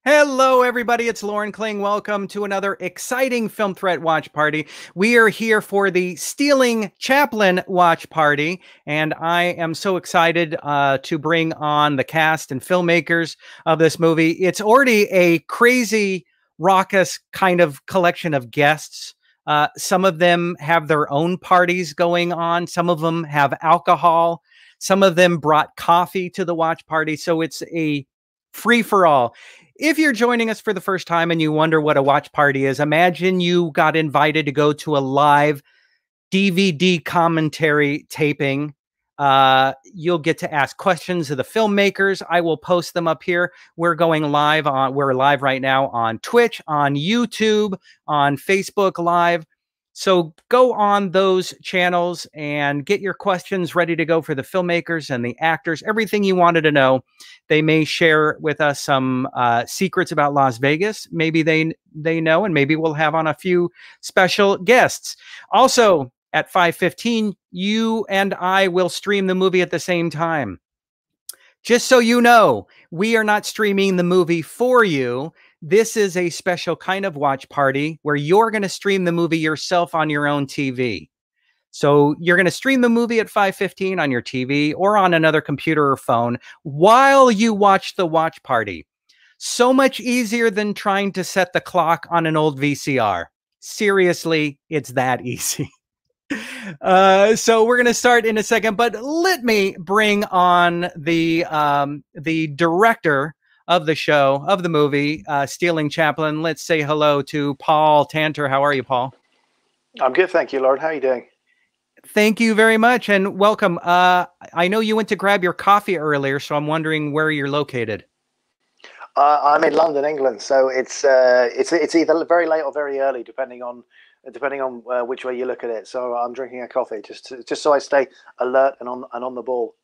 Hello, everybody. It's Loren Kling. Welcome to another exciting Film Threat Watch Party. We are here for the Stealing Chaplin Watch Party, and I am so excited to bring on the cast and filmmakers of this movie. It's already a crazy, raucous kind of collection of guests. Some of them have their own parties going on. Some of them have alcohol. Some of them brought coffee to the watch party. So it's a free for all. If you're joining us for the first time and you wonder what a watch party is, imagine you got invited to go to a live DVD commentary taping. You'll get to ask questions of the filmmakers. I will post them up here. We're live right now on Twitch, on YouTube, on Facebook Live. So go on those channels and get your questions ready to go for the filmmakers and the actors, everything you wanted to know. They may share with us some secrets about Las Vegas. Maybe they know, and maybe we'll have on a few special guests. Also, at 5:15, you and I will stream the movie at the same time. Just so you know, we are not streaming the movie for you. This is a special kind of watch party where you're going to stream the movie yourself on your own TV. So you're going to stream the movie at 5:15 on your TV or on another computer or phone while you watch the watch party. So much easier than trying to set the clock on an old VCR. Seriously, it's that easy. So we're going to start in a second, but let me bring on the director of the show, of the movie, Stealing Chaplin. Let's say hello to Paul Tanter. How are you, Paul? I'm good, thank you, Lord. How are you doing? Thank you very much, and welcome. I know you went to grab your coffee earlier, so I'm wondering where you're located. I'm in London, England, so it's either very late or very early, depending on which way you look at it. So I'm drinking a coffee just so I stay alert and on the ball.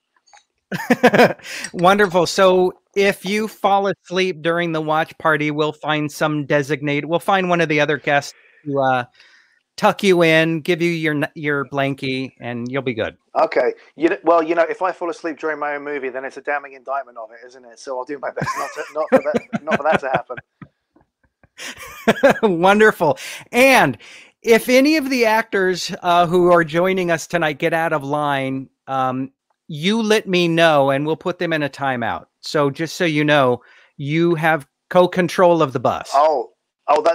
Wonderful. So if you fall asleep during the watch party, we'll find we'll find one of the other guests to tuck you in, give you your blankie, and you'll be good. Okay. If I fall asleep during my own movie, then it's a damning indictment of it, isn't it? So I'll do my best not for that to happen. Wonderful. And if any of the actors who are joining us tonight get out of line, you let me know and we'll put them in a timeout. So just so you know, you have co-control of the bus.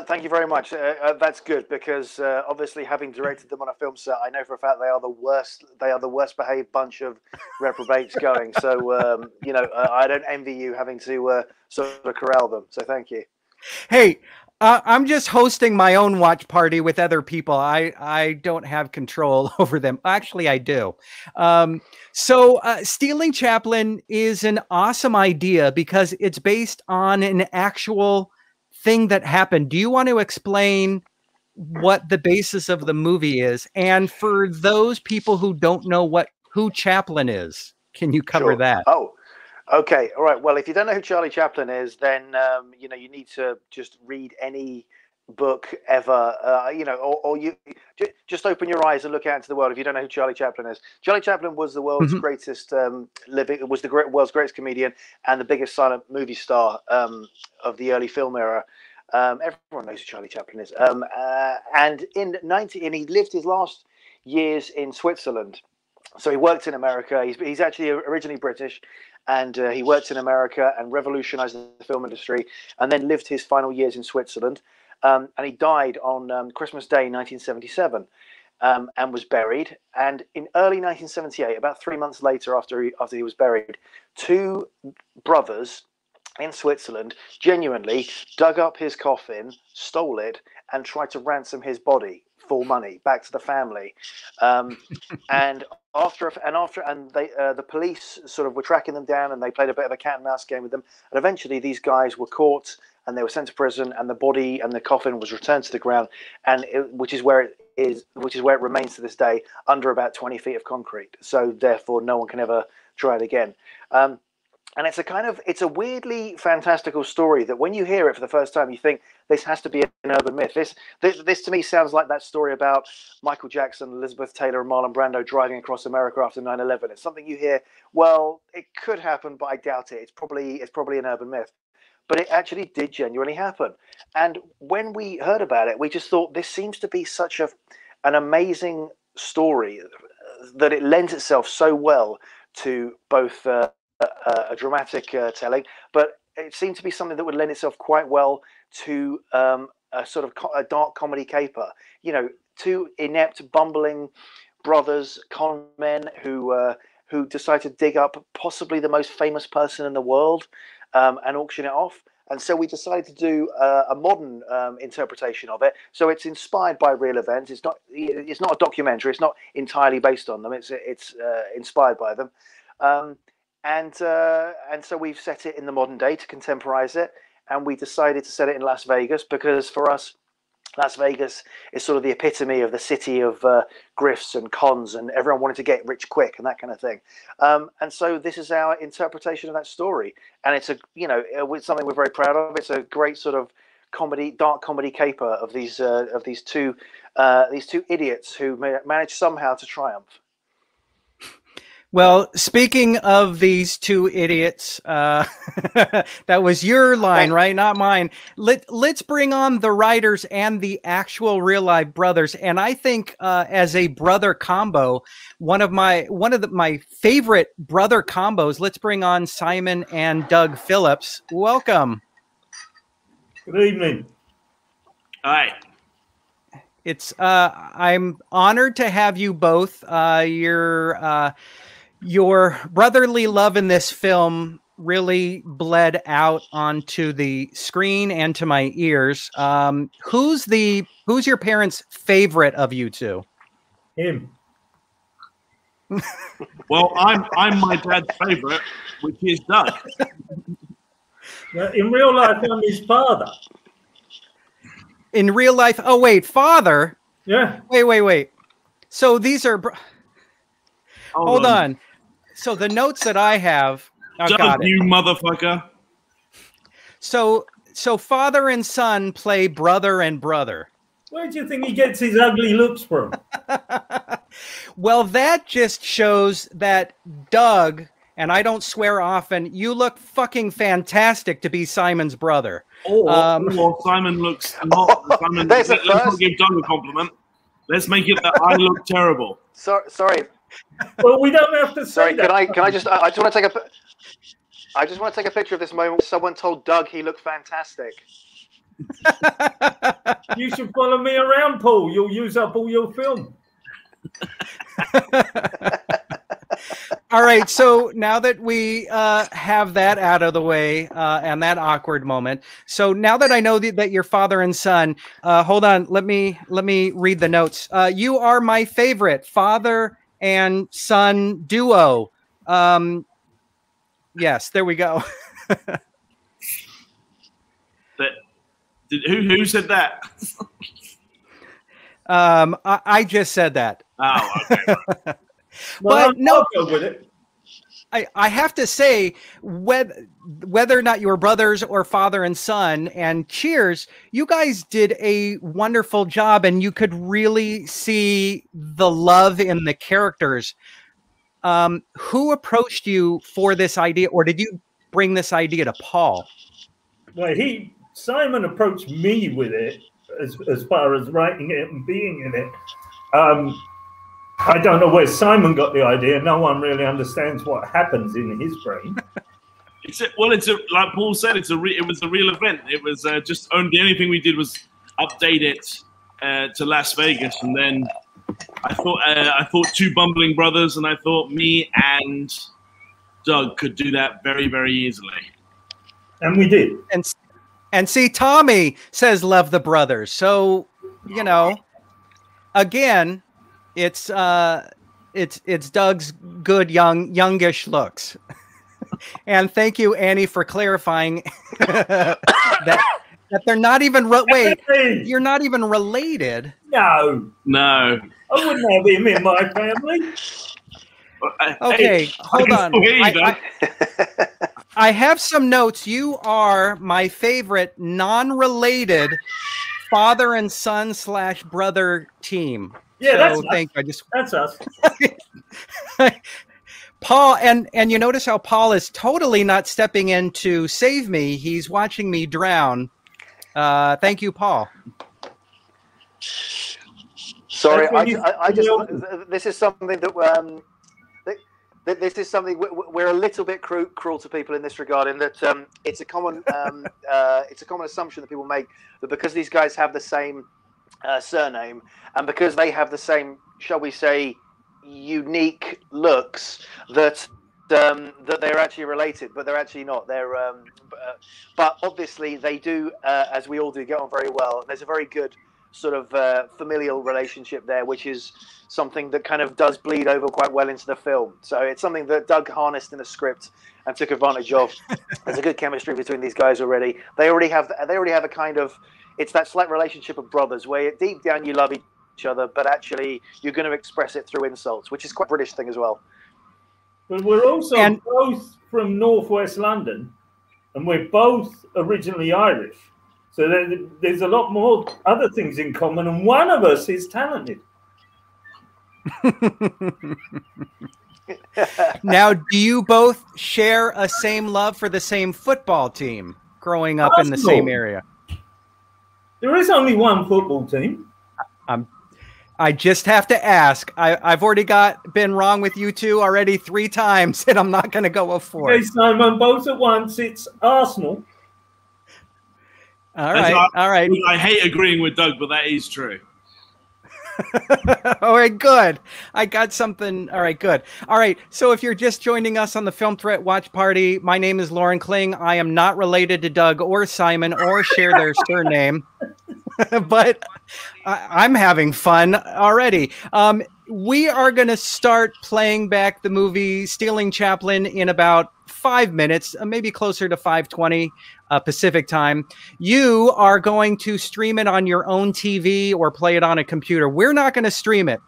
Thank you very much. That's good because obviously, having directed them on a film set, I know for a fact they are the worst. They are the worst behaved bunch of reprobates going. So I don't envy you having to sort of corral them. So thank you. Hey, I'm just hosting my own watch party with other people. I don't have control over them. Actually, I do. Stealing Chaplin is an awesome idea because it's based on an actual thing that happened. Do you want to explain what the basis of the movie is? And for those people who don't know who Chaplin is, can you cover that? Oh, okay. All right. Well, if you don't know who Charlie Chaplin is, then you need to just read any book ever. Or you just open your eyes and look out into the world. If you don't know who Charlie Chaplin is, Charlie Chaplin was the world's greatest world's greatest comedian and the biggest silent movie star of the early film era. Everyone knows who Charlie Chaplin is. And he lived his last years in Switzerland. So he worked in America. He's actually originally British, and he worked in America and revolutionized the film industry, and then lived his final years in Switzerland. And he died on Christmas Day, 1977, and was buried. And in early 1978, about 3 months later, after he was buried, two brothers in Switzerland genuinely dug up his coffin, stole it, and tried to ransom his body for money back to the family. And the police sort of were tracking them down, and they played a bit of a cat and mouse game with them. And eventually, these guys were caught, and they were sent to prison, and the body and the coffin was returned to the ground, which is where it remains to this day, under about 20 feet of concrete. So therefore, no one can ever try it again. And it's a weirdly fantastical story that when you hear it for the first time, you think this has to be an urban myth. This to me sounds like that story about Michael Jackson, Elizabeth Taylor, and Marlon Brando driving across America after 9/11. It's something you hear, well, it could happen, but I doubt it. It's probably an urban myth. But it actually did genuinely happen. And when we heard about it, we just thought this seems to be such an amazing story that it lends itself so well to both a dramatic telling, but it seemed to be something that would lend itself quite well to a sort of a dark comedy caper. You know, two inept, bumbling brothers, con men who decide to dig up possibly the most famous person in the world and auction it off. And so we decided to do a modern interpretation of it. So it's inspired by real events. It's not a documentary. It's not entirely based on them. It's inspired by them. And so we've set it in the modern day to contemporize it, and we decided to set it in Las Vegas because for us, Las Vegas is sort of the epitome of the city of grifts and cons, and everyone wanted to get rich quick and that kind of thing. And so this is our interpretation of that story, and it's it's something we're very proud of. It's a great sort of dark comedy caper of these two idiots who manage somehow to triumph. Well, speaking of these two idiots, that was your line, right? Not mine. Let's bring on the writers and the actual real life brothers. And I think as a brother combo, one of my favorite brother combos, let's bring on Simon and Doug Phillips. Welcome. Good evening. Hi. It's I'm honored to have you both. Your brotherly love in this film really bled out onto the screen and to my ears. Who's your parents' favorite of you two? Him. Well, I'm my dad's favorite, which is Doug. In real life, I'm his father. In real life, oh wait, father? Yeah. Wait. So these are. Hold on. So the notes that I have. Doug, you motherfucker. So father and son play brother and brother. Where do you think he gets his ugly looks from? Well, that just shows that Doug, and I don't swear often, you look fucking fantastic to be Simon's brother. Simon looks not. Simon, let's not give Doug a compliment. Let's make it that I look terrible. Sorry. Well, we don't have to say that. Can I just want to take a picture of this moment. Someone told Doug he looked fantastic. You should follow me around, Paul. You'll use up all your film. All right. So now that we have that out of the way and that awkward moment. So now that I know that you're father and son, hold on. Let me read the notes. You are my favorite father and son duo. Yes, there we go. Who said that? I just said that. Oh, okay. But no, I'll go with it. I have to say, whether or not you were brothers or father and son, and cheers, you guys did a wonderful job, and you could really see the love in the characters. Who approached you for this idea, or did you bring this idea to Paul? Well, Simon approached me with it as far as writing it and being in it. I don't know where Simon got the idea. No one really understands what happens in his brain. Like Paul said, it was a real event. It was just the only thing we did was update it to Las Vegas, and then I thought two bumbling brothers, and I thought me and Doug could do that very, very easily, and we did. And see, Tommy says love the brothers, so again. It's Doug's good youngish looks, and thank you, Annie, for clarifying that they're not even. Wait, you're not even related. No. I wouldn't have him in my family. Okay, hold on. I have some notes. You are my favorite non-related father and son / brother team. Yeah, so that's thank us. you. That's us. Paul, and you notice how Paul is totally not stepping in to save me. He's watching me drown. Thank you, Paul. Sorry, I just this is something that this is something we're a little bit cruel to people in this regard, in that it's a common assumption that people make that because these guys have the same surname and because they have the same, shall we say, unique looks, that they're actually related, but they're actually not. But obviously they do, as we all do, get on very well. There's a very good sort of familial relationship there, which is something that kind of does bleed over quite well into the film. So it's something that Doug harnessed in the script and took advantage of. There's a good chemistry between these guys already. They already have a kind of, it's that slight relationship of brothers where deep down you love each other, but actually you're going to express it through insults, which is quite a British thing as well. But we're also both from northwest London, and we're both originally Irish. So there's a lot more other things in common, and one of us is talented. Now, do you both share a same love for the same football team growing up in the same area? There is only one football team. I just have to ask. I've already been wrong with you two already 3 times, and I'm not going to go a 4th. Okay, Simon, both at once. It's Arsenal. All right, all right. I hate agreeing with Doug, but that is true. All right, good. I got something. All right, good. All right, so if you're just joining us on the Film Threat Watch Party, my name is Loren Kling. I am not related to Doug or Simon or share their surname, but I'm having fun already. We are going to start playing back the movie Stealing Chaplin in about 5 minutes, maybe closer to 5:20 Pacific time. You are going to stream it on your own TV or play it on a computer. We're not going to stream it.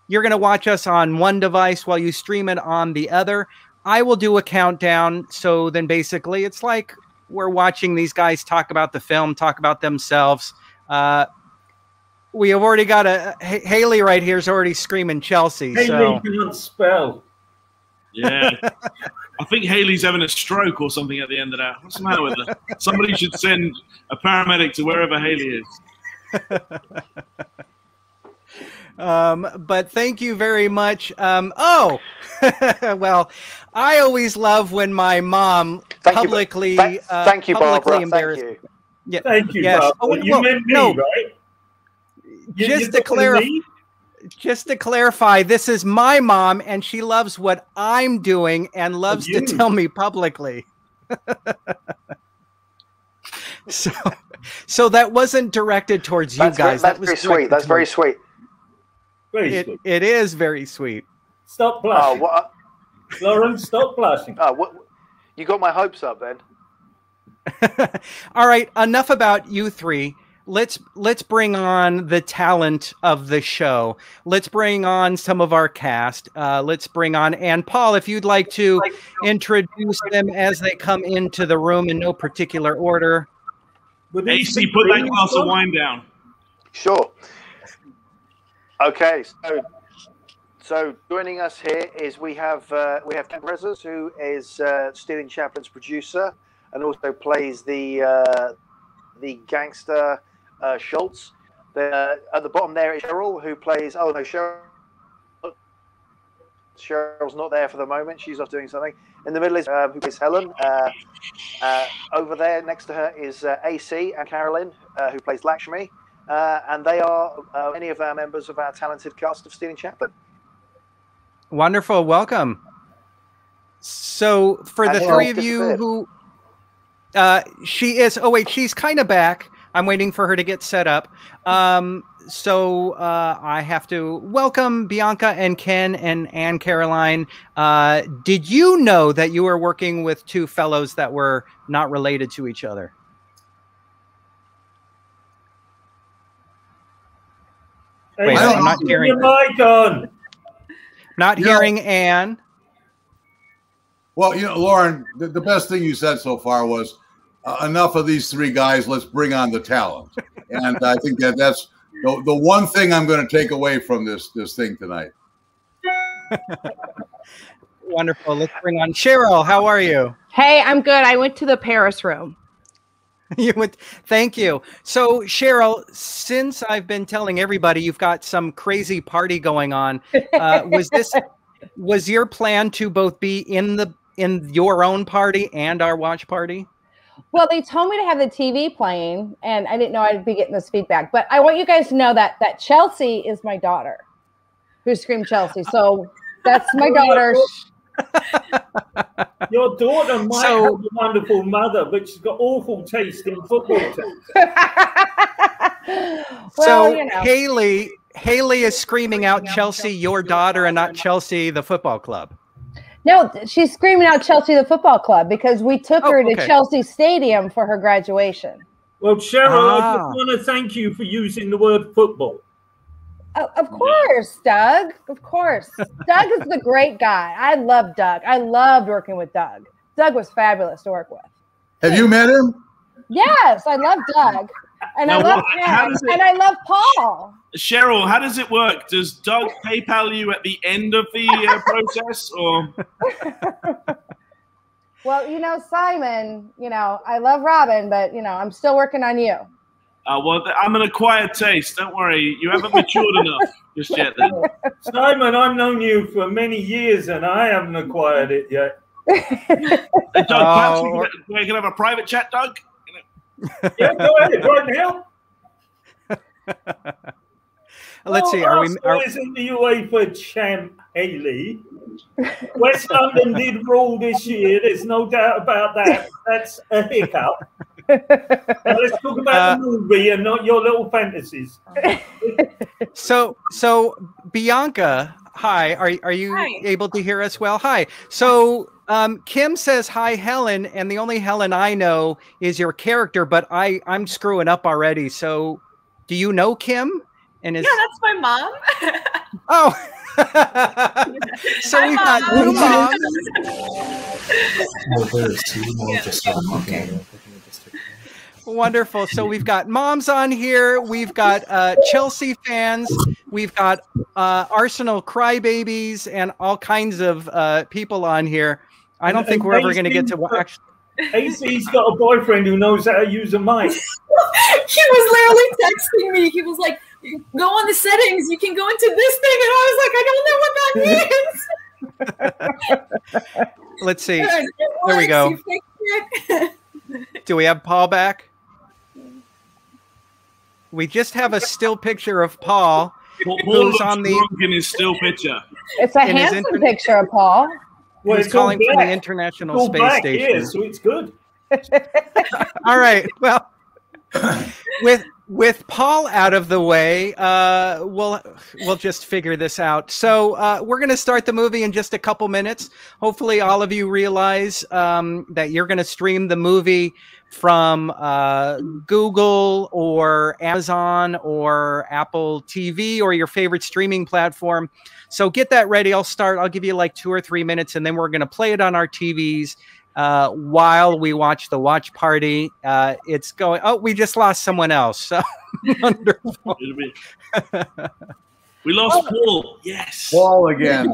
You're going to watch us on one device while you stream it on the other. I will do a countdown. So then basically it's like we're watching these guys talk about the film, talk about themselves. We have already got Haley right here is already screaming Chelsea. Haley can't spell. Yeah. I think Haley's having a stroke or something at the end of that. What's the matter with her? Somebody should send a paramedic to wherever Haley is. But thank you very much. Well, I always love when my mom publicly thank you, Barbara. Thank you. Yeah. Thank you, yes. Barbara. You meant me, right? Just to clarify, this is my mom, and she loves what I'm doing and loves to tell me publicly. So that wasn't directed towards you guys. That's very sweet. That's very sweet. It is very sweet. Stop blushing. Loren, stop blushing. You got my hopes up then. All right, enough about you three. Let's bring on the talent of the show. Let's bring on some of our cast. Let's bring on, and Paul, if you'd like to introduce them as they come into the room in no particular order. AC, put that glass of wine down. Sure. Okay, so joining us here is we have Ken Rezzers, who is Stealing Chaplin's producer and also plays the gangster Schultz. At the bottom there is Cheryl, who plays. Oh no, Cheryl's not there for the moment. She's off doing something. In the middle is who plays Helen. Over there next to her is AC and Carolyn, who plays Lakshmi. And they are any of our members of our talented cast of Stealing Chaplin. Wonderful, welcome. So for the three of you who she is, oh wait, she's kind of back. I'm waiting for her to get set up. So I have to welcome Bianca and Ken and Anne Caroline. Did you know that you were working with two fellows that were not related to each other? Wait, I'm not hearing. Your mic on. Not hearing Anne. Well, you know, Loren, the best thing you said so far was enough of these three guys. Let's bring on the talent. And I think that's the one thing I'm going to take away from this thing tonight. Wonderful. Let's bring on Cheryl. How are you? Hey, I'm good. I went to the Paris room. You went. Thank you. So, Cheryl, since I've been telling everybody you've got some crazy party going on, was your plan to both be in your own party and our watch party? Well, they told me to have the TV playing, and I didn't know I'd be getting this feedback. But I want you guys to know that Chelsea is my daughter, who screamed Chelsea. So that's my daughter. Your daughter might have a wonderful mother, but she's got awful taste in football teams. Well, you know. Haley is screaming out Chelsea, your daughter, and not Chelsea, the football club. No, she's screaming out Chelsea, the football club, because we took her to Chelsea Stadium for her graduation. Well, Cheryl, I just want to thank you for using the word football. Of course, Doug. Of course. Doug is the great guy. I love Doug. I loved working with Doug. Doug was fabulous to work with. Have you met him? Yes, I love Doug. And I love him. And I love Paul. Cheryl, how does it work? Does Doug PayPal you at the end of the process, or? Well, you know, Simon, you know, I love Robin, but, you know, I'm still working on you. Well, I'm an acquired taste. Don't worry. You haven't matured enough just yet then. Simon, I've known you for many years, and I haven't acquired it yet. Doug, perhaps we can have a private chat, Doug? Yeah, go ahead, right now. Let's see. Arsenal isn't the UEFA champ, Haley. West London did rule this year. There's no doubt about that. That's a hiccup. Now let's talk about the movie and not your little fantasies. So Bianca, hi. Are you able to hear us well? Hi. So Kim says hi, Helen, and the only Helen I know is your character, but I'm screwing up already. So do you know Kim? And yeah, that's my mom. Oh. So we've got two moms. Wonderful. So we've got moms on here. We've got Chelsea fans. We've got Arsenal crybabies and all kinds of people on here. I don't think we're ever going to get to watch. AC's got a boyfriend who knows how to use a mic. He was literally texting me. He was like, go on the settings. You can go into this thing. And I was like, I don't know what that means. Let's see. There we go. Do we have Paul back? We just have a still picture of Paul. Who's on in his still picture? It's a handsome picture of Paul. Well, he's calling from the International Space Station. Here, so it's good. All right. Well, with Paul out of the way, we'll just figure this out. So we're going to start the movie in just a couple minutes. Hopefully, all of you realize that you're going to stream the movie from Google or Amazon or Apple TV or your favorite streaming platform. So get that ready. I'll give you like 2 or 3 minutes, and then we're going to play it on our TVs while we watch the watch party. It's going. Oh, we just lost someone else. So wonderful. We lost Paul. Yes. Paul again.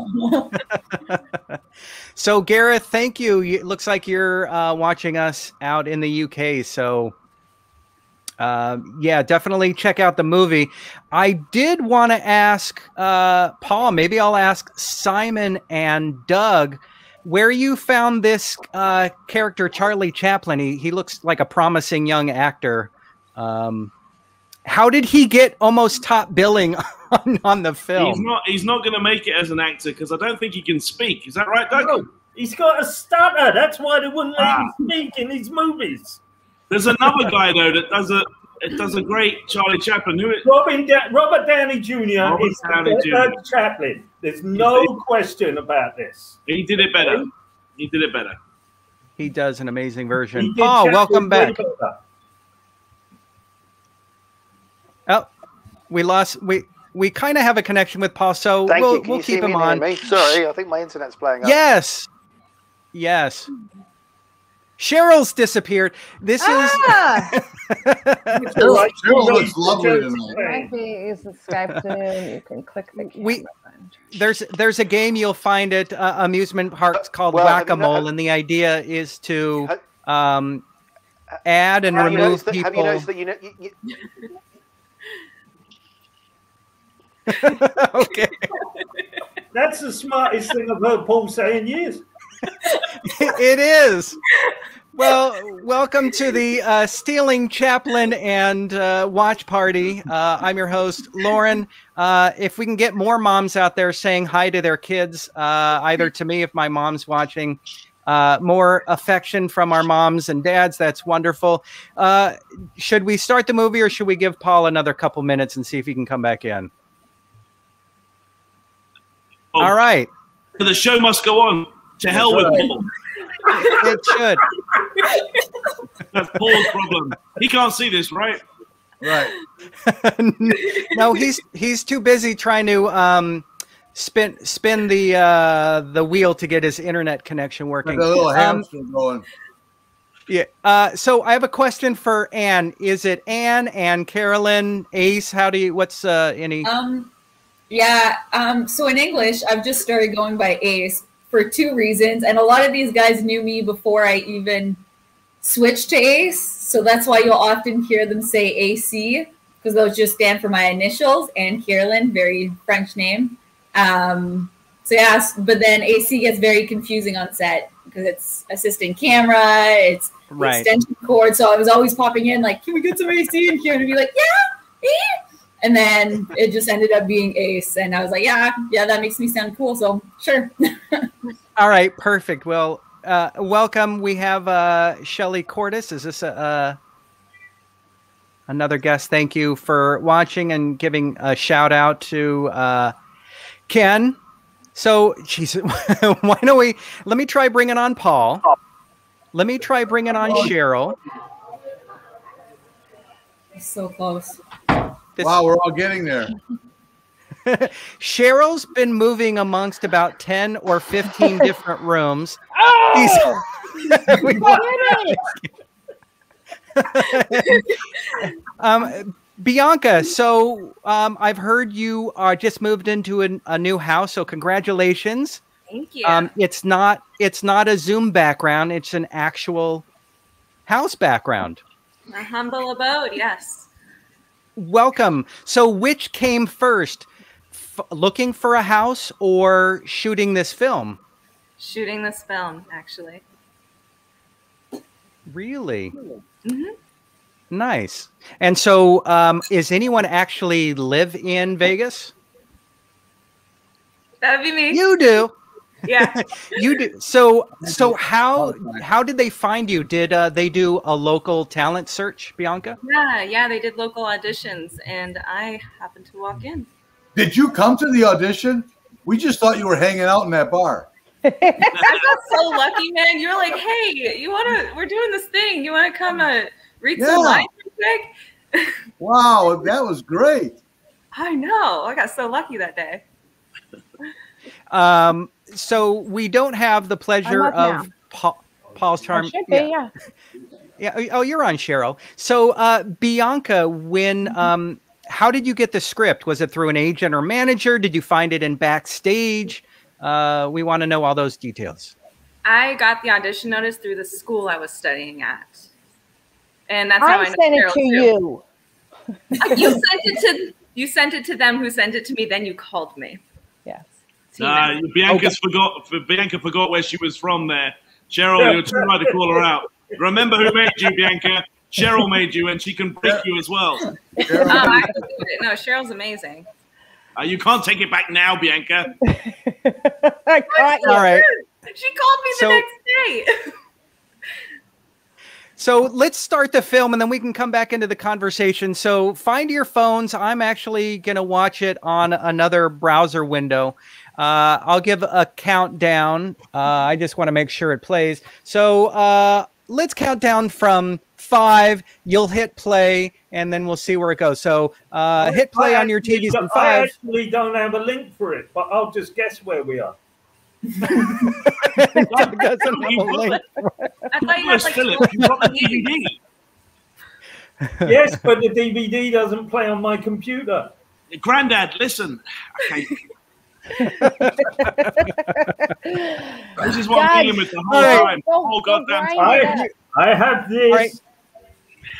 So Gareth, thank you. It looks like you're watching us out in the UK. So yeah, definitely check out the movie. I did want to ask Paul, maybe I'll ask Simon and Doug, where you found this character, Charlie Chaplin. He looks like a promising young actor. How did he get almost top billing on the film? He's not going to make it as an actor because I don't think he can speak. Is that right, Doug? No, he's got a stutter. That's why they wouldn't let him speak in these movies. There's another guy though that does a great Charlie Chaplin. Who is Robert Downey Jr. is Chaplin. There's no question about this. He did it better. He did it better. He does an amazing version. Oh, welcome back. Oh, we lost. We kind of have a connection with Paul, so we'll keep him on. Sorry, I think my internet's playing up. Yes. Yes. Cheryl's disappeared. This is. Cheryl looks lovely tonight. Use the Skype Zoom. You can click the camera. There's a game, you'll find it, amusement parks called Whack-A-Mole, and the idea is to add and remove people. Have you noticed that Okay. That's the smartest thing I've heard Paul say in years. It is. Well, welcome to the Stealing Chaplin and watch party. I'm your host, Loren. If we can get more moms out there saying hi to their kids, either to me if my mom's watching, more affection from our moms and dads, that's wonderful. Should we start the movie or should we give Paul another couple minutes and see if he can come back in? Oh, all right. The show must go on. To hell with Paul. It should. That's Paul's problem. He can't see this, right? Right. No, he's too busy trying to spin the wheel to get his internet connection working. The little hamster going. Yeah. So I have a question for Anne. Is it Anne, Carolyn, Ace? What's any? Yeah. So in English, I've just started going by Ace for two reasons. And a lot of these guys knew me before I even switched to Ace. So that's why you'll often hear them say AC, because those just stand for my initials. And Carolyn, very French name. So yeah, but then AC gets very confusing on set because it's assistant camera, it's extension cord. So I was always popping in like, can we get some AC? And Karen would be like, yeah, and then it just ended up being Ace. And I was like, yeah, that makes me sound cool. So sure. All right, perfect. Well, welcome. We have Shelly Cordes. Is this another guest? Thank you for watching and giving a shout out to Ken. So, why don't let me try bringing on Paul. Let me try bringing on Cheryl. So close. Wow, we're all getting there. Cheryl's been moving amongst about 10 or 15 different rooms. Bianca, so I've heard you just moved into a new house, so congratulations. Thank you. It's not a Zoom background, it's an actual house background. My humble abode, yes. Welcome. So which came first, looking for a house or shooting this film? Shooting this film, actually. Really? Mm-hmm. Nice. And so is anyone actually live in Vegas? That'd be me. You do. Yeah. You do. So how did they find you? Did they do a local talent search, Bianca? Yeah, they did local auditions, and I happened to walk in. Did you come to the audition? We just thought you were hanging out in that bar. I got so lucky, man. You were like, "Hey, we're doing this thing. You want to come read some lines real quick?" Wow, that was great. I know. I got so lucky that day. So we don't have the pleasure of Paul's charm. Should be, yeah. Yeah. Oh, you're on, Cheryl. So Bianca, when how did you get the script? Was it through an agent or manager? Did you find it in backstage? We want to know all those details. I got the audition notice through the school I was studying at, and that's how I know sent it Cheryl to too. You sent it to them, who sent it to me. Then you called me. Yes. Bianca forgot where she was from there. Cheryl, you're too right to call her out. Remember who made you, Bianca? Cheryl made you, and she can break you as well. I can do it. No, Cheryl's amazing. You can't take it back now, Bianca. I caught you. All right. She called me the next day. So let's start the film and then we can come back into the conversation. So find your phones. I'm actually going to watch it on another browser window. I'll give a countdown. I just want to make sure it plays. So let's count down from 5. You'll hit play and then we'll see where it goes. So hit play on your TVs from 5. I actually don't have a link for it, but I'll just guess where we are. Doug doesn't have a link. I thought you had like Philip, you got the DVD. Yes, but the DVD doesn't play on my computer. Granddad, listen. Okay. This is what I'm dealing with the whole time. The whole goddamn time. I have this, Right.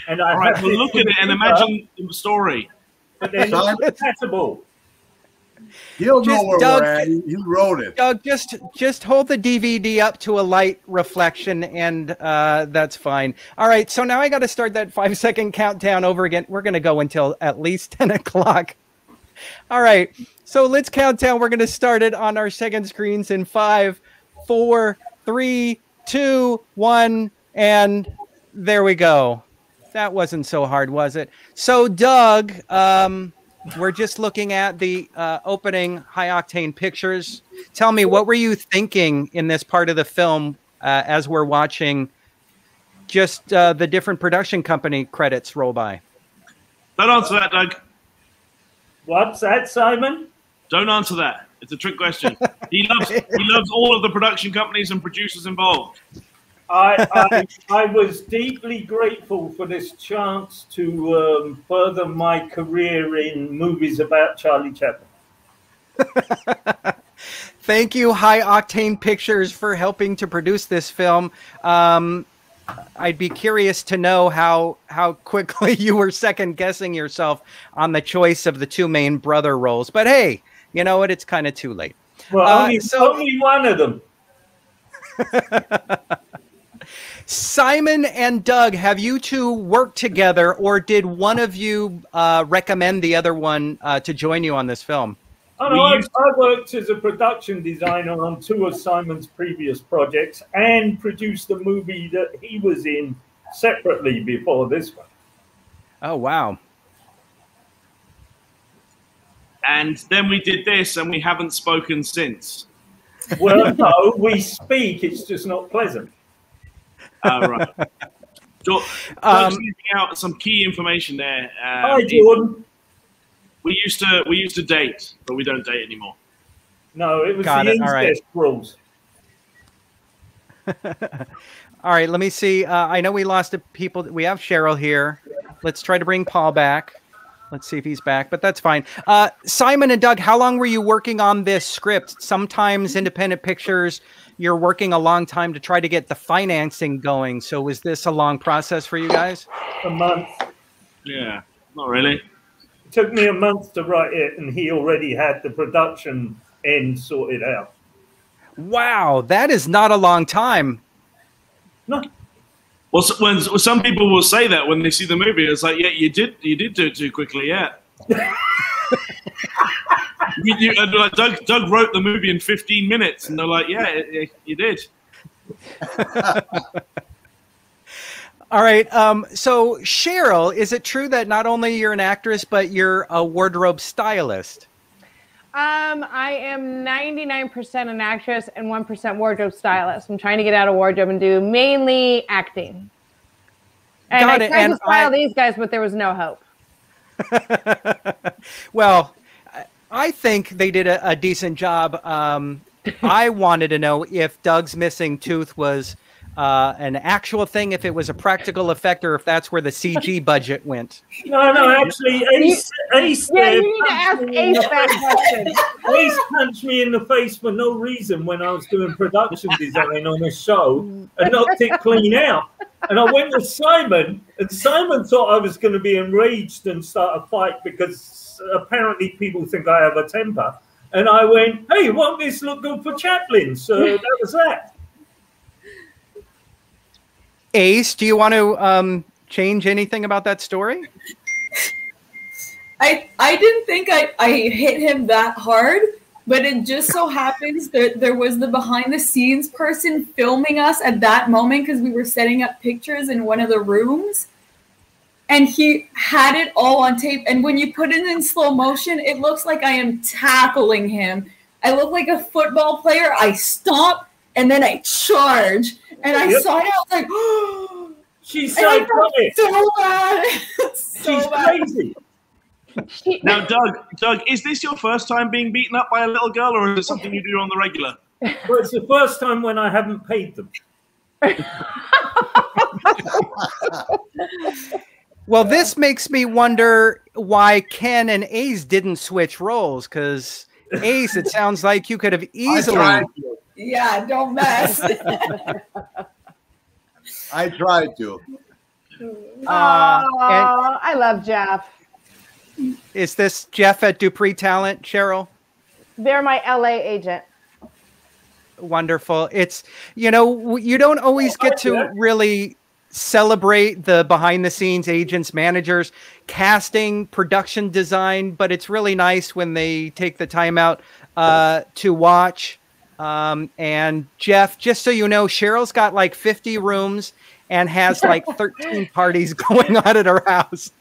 and I All right, have well, this look at it and imagine the story. but they're not compatible. He'll know Just where Doug- we're at. He wrote it. Doug, just hold the DVD up to a light reflection, and that's fine. All right, so now I got to start that 5-second countdown over again. We're going to go until at least 10 o'clock. All right, so let's count down. We're going to start it on our second screens in 5, 4, 3, 2, 1, and there we go. That wasn't so hard, was it? So, Doug, we're just looking at the opening High Octane Pictures. Tell me, what were you thinking in this part of the film as we're watching just the different production company credits roll by? Don't answer that, Doug. What's that, Simon? Don't answer that. It's a trick question. He loves all of the production companies and producers involved. I was deeply grateful for this chance to further my career in movies about Charlie Chaplin. Thank you, High Octane Pictures, for helping to produce this film. I'd be curious to know how quickly you were second guessing yourself on the choice of the two main brother roles. But hey, you know what? It's kind of too late. Well, only one of them. Simon and Doug, have you two worked together, or did one of you recommend the other one to join you on this film? Oh, no, I worked as a production designer on 2 of Simon's previous projects and produced a movie that he was in separately before this one. Oh, wow. And then we did this, and we haven't spoken since. Well, no, we speak. It's just not pleasant. Right. Doug's leaving out some key information there. Hi, Jordan. We used to date, but we don't date anymore. No, it was the incest rules. All right, let me see. I know we lost people. We have Cheryl here. Let's try to bring Paul back. Let's see if he's back, but that's fine. Simon and Doug, how long were you working on this script? Sometimes independent pictures, you're working a long time to try to get the financing going. So was this a long process for you guys? A month. Yeah, not really. It took me a month to write it, and he already had the production end sorted out. Wow, that is not a long time. No. Well, when some people will say that when they see the movie, it's like, yeah, you did do it too quickly, yeah. Doug wrote the movie in 15 minutes, and they're like, yeah, you did. All right. So Cheryl, is it true that not only you're an actress, but you're a wardrobe stylist? I am 99% an actress and 1% wardrobe stylist. I'm trying to get out of wardrobe and do mainly acting. And I tried to style these guys, but there was no hope. Well, I think they did a decent job. I wanted to know if Doug's missing tooth was an actual thing, if it was a practical effect, or if that's where the CG budget went. No, actually, Ace yeah, you need to ask Ace that question. Ace punched me in the face for no reason when I was doing production design on a show and knocked it clean out. And I went to Simon, and Simon thought I was going to be enraged and start a fight because apparently people think I have a temper. And I went, hey, won't this look good for Chaplin? So that was that. Ace, do you want to change anything about that story? I didn't think I hit him that hard, but it just so happens that there was the behind the scenes person filming us at that moment because we were setting up pictures in one of the rooms. And he had it all on tape. And when you put it in slow motion, it looks like I am tackling him. I look like a football player. I stomp and then I charge. And I saw it. I was like, oh, she's so funny. So bad. She's crazy. Now, Doug, is this your first time being beaten up by a little girl, or is it something you do on the regular? But it's the first time when I haven't paid them. Well, this makes me wonder why Ken and Ace didn't switch roles, because Ace, it sounds like you could have easily. Yeah, don't mess. I tried to. I love Jeff. Is this Jeff at Dupree Talent, Cheryl? They're my LA agent. Wonderful. It's, you know, you don't always get to really celebrate the behind the scenes agents, managers, casting, production design, but it's really nice when they take the time out to watch. And Jeff, just so you know, Cheryl's got like 50 rooms and has like 13 parties going on at her house.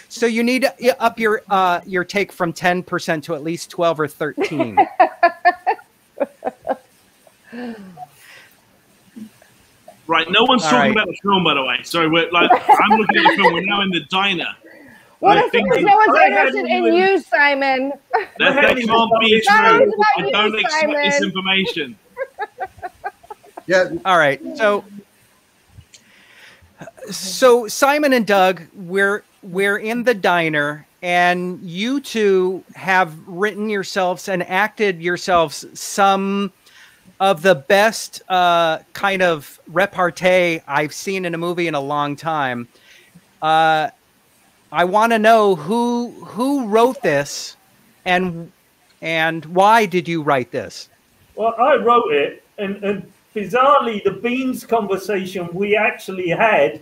So you need to up your take from 10% to at least 12 or 13. Right, no one's talking about the film, by the way. Sorry, I'm looking at the film. We're now in the diner. What if because no one's interested in you, Simon? That can't be true. I don't expect this information. Yeah. All right. So Simon and Doug, we're in the diner, and you two have written yourselves and acted yourselves some of the best kind of repartee I've seen in a movie in a long time. I want to know who wrote this, and why did you write this? Well, I wrote it, and bizarrely, the beans conversation we actually had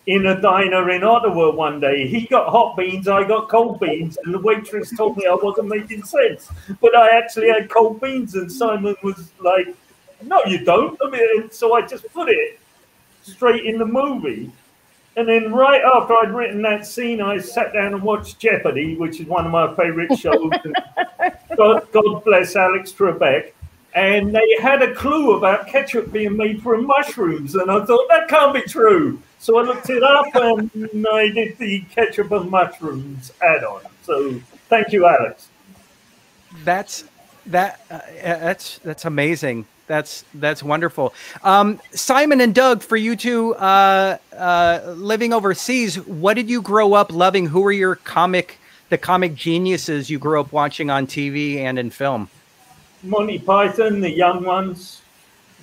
in a diner in Ottawa one day. He got hot beans, I got cold beans, and the waitress told me I wasn't making sense. But I actually had cold beans, and Simon was like, "No, you don't." I mean, so I just put it straight in the movie. And then right after I'd written that scene, I sat down and watched Jeopardy, which is one of my favorite shows. God bless Alex Trebek. And they had a clue about ketchup being made from mushrooms. And I thought, that can't be true. So I looked it up and I did the ketchup and mushrooms add-on. So thank you, Alex. That's amazing. That's wonderful. Simon and Doug, for you two living overseas, what did you grow up loving? Who were the comic geniuses you grew up watching on TV and in film? Monty Python, the young ones.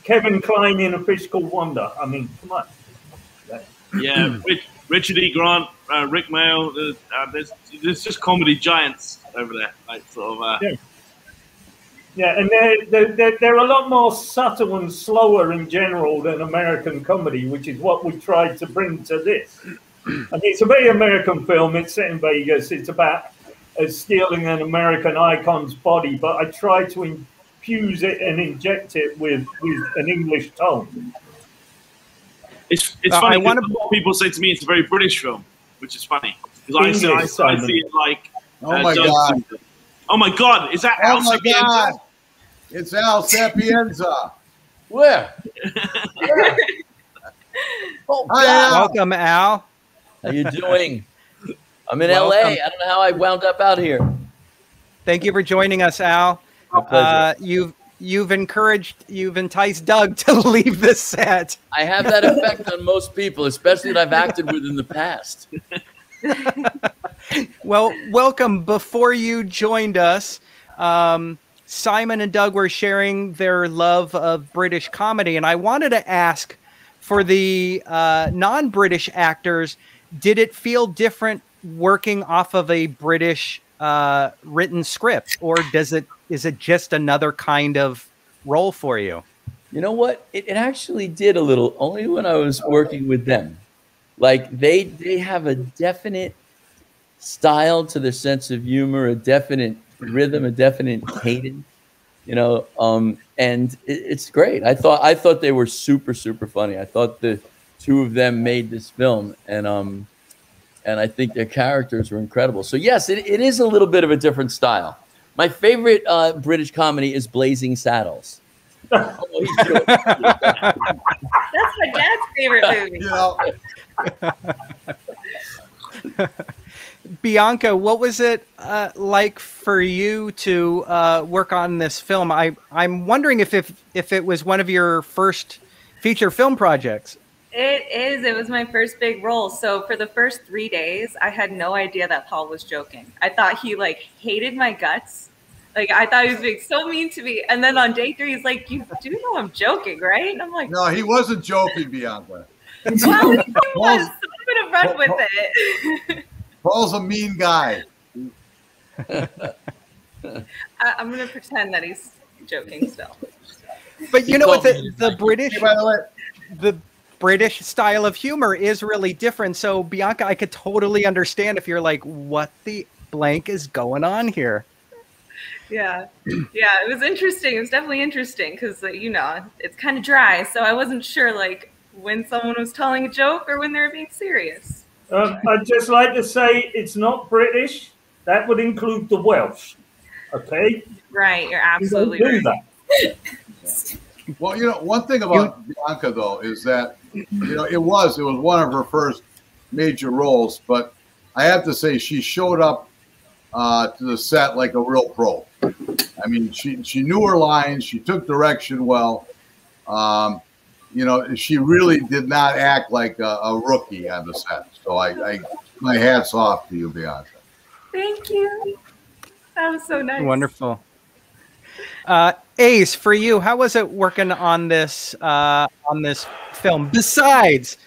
Kevin Kline in A Fish Called Wanda. I mean, come on. Yeah, Richard E. Grant, Rick Mail. There's just comedy giants over there. Like sort of. Yeah, and they're a lot more subtle and slower in general than American comedy, which is what we tried to bring to this. And it's a very American film. It's set in Vegas. It's about stealing an American icon's body, but I tried to infuse it and inject it with an English tone. It's funny. A lot of people say to me it's a very British film, which is funny because I see it like. Oh my God. Oh my God! Is that Al Sapienza? God. It's Al Sapienza. Where? Oh, Al. Welcome, Al. How you doing? I'm in LA. I don't know how I wound up out here. Thank you for joining us, Al. My pleasure. You've enticed Doug to leave the set. I have that effect on most people, especially that I've acted with in the past. Well, welcome. Before you joined us, Simon and Doug were sharing their love of British comedy, and I wanted to ask, for the non-British actors, did it feel different working off of a British written script, or is it just another kind of role for you? You know what? It actually did a little, only when I was working with them. Like they have a definite style to their sense of humor, a definite rhythm, a definite cadence, you know, and it's great. I thought they were super, super funny. I thought the two of them made this film, and I think their characters were incredible. So yes, it is a little bit of a different style. My favorite British comedy is Blazing Saddles. That's my dad's favorite movie. You know, Bianca, what was it like for you to work on this film? I'm wondering if it was one of your first feature film projects. It is. It was my first big role. So for the first 3 days, I had no idea that Paul was joking. I thought he like hated my guts. Like I thought he was being so mean to me. And then on day 3, he's like, "You do know I'm joking, right?" And I'm like, "No, he wasn't joking, Bianca." Well, he was. So I'm gonna run with it. Paul's a mean guy. I'm gonna pretend that he's joking still. But you know what? The British, by the way, the British style of humor is really different. So Bianca, I could totally understand if you're like, "What the blank is going on here?" Yeah, it was interesting. It was definitely interesting because you know it's kind of dry, so I wasn't sure like when someone was telling a joke or when they were being serious. I'd just like to say it's not British. That would include the Welsh. Okay. Right. You're absolutely right. That. Well, you know, one thing about Bianca though is that it was one of her first major roles, but I have to say she showed up to the set like a real pro. I mean, she knew her lines. She took direction well. She really did not act like a rookie on the set. So my hat's off to you, Bianca. Thank you. That was so nice. Wonderful. Ace, for you, how was it working on this film? Besides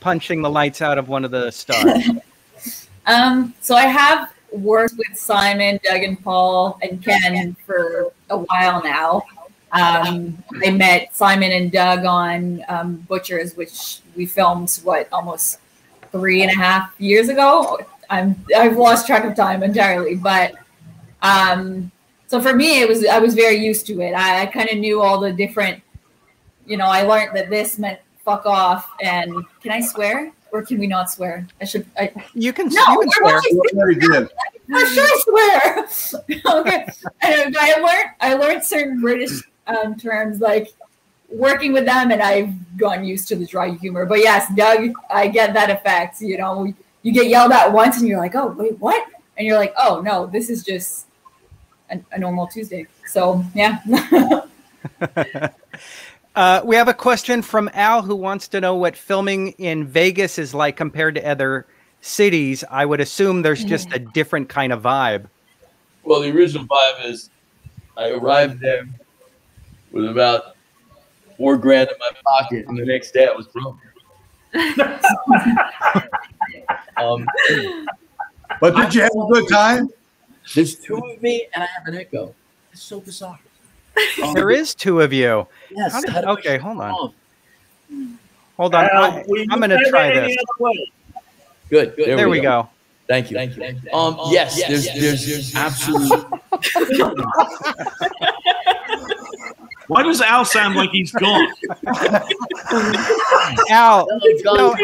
punching the lights out of one of the stars. So I have worked with Simon, Doug, and Paul, and Ken for a while now. I met Simon and Doug on Butchers, which we filmed almost 3.5 years ago. I've lost track of time entirely, but so for me, I was very used to it. I kind of knew all the different, I learned that this meant fuck off. And can I swear or can we not swear? You can. No, you can swear. I should swear. Okay. And I learned certain British terms like working with them, and I've gotten used to the dry humor. But yes, Doug, I get that effect. You get yelled at once, and you're like, "Oh, wait, what?" And you're like, "Oh no, this is just a normal Tuesday." So yeah. We have a question from Al who wants to know what filming in Vegas is like compared to other cities. I would assume there's just a different kind of vibe. Well, the original vibe is I arrived there with about $4 grand in my pocket, and the next day I was broke. But did you have a good time? There's 2 of me, and I have an echo. It's so bizarre. There is 2 of you. Yes. Okay, hold on. Hold on. I'm going to try this. Good. There we go. Thank you. Yes, there's absolutely. Why does Al sound like he's gone? Al, no,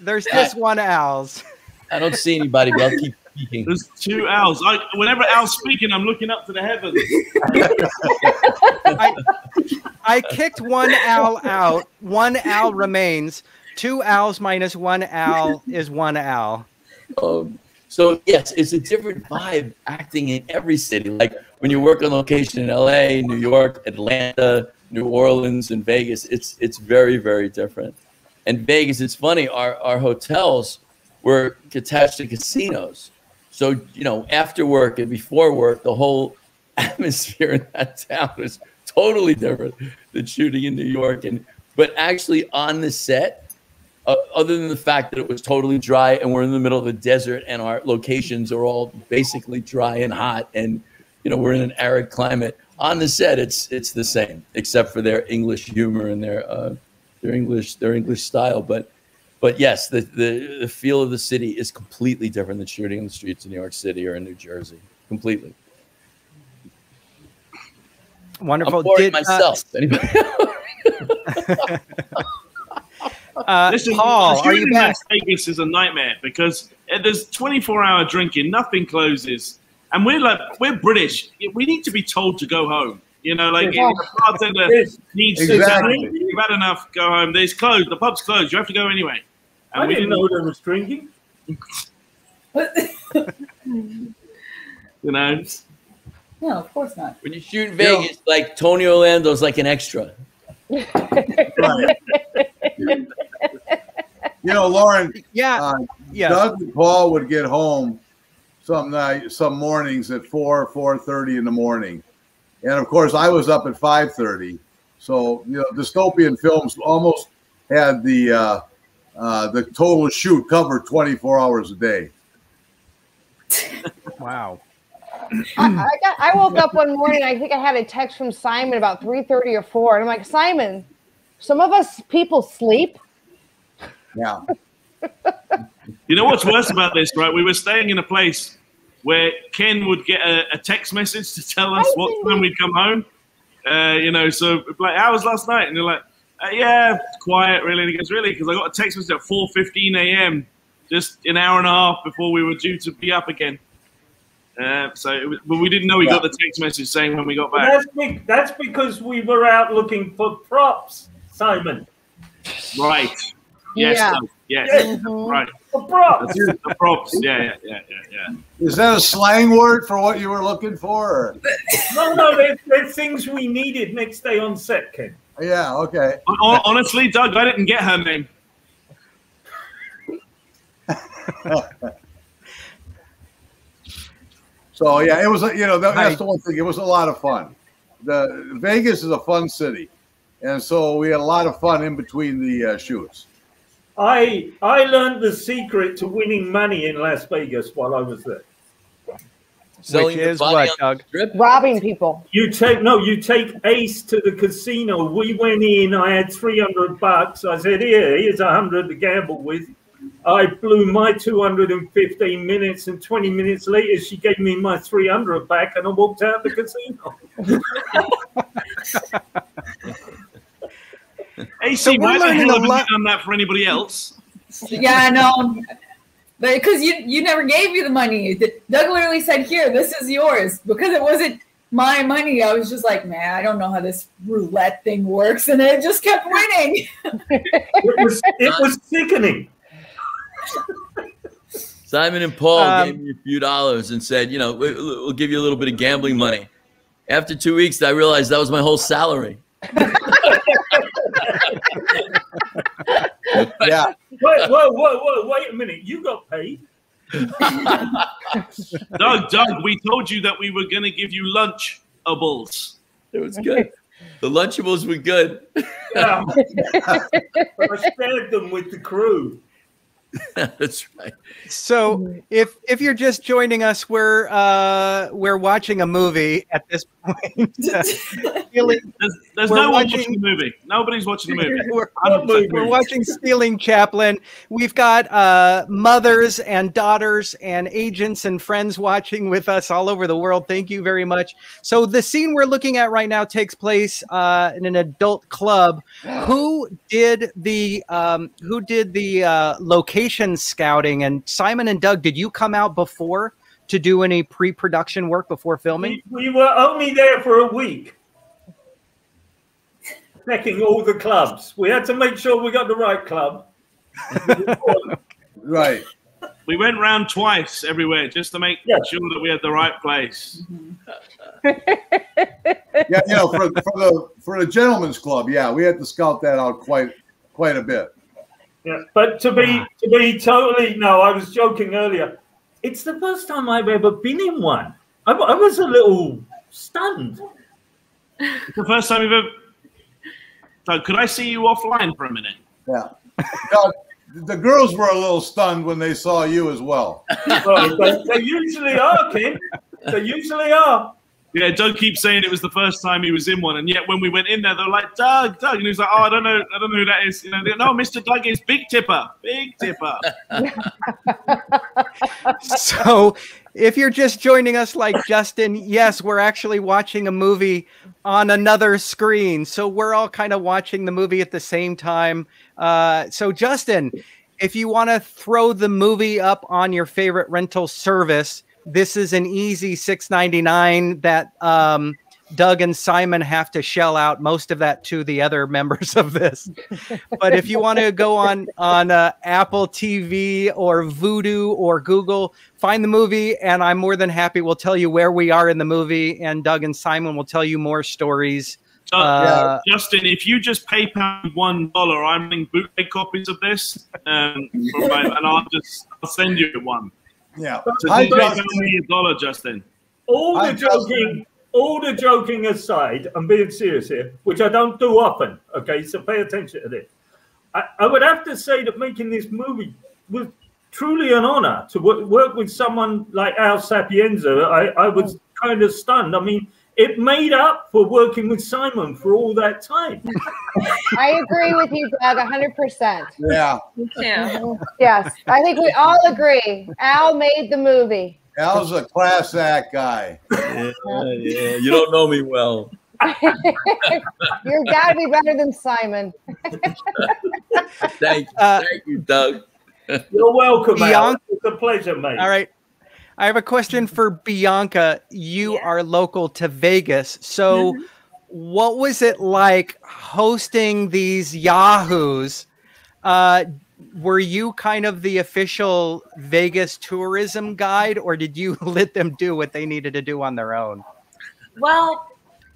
there's just one Al's. I don't see anybody, but I'll keep speaking. There's 2 Al's. Whenever Al's speaking, I'm looking up to the heavens. I kicked one Al out. 1 Al remains. 2 Al's minus 1 Al is 1 Al. So yes, it's a different vibe acting in every city. Like when you work on location in LA, New York, Atlanta, New Orleans, and Vegas, it's very, very different. And Vegas, it's funny, our hotels were attached to casinos. So, after work and before work, the whole atmosphere in that town is totally different than shooting in New York. But actually on the set, other than the fact that it was totally dry and we're in the middle of a desert and our locations are all basically dry and hot and, we're in an arid climate, on the set, it's the same, except for their English humor and their English style. But yes, the feel of the city is completely different than shooting in the streets of New York City or in New Jersey. Completely. Wonderful. I'm boring myself. Listen, Paul, are you shooting back? in Vegas is a nightmare because there's 24-hour drinking, nothing closes, and we're British. We need to be told to go home. If the bartender needs to tell you, you've had enough, go home. There's closed. The pub's closed. You have to go anyway. And I didn't know there was drinking. You know? No, of course not. When you shoot in Vegas, like Tony Orlando's like an extra. Right. You know, Loren. Yeah. Doug and Paul would get home some mornings at 4:30 in the morning, and of course I was up at 5:30. So you know, dystopian films almost had the total shoot covered 24 hours a day. Wow. I woke up one morning. I think I had a text from Simon about 3:30 or 4, and I'm like, Simon, some of us people sleep. Yeah. You know what's worse about this, right? We were staying in a place where Ken would get a text message to tell us what time we'd come home. You know, so like, how was last night? And you're like, yeah, quiet, really. And he goes, really? Because I got a text message at 4:15 a.m., just an hour and a half before we were due to be up again. But we didn't know we got the text message saying when we got back. That's because we were out looking for props, Simon. Right. Yes. Yeah. Yes. Right. The props. The props. Yeah. Is that a slang word for what you were looking for? Or? No, they're things we needed next day on set, Ken. Yeah. Okay. Honestly, Doug, I didn't get her name. So yeah, it was, you know, that's the one thing. It was a lot of fun. Vegas is a fun city, and so we had a lot of fun in between the shoots. I learned the secret to winning money in Las Vegas while I was there. Which is what, Doug? Robbing people. You take Ace to the casino. We went in. I had $300. I said, here's 100 to gamble with. I blew my 200 in 15 minutes, and 20 minutes later, she gave me my 300 back, and I walked out the casino. AC, why the hell haven't you done that for anybody else? Yeah, I know. But because you never gave me the money. Doug literally said, here, this is yours. Because it wasn't my money, I was just like, man, I don't know how this roulette thing works. And it just kept winning. It was sickening. Simon and Paul gave me a few dollars and said, you know, we'll give you a little bit of gambling money. After 2 weeks, I realized that was my whole salary. Yeah. Wait a minute. You got paid? Doug, we told you that we were going to give you Lunchables. It was good. The Lunchables were good. Yeah. I shared them with the crew. That's right. So if you're just joining us, we're watching a movie at this point. There's no one watching the movie. Nobody's watching the movie. We're watching Stealing Chaplin. We've got mothers and daughters and agents and friends watching with us all over the world. Thank you very much. So the scene we're looking at right now takes place in an adult club. Who did the location scouting? And Simon and Doug, did you come out before to do any pre-production work before filming? We were only there for a week, checking all the clubs. We had to make sure we got the right club. Right. We went round twice everywhere just to make sure that we had the right place. Yeah, you know, for the gentleman's club, yeah, we had to scout that out quite a bit. Yeah, but to be totally, no, I was joking earlier. It's the first time I've ever been in one. I was a little stunned. It's the first time you've ever. So could I see you offline for a minute? Yeah. The girls were a little stunned when they saw you as well. They usually are, Ken. They usually are. Yeah, Doug keeps saying it was the first time he was in one, and yet when we went in there, they were like, Doug, and he was like, oh, I don't know who that is. You know, no, Mr. Doug is Big Tipper. So if you're just joining us like Justin, yes, we're actually watching a movie on another screen. So we're all kind of watching the movie at the same time. So Justin, if you want to throw the movie up on your favorite rental service, this is an easy $6.99 that Doug and Simon have to shell out most of that to the other members of this. But if you want to go on Apple TV or Vudu or Google, find the movie, and I'm more than happy. We'll tell you where we are in the movie, and Doug and Simon will tell you more stories. Justin, if you just PayPal $1, I'm running bootleg copies of this, and I'll send you one. Yeah. So PayPal me $1, Justin. All the joking aside, I'm being serious here, which I don't do often. Okay, so pay attention to this. I would have to say that making this movie was truly an honor to work with someone like Al Sapienza. I was kind of stunned. I mean, it made up for working with Simon for all that time. I agree with you, Doug, 100%. Yeah. Me too. Yes, I think we all agree. Al made the movie. Al's a class act guy. Yeah, you don't know me well. You've got to be better than Simon. Thank you, Doug. You're welcome, Al. Bianca. It's a pleasure, mate. All right. I have a question for Bianca. You are local to Vegas. So what was it like hosting these yahoos? Were you kind of the official Vegas tourism guide, or did you let them do what they needed to do on their own? Well,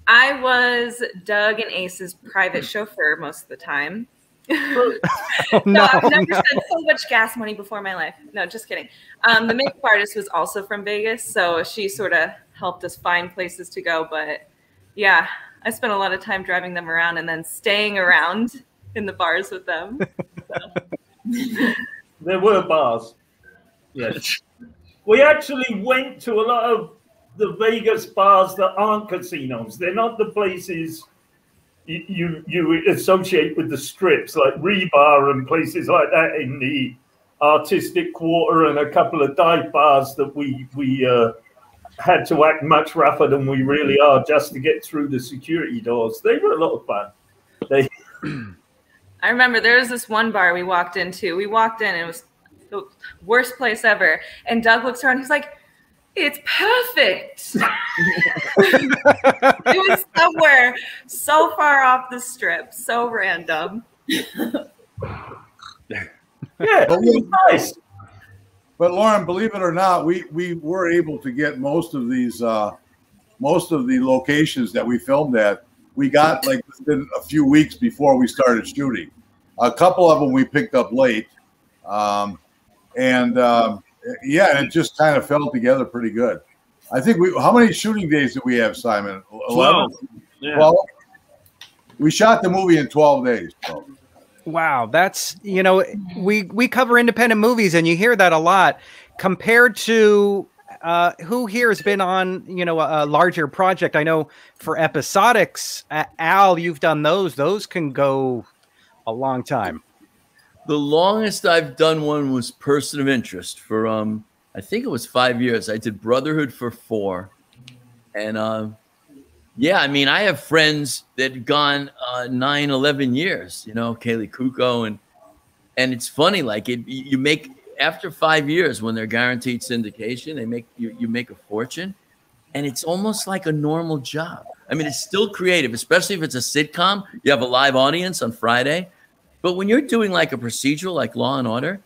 I was Doug and Ace's private chauffeur most of the time. I've never spent so much gas money before in my life. No, just kidding. The makeup artist was also from Vegas, so she sort of helped us find places to go. But yeah, I spent a lot of time driving them around and then staying around in the bars with them. So. There were bars. Yes. We actually went to a lot of the Vegas bars that aren't casinos. They're not the places you associate with the strips, like Rebar and places like that in the artistic quarter, and a couple of dive bars that we had to act much rougher than we really are just to get through the security doors. They were a lot of fun. I remember there was this one bar we walked into. We walked in, and it was the worst place ever. And Doug looks around, he's like, "It's perfect." It was somewhere so far off the strip, so random. Yeah, it was nice. But Loren, believe it or not, we were able to get most of these most of the locations that we filmed at. We got like within a few weeks before we started shooting. A couple of them we picked up late, yeah, and it just kind of fell together pretty good. I think how many shooting days did we have, Simon? 12. Yeah. 12? We shot the movie in 12 days. So. Wow, that's, we cover independent movies, and you hear that a lot compared to who here has been on, a larger project. I know for episodics, Al, you've done those. Those can go a long time. The longest I've done one was Person of Interest for, I think it was 5 years. I did Brotherhood for 4. And, yeah, I mean, I have friends that have gone 9, 11 years, Kaylee Kuko. And it's funny, like you make, after 5 years when they're guaranteed syndication, you make a fortune. And it's almost like a normal job. I mean, it's still creative, especially if it's a sitcom. You have a live audience on Friday. But when you're doing like a procedural, like Law and Order,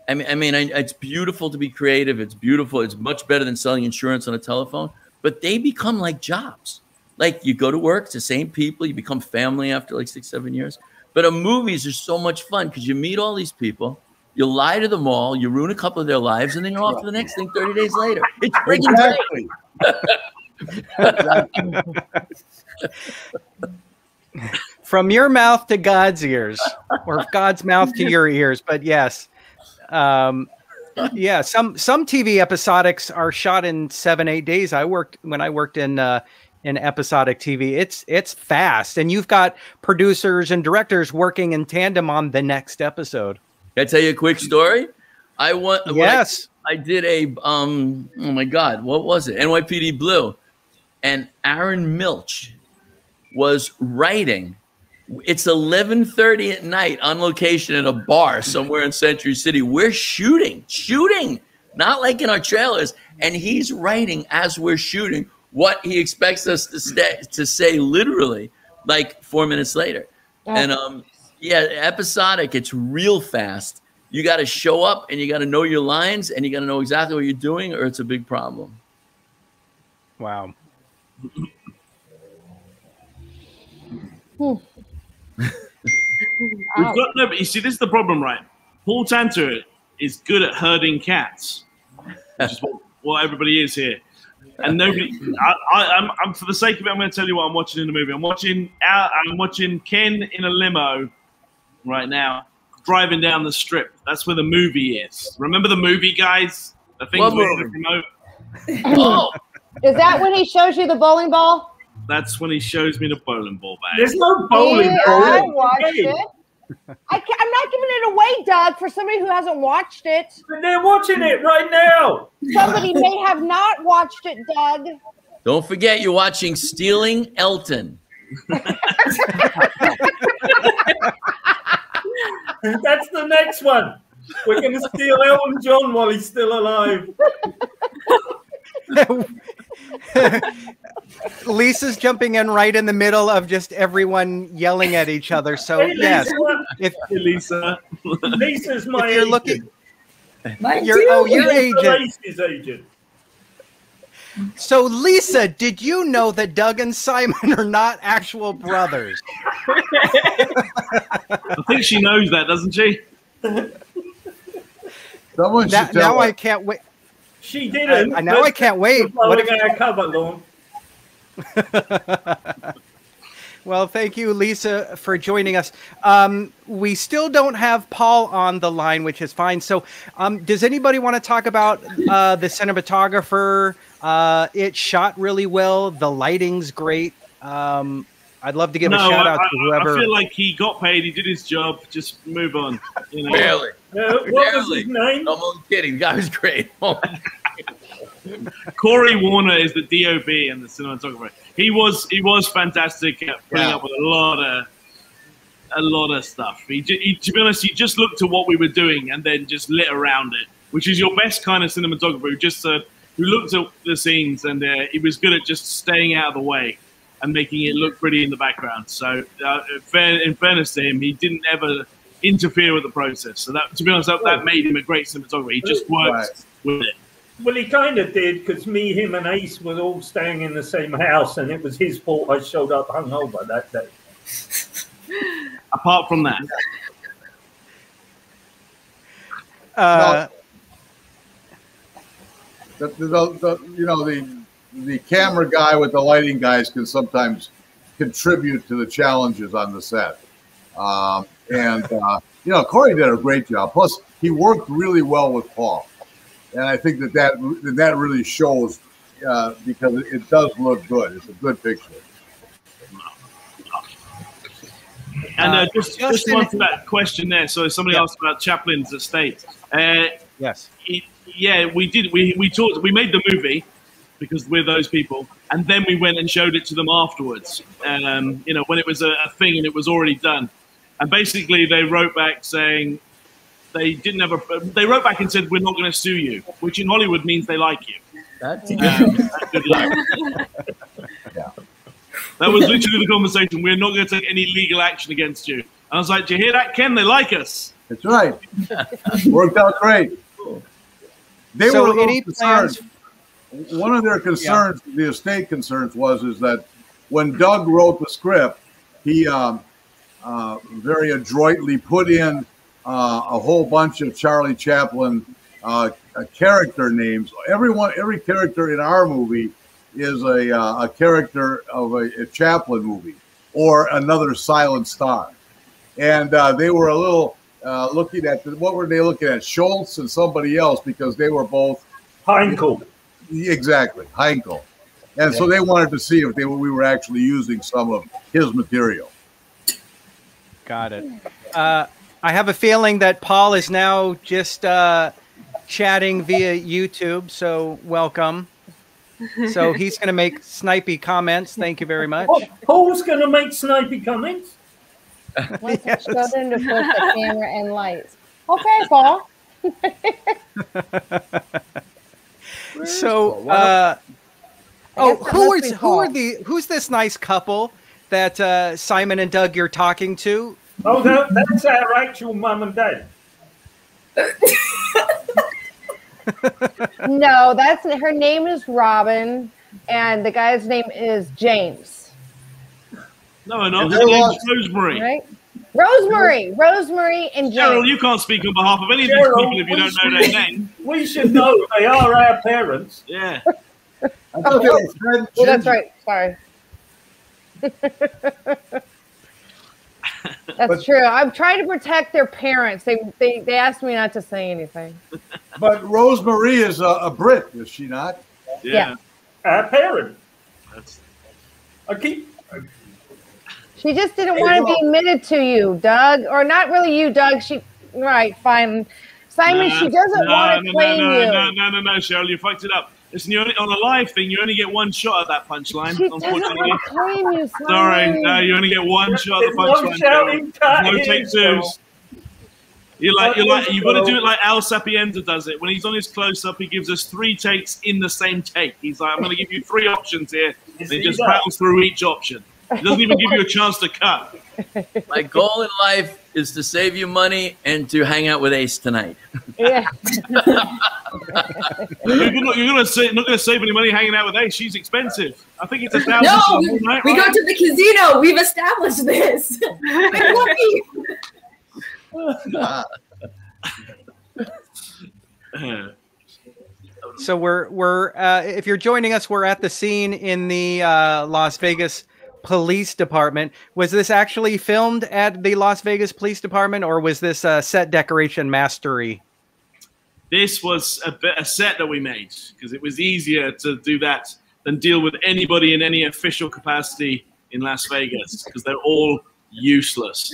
I mean, it's beautiful to be creative. It's beautiful. It's much better than selling insurance on a telephone. But they become like jobs. Like you go to work, it's the same people. You become family after like 6, 7 years. But movies are so much fun because you meet all these people. You lie to them all. You ruin a couple of their lives. And then you're off to the next thing 30 days later. It's freaking great. From your mouth to God's ears, or God's mouth to your ears. But yes, yeah, some TV episodics are shot in 7, 8 days. When I worked in episodic TV. It's fast, and you've got producers and directors working in tandem on the next episode. Can I tell you a quick story? Yes. I did a oh my God, what was it? NYPD Blue, and Aaron Milch was writing. It's 11:30 at night on location at a bar somewhere in Century City. We're shooting, not like in our trailers. And he's writing as we're shooting what he expects us to say literally like 4 minutes later. And yeah, episodic, it's real fast. You got to show up and you got to know your lines and you got to know exactly what you're doing, or it's a big problem. Wow. We've got no, but you see, this is the problem, right? Paul Tanter is good at herding cats, which is what everybody is here. And nobody, I'm for the sake of it, I'm going to tell you what I'm watching in the movie. I'm watching Ken in a limo right now, driving down the strip. That's where the movie is. Remember the movie, guys? The things we're going to promote. Oh. Is that when he shows you the bowling ball? That's when he shows me the bowling ball bag. There's no bowling ball. I watched it. I'm not giving it away, Doug, for somebody who hasn't watched it. But they're watching it right now. Somebody may have not watched it, Doug. Don't forget, you're watching Stealing Elton. That's the next one. We're going to steal Elton John while he's still alive. Lisa's jumping in right in the middle of just everyone yelling at each other. So hey, yes, Lisa. Lisa's my you're agent. looking. Your agent. So Lisa, did you know that Doug and Simon are not actual brothers? I think she knows that, doesn't she? Someone should tell now her. I can't wait. She didn't. Now I can't wait. What if I cover, Lauren? Well, thank you, Lisa, for joining us. We still don't have Paul on the line, which is fine. So does anybody want to talk about the cinematographer? It shot really well. The lighting's great. I'd love to give a shout out to whoever. I feel like he got paid. He did his job. Just move on. You know? Barely. What was his name? I'm only kidding. The guy was great. Corey Warner is the DOB and the cinematographer. He was fantastic at putting up with a lot of stuff. To be honest, he just looked at what we were doing and then just lit around it, which is your best kind of cinematographer. Who looked at the scenes and he was good at just staying out of the way and making it look pretty in the background. So, in fairness to him, he didn't ever interfere with the process. So that, to be honest, that made him a great cinematographer. He just worked with it. Well, he kind of did, because me, him, and Ace were all staying in the same house, and it was his fault I showed up hungover that day. Apart from that. The camera guy with the lighting guys can sometimes contribute to the challenges on the set. Corey did a great job. Plus, he worked really well with Paul. And I think that really shows because it does look good. It's a good picture. And just one to that question there. So somebody asked about Chaplin's estate. Yes. We did. We talked. We made the movie because we're those people, and then we went and showed it to them afterwards. When it was a thing and it was already done. And basically, they wrote back saying they didn't have a. They wrote back and said, "We're not going to sue you," which in Hollywood means they like you. That's good luck. Yeah. That was literally the conversation. We're not going to take any legal action against you. And I was like, "Do you hear that, Ken? They like us." That's right. Worked out great. They were a little concerned. One of their concerns, the estate concerns, is that when Doug wrote the script, he very adroitly put in a whole bunch of Charlie Chaplin character names. Every character in our movie is a character of a Chaplin movie or another silent star. And they were a little looking at what were they looking at? Schultz and somebody else, because they were both Heinkel. Exactly, Heinkel. And so they wanted to see if we were actually using some of his material. Got it. I have a feeling that Paul is now just chatting via YouTube, so welcome. So he's going to make snipey comments. Thank you very much. Paul's going to make snipey comments? Once it's showed into first the camera and lights. Okay, Paul. So who's this nice couple that Simon and Doug you're talking to? Oh, that's our actual mum and dad. No, her name is Robin, and the guy's name is James. No, not his name's Rosemary. Right? Rosemary, and James. Cheryl, you can't speak on behalf of any of these people if you don't know their name. We should know they are our parents. Yeah. Well, that's right. Sorry. That's true. I'm trying to protect their parents. They asked me not to say anything. But Rosemary is a Brit, is she not? Yeah. Our parent. She just didn't want to be admitted to you, Doug. Or not really you, Doug. Right, fine. Simon, she doesn't want to claim you. No, Cheryl, you fucked it up. Listen, on a live thing, you only get one shot at that punchline. She doesn't want to claim you, Simon. Sorry, no, you only get one shot at the punchline. No take twos. You've got to do it like Al Sapienza does it. When he's on his close-up, he gives us 3 takes in the same take. He's like, I'm going to give you 3 options here. And he just rattles through each option. He doesn't even give you a chance to cut. My goal in life is to save you money and to hang out with Ace tonight. Yeah. You're not going to save any money hanging out with Ace. She's expensive. I think it's $1,000. No, we go to the casino. We've established this. So we're if you're joining us, we're at the scene in the Las Vegas Police Department. Was this actually filmed at the Las Vegas Police Department, or was this set decoration mastery? This was a set that we made because it was easier to do that than deal with anybody in any official capacity in Las Vegas because they're all useless.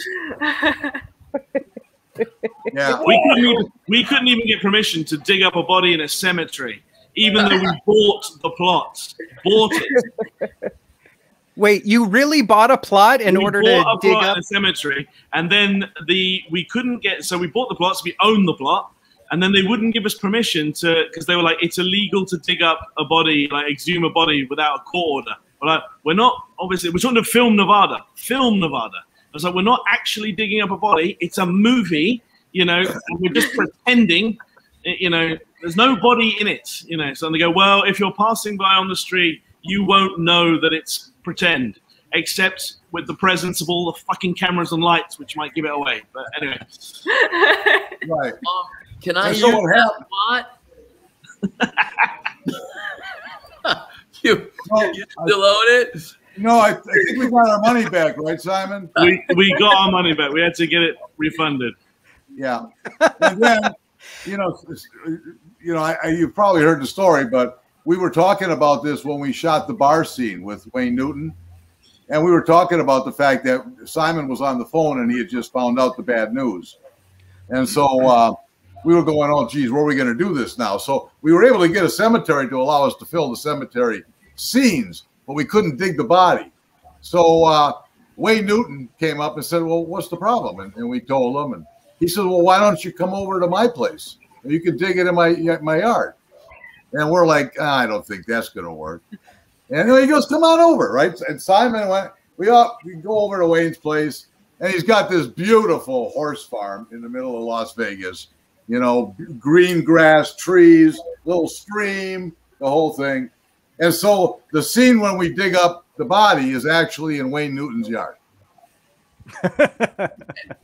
Yeah, we couldn't even get permission to dig up a body in a cemetery, even though we bought the plot. Bought it. Wait, you really bought a plot in order to dig up a cemetery, and then we couldn't get. So we bought the plots, we owned the plot, and then they wouldn't give us permission to because they were like, it's illegal to dig up a body, like exhume a body without a court order. But like, we're not obviously we're trying to film Nevada. I was like, we're not actually digging up a body. It's a movie, and we're just pretending, there's no body in it, So they go, well, if you're passing by on the street, you won't know that it's pretend, except with the presence of all the fucking cameras and lights, which might give it away. But anyway. Right. Can I use that plot? You still own it? No, I think we got our money back, right, Simon? We got our money back. We had to get it refunded. Yeah. And then, you've probably heard the story, but we were talking about this when we shot the bar scene with Wayne Newton. And we were talking about the fact that Simon was on the phone and he had just found out the bad news. And so we were going, oh, geez, where are we going to do this now? So we were able to get a cemetery to allow us to fill the cemetery scenes, but we couldn't dig the body. So Wayne Newton came up and said, well, what's the problem? And we told him. And he said, well, why don't you come over to my place? You can dig it in my yard. And we're like, I don't think that's going to work. And he goes, come on over, right? And Simon went, we go over to Wayne's place, and he's got this beautiful horse farm in the middle of Las Vegas. Green grass, trees, little stream, the whole thing. And so the scene when we dig up the body is actually in Wayne Newton's yard.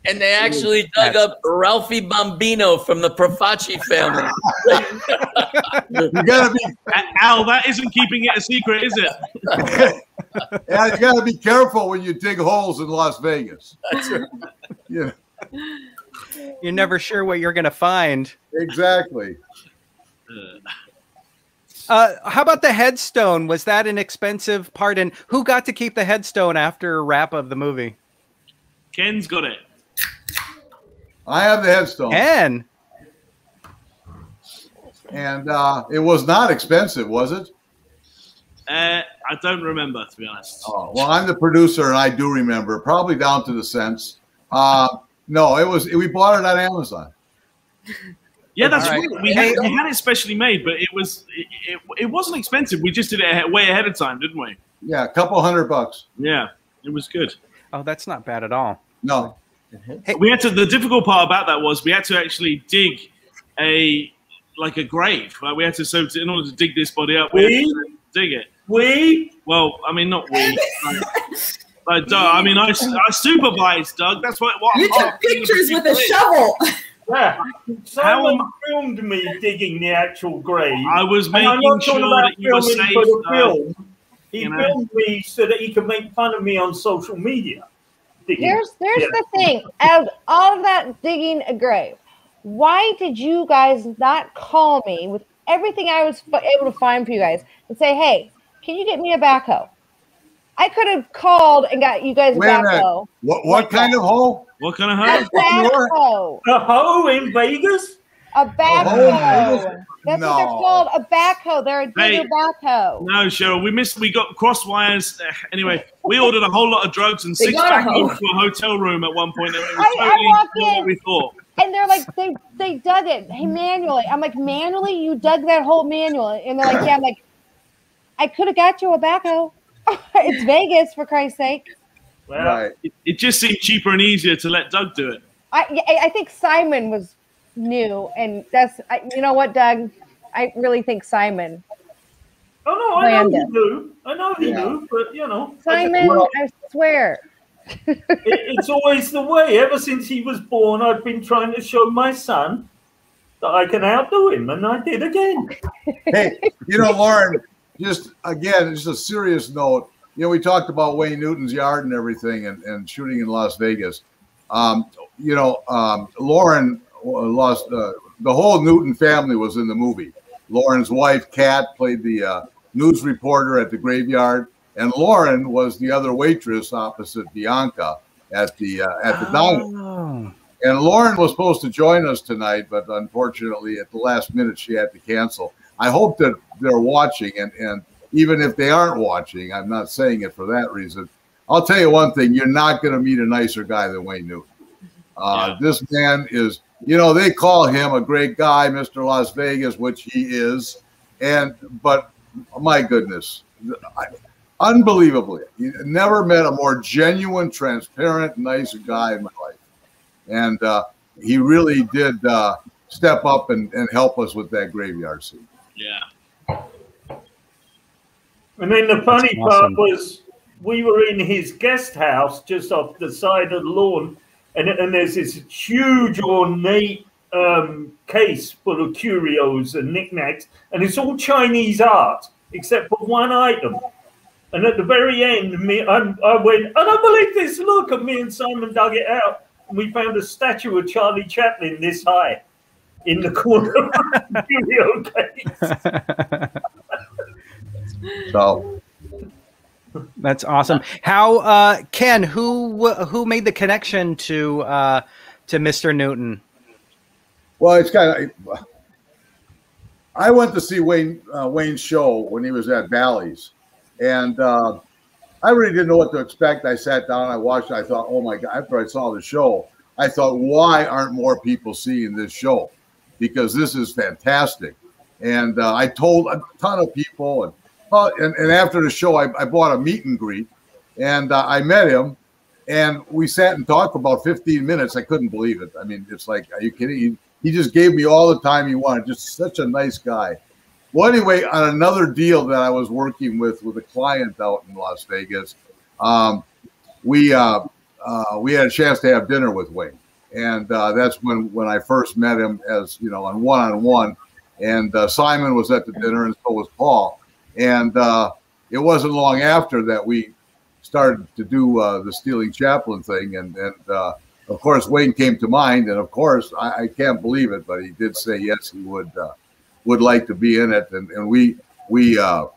And they actually dug up Ralphie Bambino from the Profaci family. You gotta be Al, that isn't keeping it a secret, is it? Yeah, you gotta be careful when you dig holes in Las Vegas. That's right. Yeah. You're never sure what you're gonna find. Exactly. How about the headstone? Was that an expensive part? And who got to keep the headstone after wrap of the movie? Ken's got it. I have the headstone. Ken. And it was not expensive, was it? I don't remember, to be honest. Oh, well, I'm the producer, and I do remember, probably down to the cents. No, it was. We bought it on Amazon. Yeah, that's All right. right. We had it specially made, but it wasn't expensive. We just did it way ahead of time, didn't we? Yeah, a couple $100. Yeah, it was good. Oh, that's not bad at all. No. We had to. The difficult part about that was we had to actually dig a grave. Like we had to, in order to dig this body up, we had to dig it. Well, I mean, not we. Like Doug, I mean, I supervised Doug. That's what you took pictures with a shovel. Yeah, someone filmed me digging the actual grave. I was making sure that you were safe. For the film. He filmed me so that he could make fun of me on social media. Here's the thing. Out of all of that digging a grave, why did you guys not call me with everything I was able to find for you guys and say, hey, can you get me a backhoe? I could have called and got you guys a backhoe. What kind of hoe? What kind of hoe? A backhoe. A hoe in Vegas? A backhoe. That's what they're called, a backhoe. They're a digger backhoe. No, Cheryl, we got cross wires. Anyway, we ordered a whole lot of drugs and 6 backhoes to a hotel room at one point. I walked in, what we thought. And they're like, they dug it manually. I'm like, manually? You dug that hole manually? And they're like, yeah. I'm like, I could have got you a backhoe. It's Vegas, for Christ's sake. Well, right. It just seemed cheaper and easier to let Doug do it. I think Simon was new, and you know what, Doug? I really think Simon. Oh no, I know he knew. I know he knew, but you know, Simon, I swear. It's always the way. Ever since he was born, I've been trying to show my son that I can outdo him, and I did again. Hey, Loren, just a serious note. We talked about Wayne Newton's yard and everything, and shooting in Las Vegas. Loren lost the whole Newton family was in the movie. Loren's wife, Kat, played the news reporter at the graveyard, and Loren was the other waitress opposite Bianca at the diner. And Loren was supposed to join us tonight, but unfortunately, at the last minute, she had to cancel. I hope that they're watching, and even if they aren't watching, I'm not saying it for that reason. I'll tell you one thing: you're not going to meet a nicer guy than Wayne Newton. This man is. They call him a great guy, Mr. Las Vegas, which he is. But my goodness, unbelievably, never met a more genuine, transparent, nice guy in my life. And he really did step up and help us with that graveyard scene. Yeah. And then the funny part was we were in his guest house just off the side of the lawn. And there's this huge ornate case full of curios and knickknacks, and it's all Chinese art except for one item. And at the very end, I went, I don't believe this. Look, and me and Simon dug it out, and we found a statue of Charlie Chaplin this high in the corner of the curio case. So. That's awesome. How Ken? Who made the connection to Mr. Newton? Well, it's kind of. I went to see Wayne's show when he was at Bally's, and I really didn't know what to expect. I sat down, I watched it. I thought, oh my God! After I saw the show, I thought, why aren't more people seeing this show? Because this is fantastic. And I told a ton of people, and after the show, I bought a meet and greet, and I met him, and we sat and talked for about 15 minutes. I couldn't believe it. I mean, it's like, are you kidding? He just gave me all the time he wanted. Just such a nice guy. Well, anyway, on another deal that I was working with a client out in Las Vegas, we had a chance to have dinner with Wayne, and that's when I first met him, as you know, on one-on-one. And Simon was at the dinner, and so was Paul. And it wasn't long after that we started to do the Stealing Chaplin thing, and of course Wayne came to mind, and of course I can't believe it, but he did say yes, he would like to be in it, and we were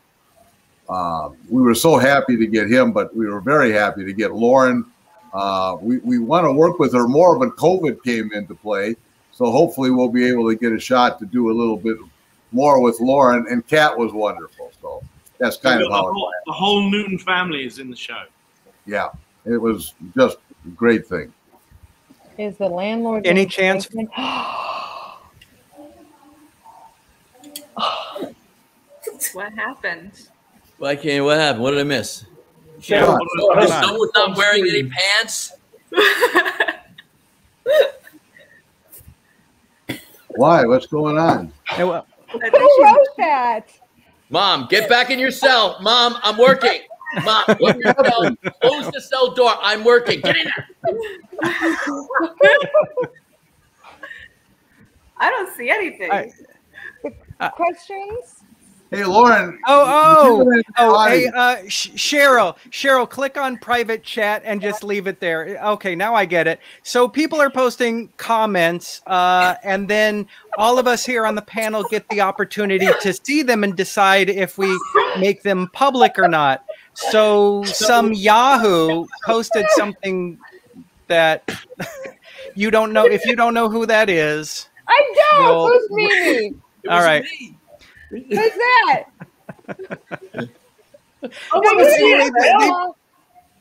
so happy to get him, but we were very happy to get Loren. We want to work with her more, but COVID came into play, so hopefully we'll be able to get a shot to do a little bit more with Loren, and Kat was wonderful. So that's kind of how the whole Newton family is in the show. Yeah, it was just a great thing. Is the landlord any chance? What happened? Why can't? What happened? What did I miss? Yeah. Is someone not wearing any pants? Why? What's going on? Who wrote that? Mom, get back in your cell. Mom, I'm working. Mom, get in your cell. Close the cell door. I'm working. Get in there. I don't see anything. Questions? Hey, Loren. Hey, Cheryl, click on private chat and just leave it there. Okay, now I get it. So people are posting comments, and then all of us here on the panel get the opportunity to see them and decide if we make them public or not. So some Yahoo posted something that you don't know. If you don't know who that is, I don't. Who's Mimi? All right. Who's that?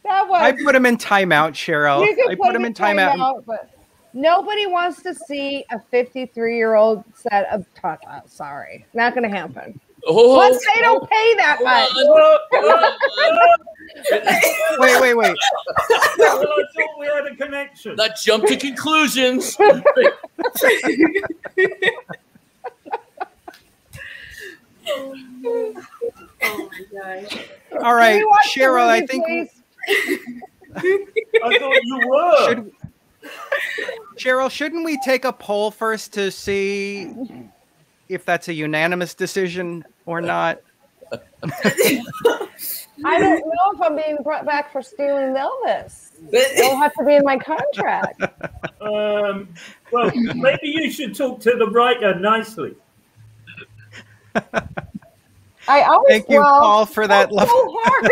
I put him in timeout, Cheryl. I put him in timeout. But nobody wants to see a 53-year-old set of tatas. Sorry, not going to happen. Plus, they don't pay that much. Wait. Well, I thought we had a connection. Let's jump to conclusions. Oh my gosh. All right, Cheryl, I think. I thought you were. Cheryl, shouldn't we take a poll first to see if that's a unanimous decision or not? I don't know if I'm being brought back for stealing Elvis. It'll have to be in my contract. Well, maybe you should talk to the writer nicely. I always thank you, Paul, for that. So hard.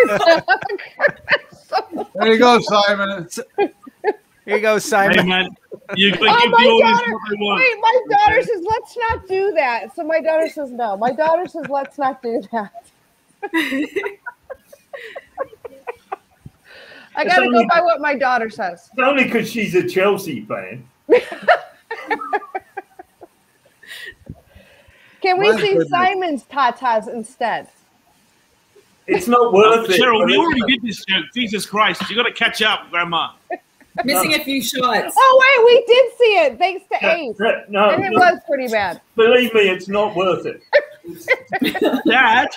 There you go, Simon. Here you go, Simon. Hey, man, you give the my audience daughter, what they want. wait, my daughter says, let's not do that. So my daughter says no. My daughter says, let's not do that. I got to go by what my daughter says. It's only because she's a Chelsea fan. Can we see Simon's tatas instead? It's not worth it. Cheryl, we already did this joke. Jesus Christ. You got to catch up, Grandma. Missing a few shots. Oh, wait, we did see it. Thanks to Ace. No, and it was pretty bad. Believe me, it's not worth it. Dad?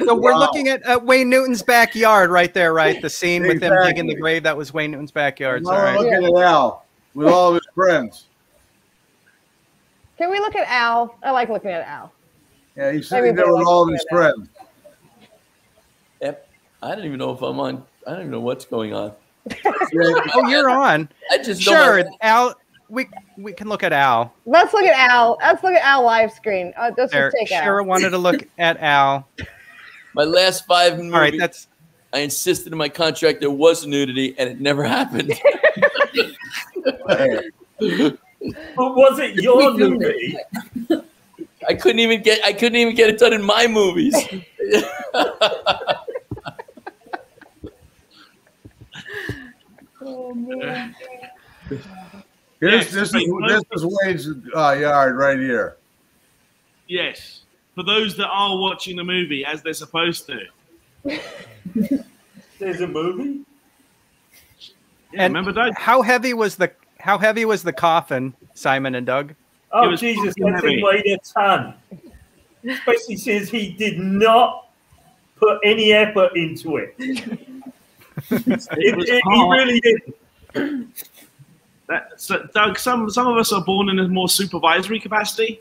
So we're looking at Wayne Newton's backyard right there, right? The scene with him digging the grave. That was Wayne Newton's backyard. Now we're looking at Al with all of his friends. Can we look at Al? I like looking at Al. Yeah, he's sitting there with all of his friends. Yep. I don't even know if I'm on. I don't even know what's going on. Oh, you're on. I just sure, Al. We can look at Al. Let's look at Al. Let's look at Al live screen. Let's just take Al. Shara wanted to look at Al. My last 5 movies. All right, that's. I insisted in my contract there was nudity, and it never happened. But was it your movie? I couldn't even get it done in my movies. Oh man. This is Wayne's yard right here. Yes. For those that are watching the movie as they're supposed to. There's a movie? Yeah, and remember that? How heavy was the coffin, Simon and Doug? Oh, Jesus, that thing weighed a ton. Especially since he did not put any effort into it. He really didn't. So, Doug, some of us are born in a more supervisory capacity.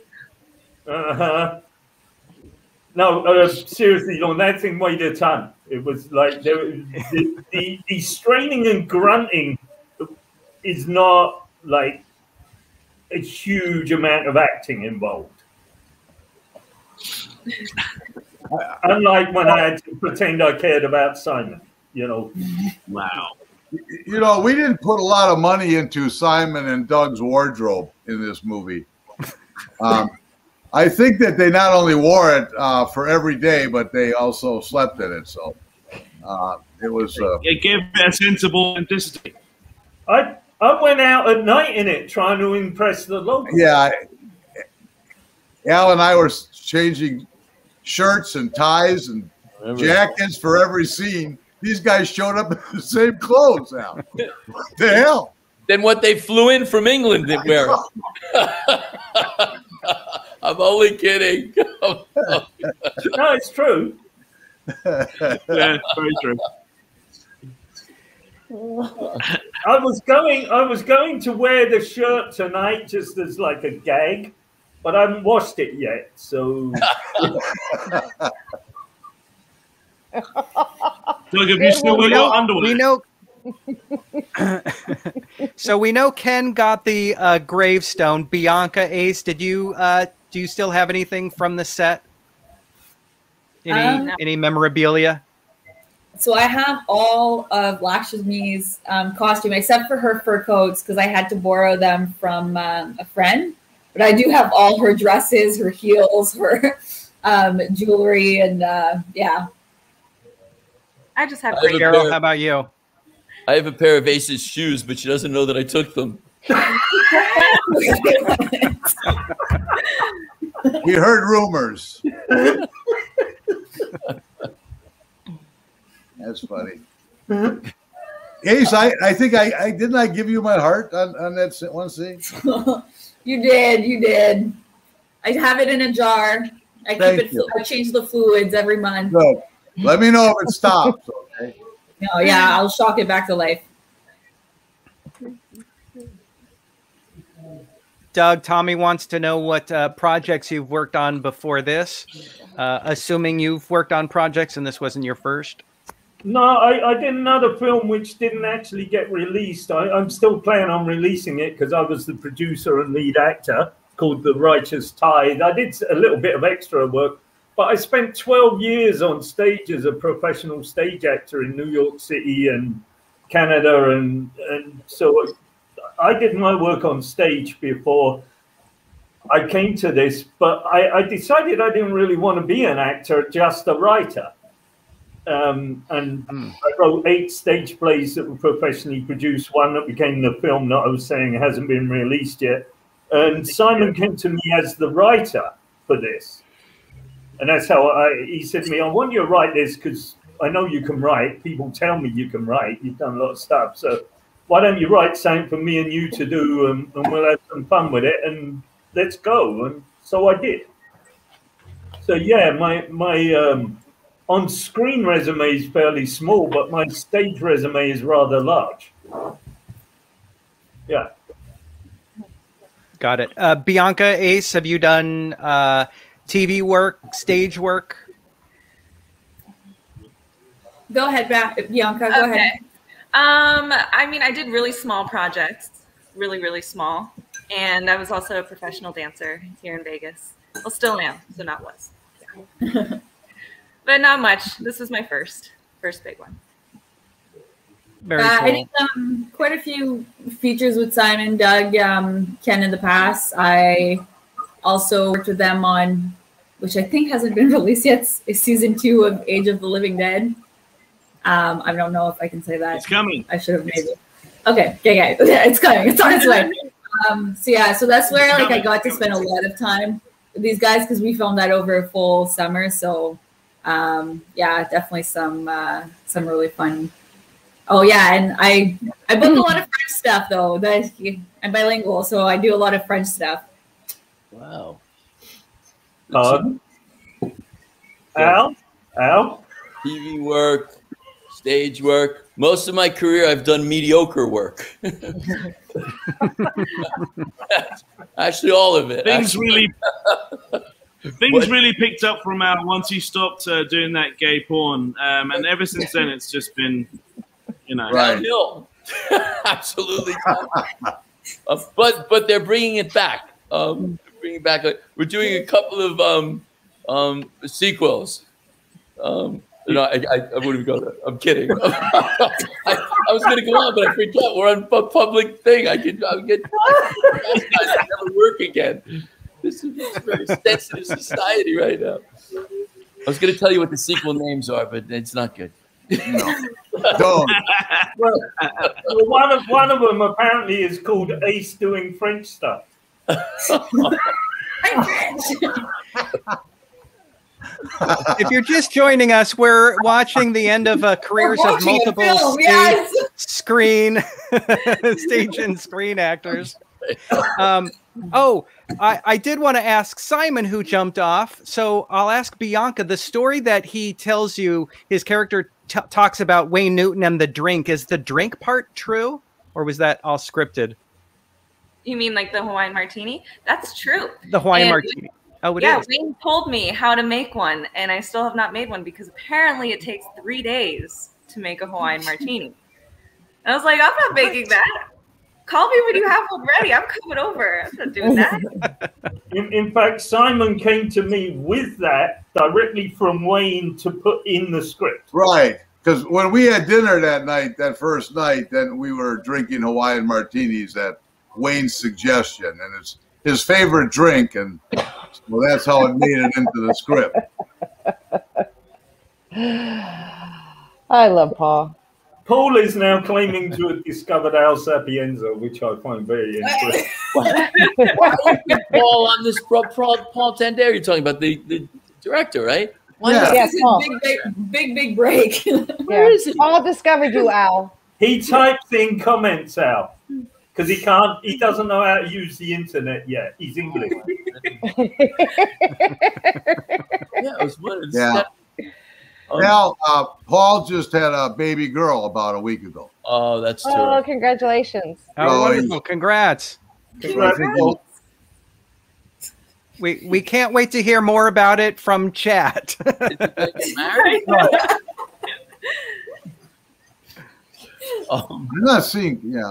No, seriously, Lon, that thing weighed a ton. It was like the straining and grunting is not like a huge amount of acting involved. Unlike when I had to pretend I cared about Simon, you know. Wow. You know, we didn't put a lot of money into Simon and Doug's wardrobe in this movie. I think that they not only wore it for every day, but they also slept in it. So it was. It gave a sensible authenticity. I I went out at night in it trying to impress the locals. Yeah. Al and I were changing shirts and ties and jackets for every scene. These guys showed up in the same clothes now. What the hell? Then what they flew in from England to wear. I'm only kidding. No, it's true. Yeah, very true. I was going to wear the shirt tonight just as like a gag, but I haven't washed it yet. So Doug, have you still got your underwear? We know. So we know Ken got the gravestone. Bianca, Ace, did you do you still have anything from the set? Any memorabilia? So I have all of Lakshmi's costume except for her fur coats because I had to borrow them from a friend. But I do have all her dresses, her heels, her jewelry, and yeah. I just have. Carol, how about you? I have a pair of Ace's shoes, but she doesn't know that I took them. We heard rumors. That's funny. Ace, I think I didn't I give you my heart on that one scene? You did. I have it in a jar. I change the fluids every month. Good. Let me know if it stops, okay? No, yeah, I'll shock it back to life. Doug, Tommy wants to know what projects you've worked on before this. Assuming you've worked on projects and this wasn't your first. no, I did another film which didn't actually get released. I'm still planning on releasing it because I was the producer and lead actor, called The Righteous Tide. I did a little bit of extra work, but I spent 12 years on stage as a professional stage actor in New York City and Canada, and so I did my work on stage before I came to this, but I decided I didn't really want to be an actor, just a writer. And I wrote 8 stage plays that were professionally produced, one that became the film that I was saying hasn't been released yet. And Simon came to me as the writer for this. And that's how he said to me, I want you to write this because I know you can write. People tell me you can write. You've done a lot of stuff. So why don't you write something for me and you to do, and we'll have some fun with it, and let's go. And so I did. So yeah, my on-screen resume is fairly small, but my stage resume is rather large. Yeah. Got it. Bianca, Ace, have you done TV work, stage work? Go ahead, Bianca. Go ahead. I mean, I did really small projects, really, really small. And I was also a professional dancer here in Vegas. Well, still am, so not was. Yeah. But not much. This was my first big one. Very cool. I did quite a few features with Simon, Doug, Ken in the past. I also worked with them on, which I think hasn't been released yet, is season 2 of Age of the Living Dead. I don't know if I can say that. It's coming. I should have maybe. Okay, it's coming. It's on its way. So that's where like I got to spend a lot of time with these guys because we filmed that over a full summer. So definitely some really fun. Oh yeah, and I book a lot of French stuff though. I'm bilingual, so I do a lot of French stuff. Wow. Al? TV work, stage work. Most of my career, I've done mediocre work. Actually, all of it. Things really picked up from Al once he stopped doing that gay porn, and ever since then, it's just been, Right. downhill. Absolutely. But they're bringing it back. We're doing a couple of sequels. I wouldn't even go there. I'm kidding. I was going to go on, but I forgot we're on a public thing. I would get never work again. This is a very sensitive society right now. I was going to tell you what the sequel names are, but it's not good. No. Don't. Well, one of them apparently is called Ace Doing French Stuff. If you're just joining us, we're watching the end of careers of multiple stage and screen actors. I did want to ask Simon, who jumped off. So I'll ask Bianca, the story that he tells you, his character talks about Wayne Newton and the drink. Is the drink part true, or was that all scripted? You mean like the Hawaiian martini? That's true. The Hawaiian martini. Oh, it is. Wayne told me how to make one, and I still have not made one because apparently it takes 3 days to make a Hawaiian martini. And I was like, I'm not making that. Call me when you have one ready. I'm coming over. I'm not doing that. In fact, Simon came to me with that directly from Wayne to put in the script. Right. Because when we had dinner that night, that first night, then we were drinking Hawaiian martinis at Wayne's suggestion. And it's his favorite drink. And well, that's how it made it into the script. I love Paul. Paul is now claiming to have discovered Al Sapienza, which I find very interesting. Paul on this Paul Tandare, you're talking about the director, right? This is big break. Where is it? Paul discovered you, Al. He types in comments, Al, because he doesn't know how to use the internet yet. He's English. Now, Paul just had a baby girl about a week ago. Oh, that's true. Oh, congratulations. Oh, wonderful. Congrats. We can't wait to hear more about it from chat. I'm not seeing,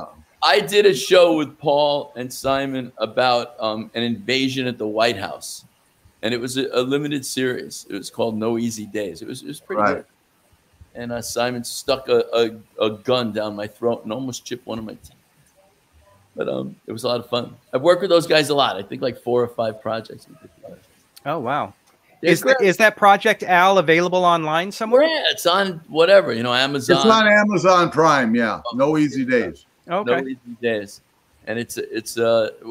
I did a show with Paul and Simon about an invasion at the White House. And it was a limited series. It was called No Easy Days. It was pretty good. And Simon stuck a gun down my throat and almost chipped one of my teeth. But it was a lot of fun. I've worked with those guys a lot. I think like 4 or 5 projects we did together. Oh, wow. Is that Project Al available online somewhere? Yeah, it's on whatever, Amazon. It's on Amazon Prime, yeah. No Easy Days. Okay. No Easy Days. And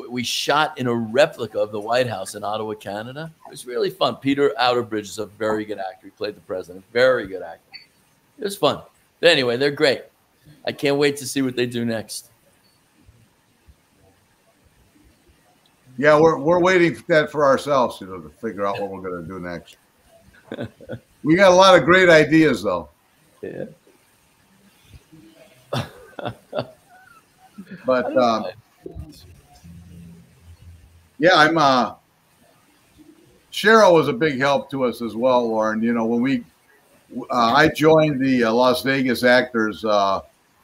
we shot in a replica of the White House in Ottawa, Canada. It was really fun. Peter Outerbridge is a very good actor. He played the president. Very good actor. It was fun. But anyway, they're great. I can't wait to see what they do next. Yeah, we're waiting for that for ourselves, to figure out what we're going to do next. We got a lot of great ideas, though. Yeah. But yeah, Cheryl was a big help to us as well, Loren. When I joined the Las Vegas Actors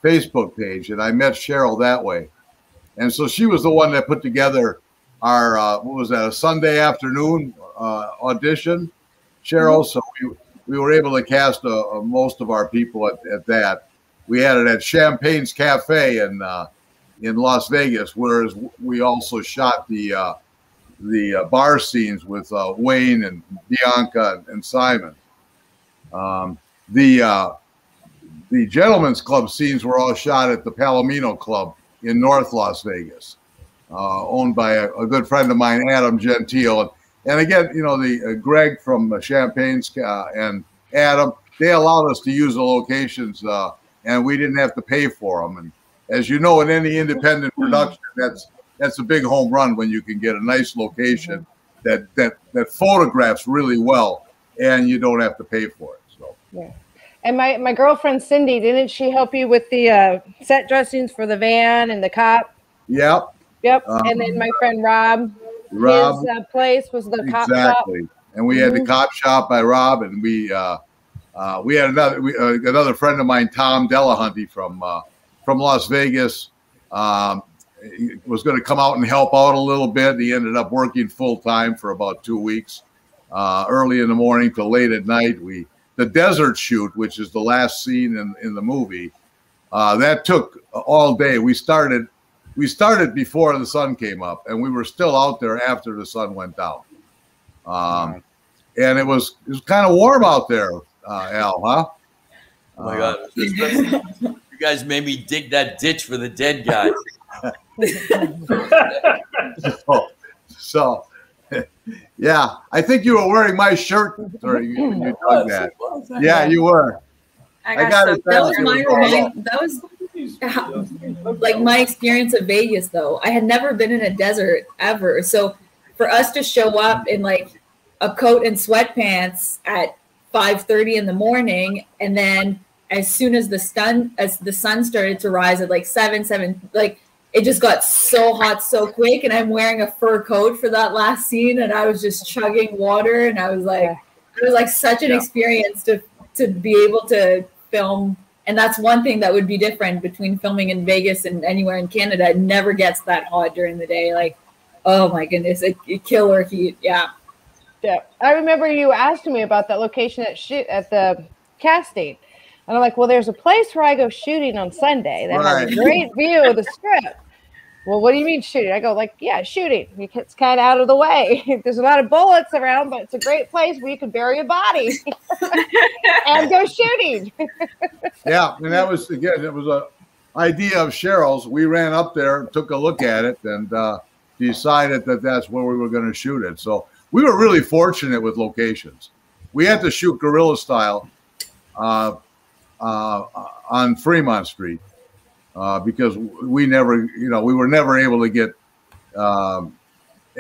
Facebook page, and I met Cheryl that way, and so she was the one that put together our what was that, a Sunday afternoon audition, Cheryl. So we were able to cast most of our people at that. We had it at Champagne's Cafe in Las Vegas, whereas we also shot the bar scenes with Wayne and Bianca and Simon. The Gentlemen's Club scenes were all shot at the Palomino Club in North Las Vegas, owned by a good friend of mine, Adam Gentile. And again, the Greg from Champagne's and Adam, they allowed us to use the locations, and we didn't have to pay for them. And as you know, in any independent production, that's a big home run when you can get a nice location that photographs really well, and you don't have to pay for it. So yeah. And my girlfriend Cindy, didn't she help you with the set dressings for the van and the cop? Yep. And then my friend Rob, his place was the cop shop. And we had the cop shop by Rob, and we had another friend of mine, Tom Delahunty from Las Vegas. He was going to come out and help out a little bit. He ended up working full time for about 2 weeks, early in the morning till late at night. The desert shoot, which is the last scene in the movie, that took all day. We started before the sun came up, and we were still out there after the sun went down. And it was kind of warm out there, Al, huh? Oh my God. You guys made me dig that ditch for the dead guy. So, yeah, I think you were wearing my shirt when you dug that. Yeah, you were. I got that was like my experience of Vegas, though. I had never been in a desert ever. So for us to show up in like a coat and sweatpants at 5:30 in the morning, and then as soon as the sun started to rise at like 7, like it just got so hot so quick, and I'm wearing a fur coat for that last scene, and I was just chugging water, and I was like, it was like such an experience to be able to film. And that's one thing that would be different between filming in Vegas and anywhere in Canada. It never gets that hot during the day. Like, oh my goodness, a killer heat. Yeah. Yeah. I remember you asking me about that location at the casting. And I'm like, well, there's a place where I go shooting on Sunday that has a great view of the strip. Well, what do you mean shooting? I go like, yeah, shooting. It's kind of out of the way. There's a lot of bullets around, but it's a great place where you can bury a body and go shooting. Yeah, and that was, again, it was an idea of Cheryl's. We ran up there, took a look at it, and decided that that's where we were going to shoot it. So we were really fortunate with locations. We had to shoot guerrilla style on Fremont Street. Because we were never able to get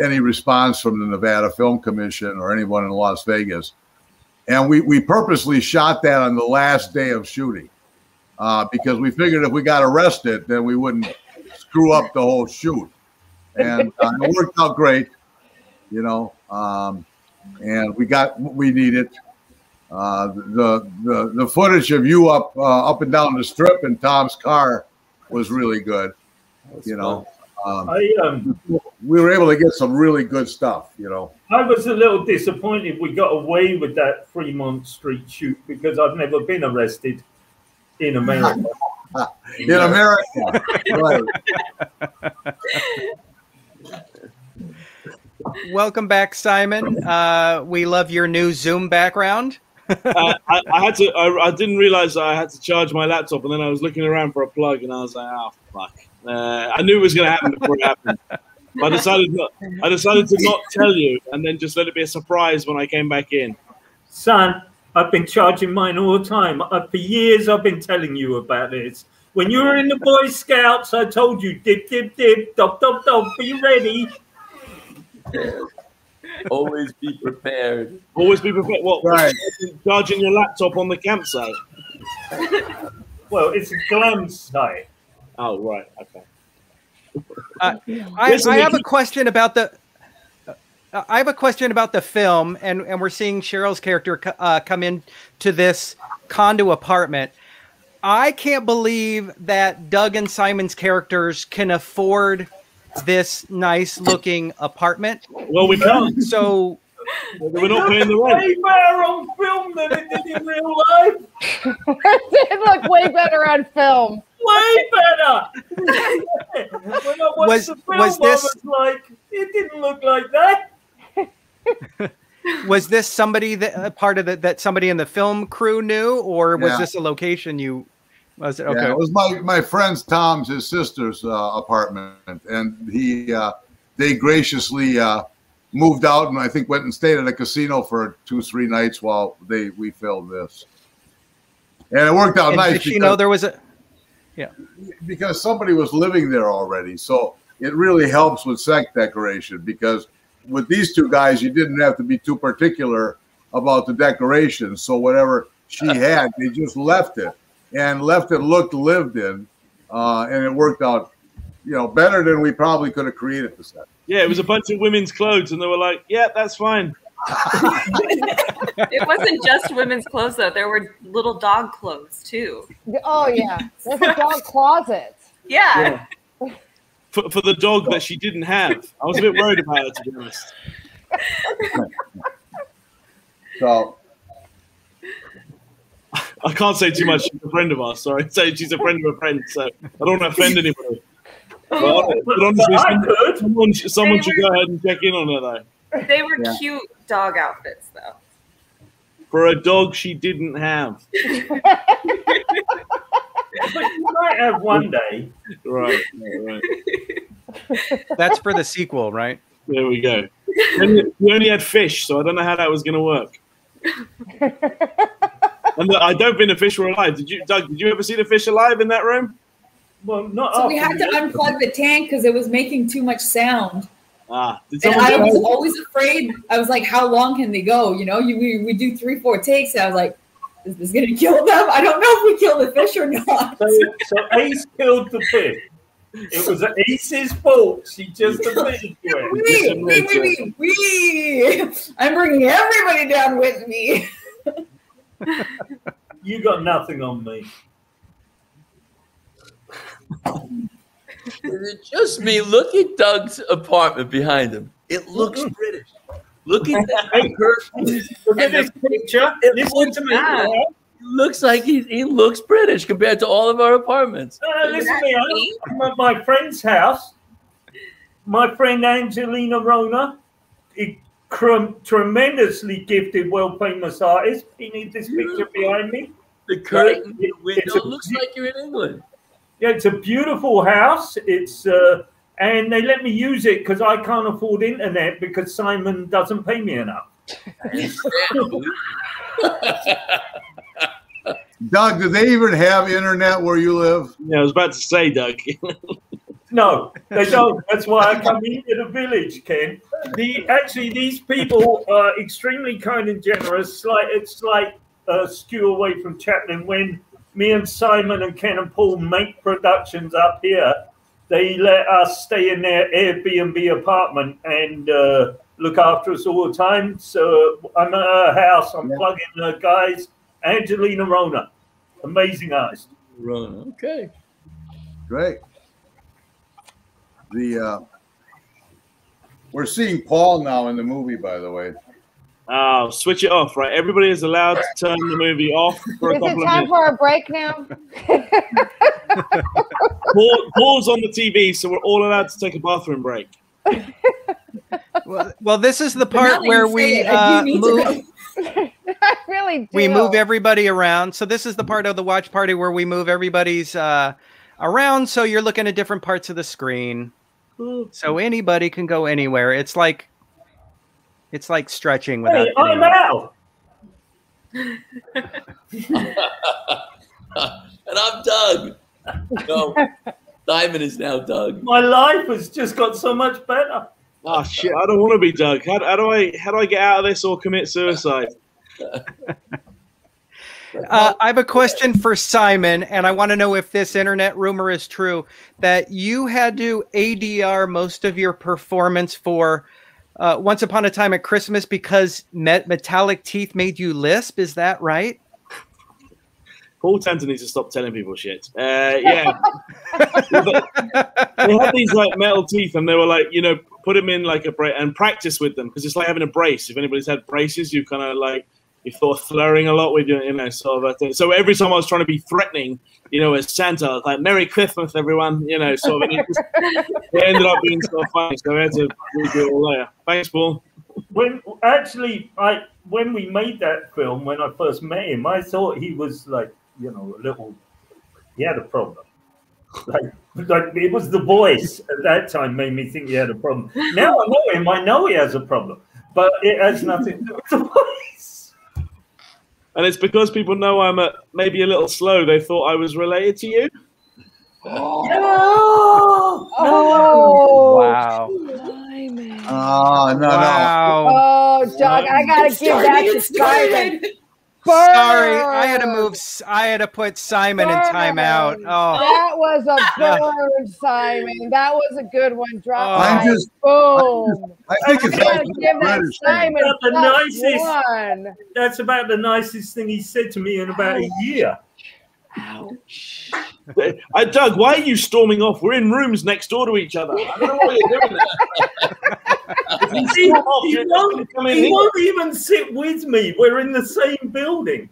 any response from the Nevada Film Commission or anyone in Las Vegas. And we purposely shot that on the last day of shooting because we figured if we got arrested, then we wouldn't screw up the whole shoot. And it worked out great, and we got what we needed. The footage of you up and down the strip in Tom's car was really good. We were able to get some really good stuff. I was a little disappointed we got away with that Fremont Street shoot because I've never been arrested in America. In America, right. Welcome back, Simon. We love your new Zoom background. I didn't realize I had to charge my laptop, and then I was looking around for a plug, and I was like, "Oh fuck!" I knew it was going to happen before it happened. But I decided to not tell you, and then just let it be a surprise when I came back in. Son, I've been charging mine all the time. For years, I've been telling you about this. When you were in the Boy Scouts, I told you, dip, dip, dip, dop, dop, dop. Are you ready? Always be prepared. Always be prepared. What? Right. Charging your laptop on the campsite? Well, it's a glam site. Oh, right. Okay. I have a question about the. I have a question about the film, and we're seeing Cheryl's character come into this condo apartment. I can't believe that Doug and Simon's characters can afford this nice looking apartment. Well, we can't. So we're not paying the rent. Way better on film than it did in real life. It did look way better on film. Way better. When I watched the film, was this, I was like, it didn't look like that. Was this somebody that part of that somebody in the film crew knew, or was this a location you? Was it okay? Yeah, it was my friend's Tom's, his sister's apartment, and they graciously moved out, and I think went and stayed at a casino for 2-3 nights while we filmed this, and it worked out nice. Did she know there was a? Yeah, because somebody was living there already, so it really helps with set decoration. Because with these two guys, you didn't have to be too particular about the decorations. So whatever she had, they just left it. And left it looked lived in, and it worked out, better than we probably could have created the set. Yeah, it was a bunch of women's clothes, and they were like, "Yeah, that's fine." It wasn't just women's clothes, though. There were little dog clothes too. Oh yeah, there's a dog closet. Yeah. For the dog that she didn't have. I was a bit worried about her, to be honest. So. I can't say too much. She's a friend of ours. Sorry, say she's a friend of a friend. So I don't want to offend anybody. But honestly, someone should go ahead and check in on her, though. They were cute dog outfits, though. for a dog she didn't have. But you might have one day. Right. That's for the sequel, right? There we go. And we only had fish, so I don't know how that was going to work. And I don't think the fish were alive. Doug? Did you ever see the fish alive in that room? Well, not. So we had to unplug the tank because it was making too much sound. And I was always afraid. I was like, how long can they go? You know, we do 3-4 takes. And I was like, is this going to kill them? I don't know if we kill the fish or not. So Ace killed the fish. It was Ace's fault. She just admitted to it. We. I'm bringing everybody down with me. You got nothing on me. Is it just me? Look at Doug's apartment behind him. It looks British. Look at that. Look at this picture. Listen to me. It looks like he looks British compared to all of our apartments. Listen to me. I'm at my friend's house. My friend Angelina Rona, a tremendously gifted, world-famous artist. He needs this picture behind me. The curtain window looks like you're in England. Yeah, it's a beautiful house. It's and they let me use it because I can't afford internet because Simon doesn't pay me enough. Doug, do they even have internet where you live? Yeah, I was about to say, Doug. No, they don't. That's why I come into the village, Ken. Actually, these people are extremely kind and generous. It's like a skew away from Chaplin. When me and Simon and Ken and Paul make productions up here, they let us stay in their Airbnb apartment and look after us all the time. So I'm at her house. I'm plugging her guys. Angelina Rona, amazing artist. Rona, okay, great. We're seeing Paul now in the movie, by the way. Oh, switch it off, right? Everybody is allowed to turn the movie off for a couple of minutes. Is it time for a break now? Paul's on the TV, so we're all allowed to take a bathroom break. Well, this is the part where we move. I really do. We move everybody around. So this is the part of the watch party where we move everybody's around. So you're looking at different parts of the screen. So anybody can go anywhere. It's like stretching without. Hey, I'm out. And I'm Doug. No, Simon is now Doug. My life has just got so much better. Oh shit! I don't want to be Doug. How do I get out of this or commit suicide? I have a question for Simon, and I want to know if this internet rumor is true that you had to ADR most of your performance for Once Upon a Time at Christmas because metallic teeth made you lisp. Is that right? Paul Tanter needs to stop telling people shit. Yeah. They had these like metal teeth, and they were like, put them in like a brace and practice with them because it's like having a brace. If anybody's had braces, you kind of like you thought slurring a lot with your, sort of a thing. So every time I was trying to be threatening, as Santa, I was like Merry Christmas, everyone, sort of. It ended up being so funny, so I had to redo it all there. Thanks, Paul. When we made that film, when I first met him, I thought he was like, he had a problem. Like it was the voice at that time made me think he had a problem. Now I know him, I know he has a problem, but it has nothing to do with the voice. And it's because people know I'm maybe a little slow. They thought I was related to you. Oh, wow. Oh, no, wow. no. Oh, Doug, I gotta give that to Simon. Sorry, I had to put Simon in timeout. Oh, that was a burn, Simon. That was a good one. Drop boom. I think it's like give that Simon the nicest. That's about the nicest thing he said to me in about a year. Ouch. Doug, why are you storming off? We're in rooms next door to each other. I don't know what you're doing. He won't even sit with me. We're in the same building.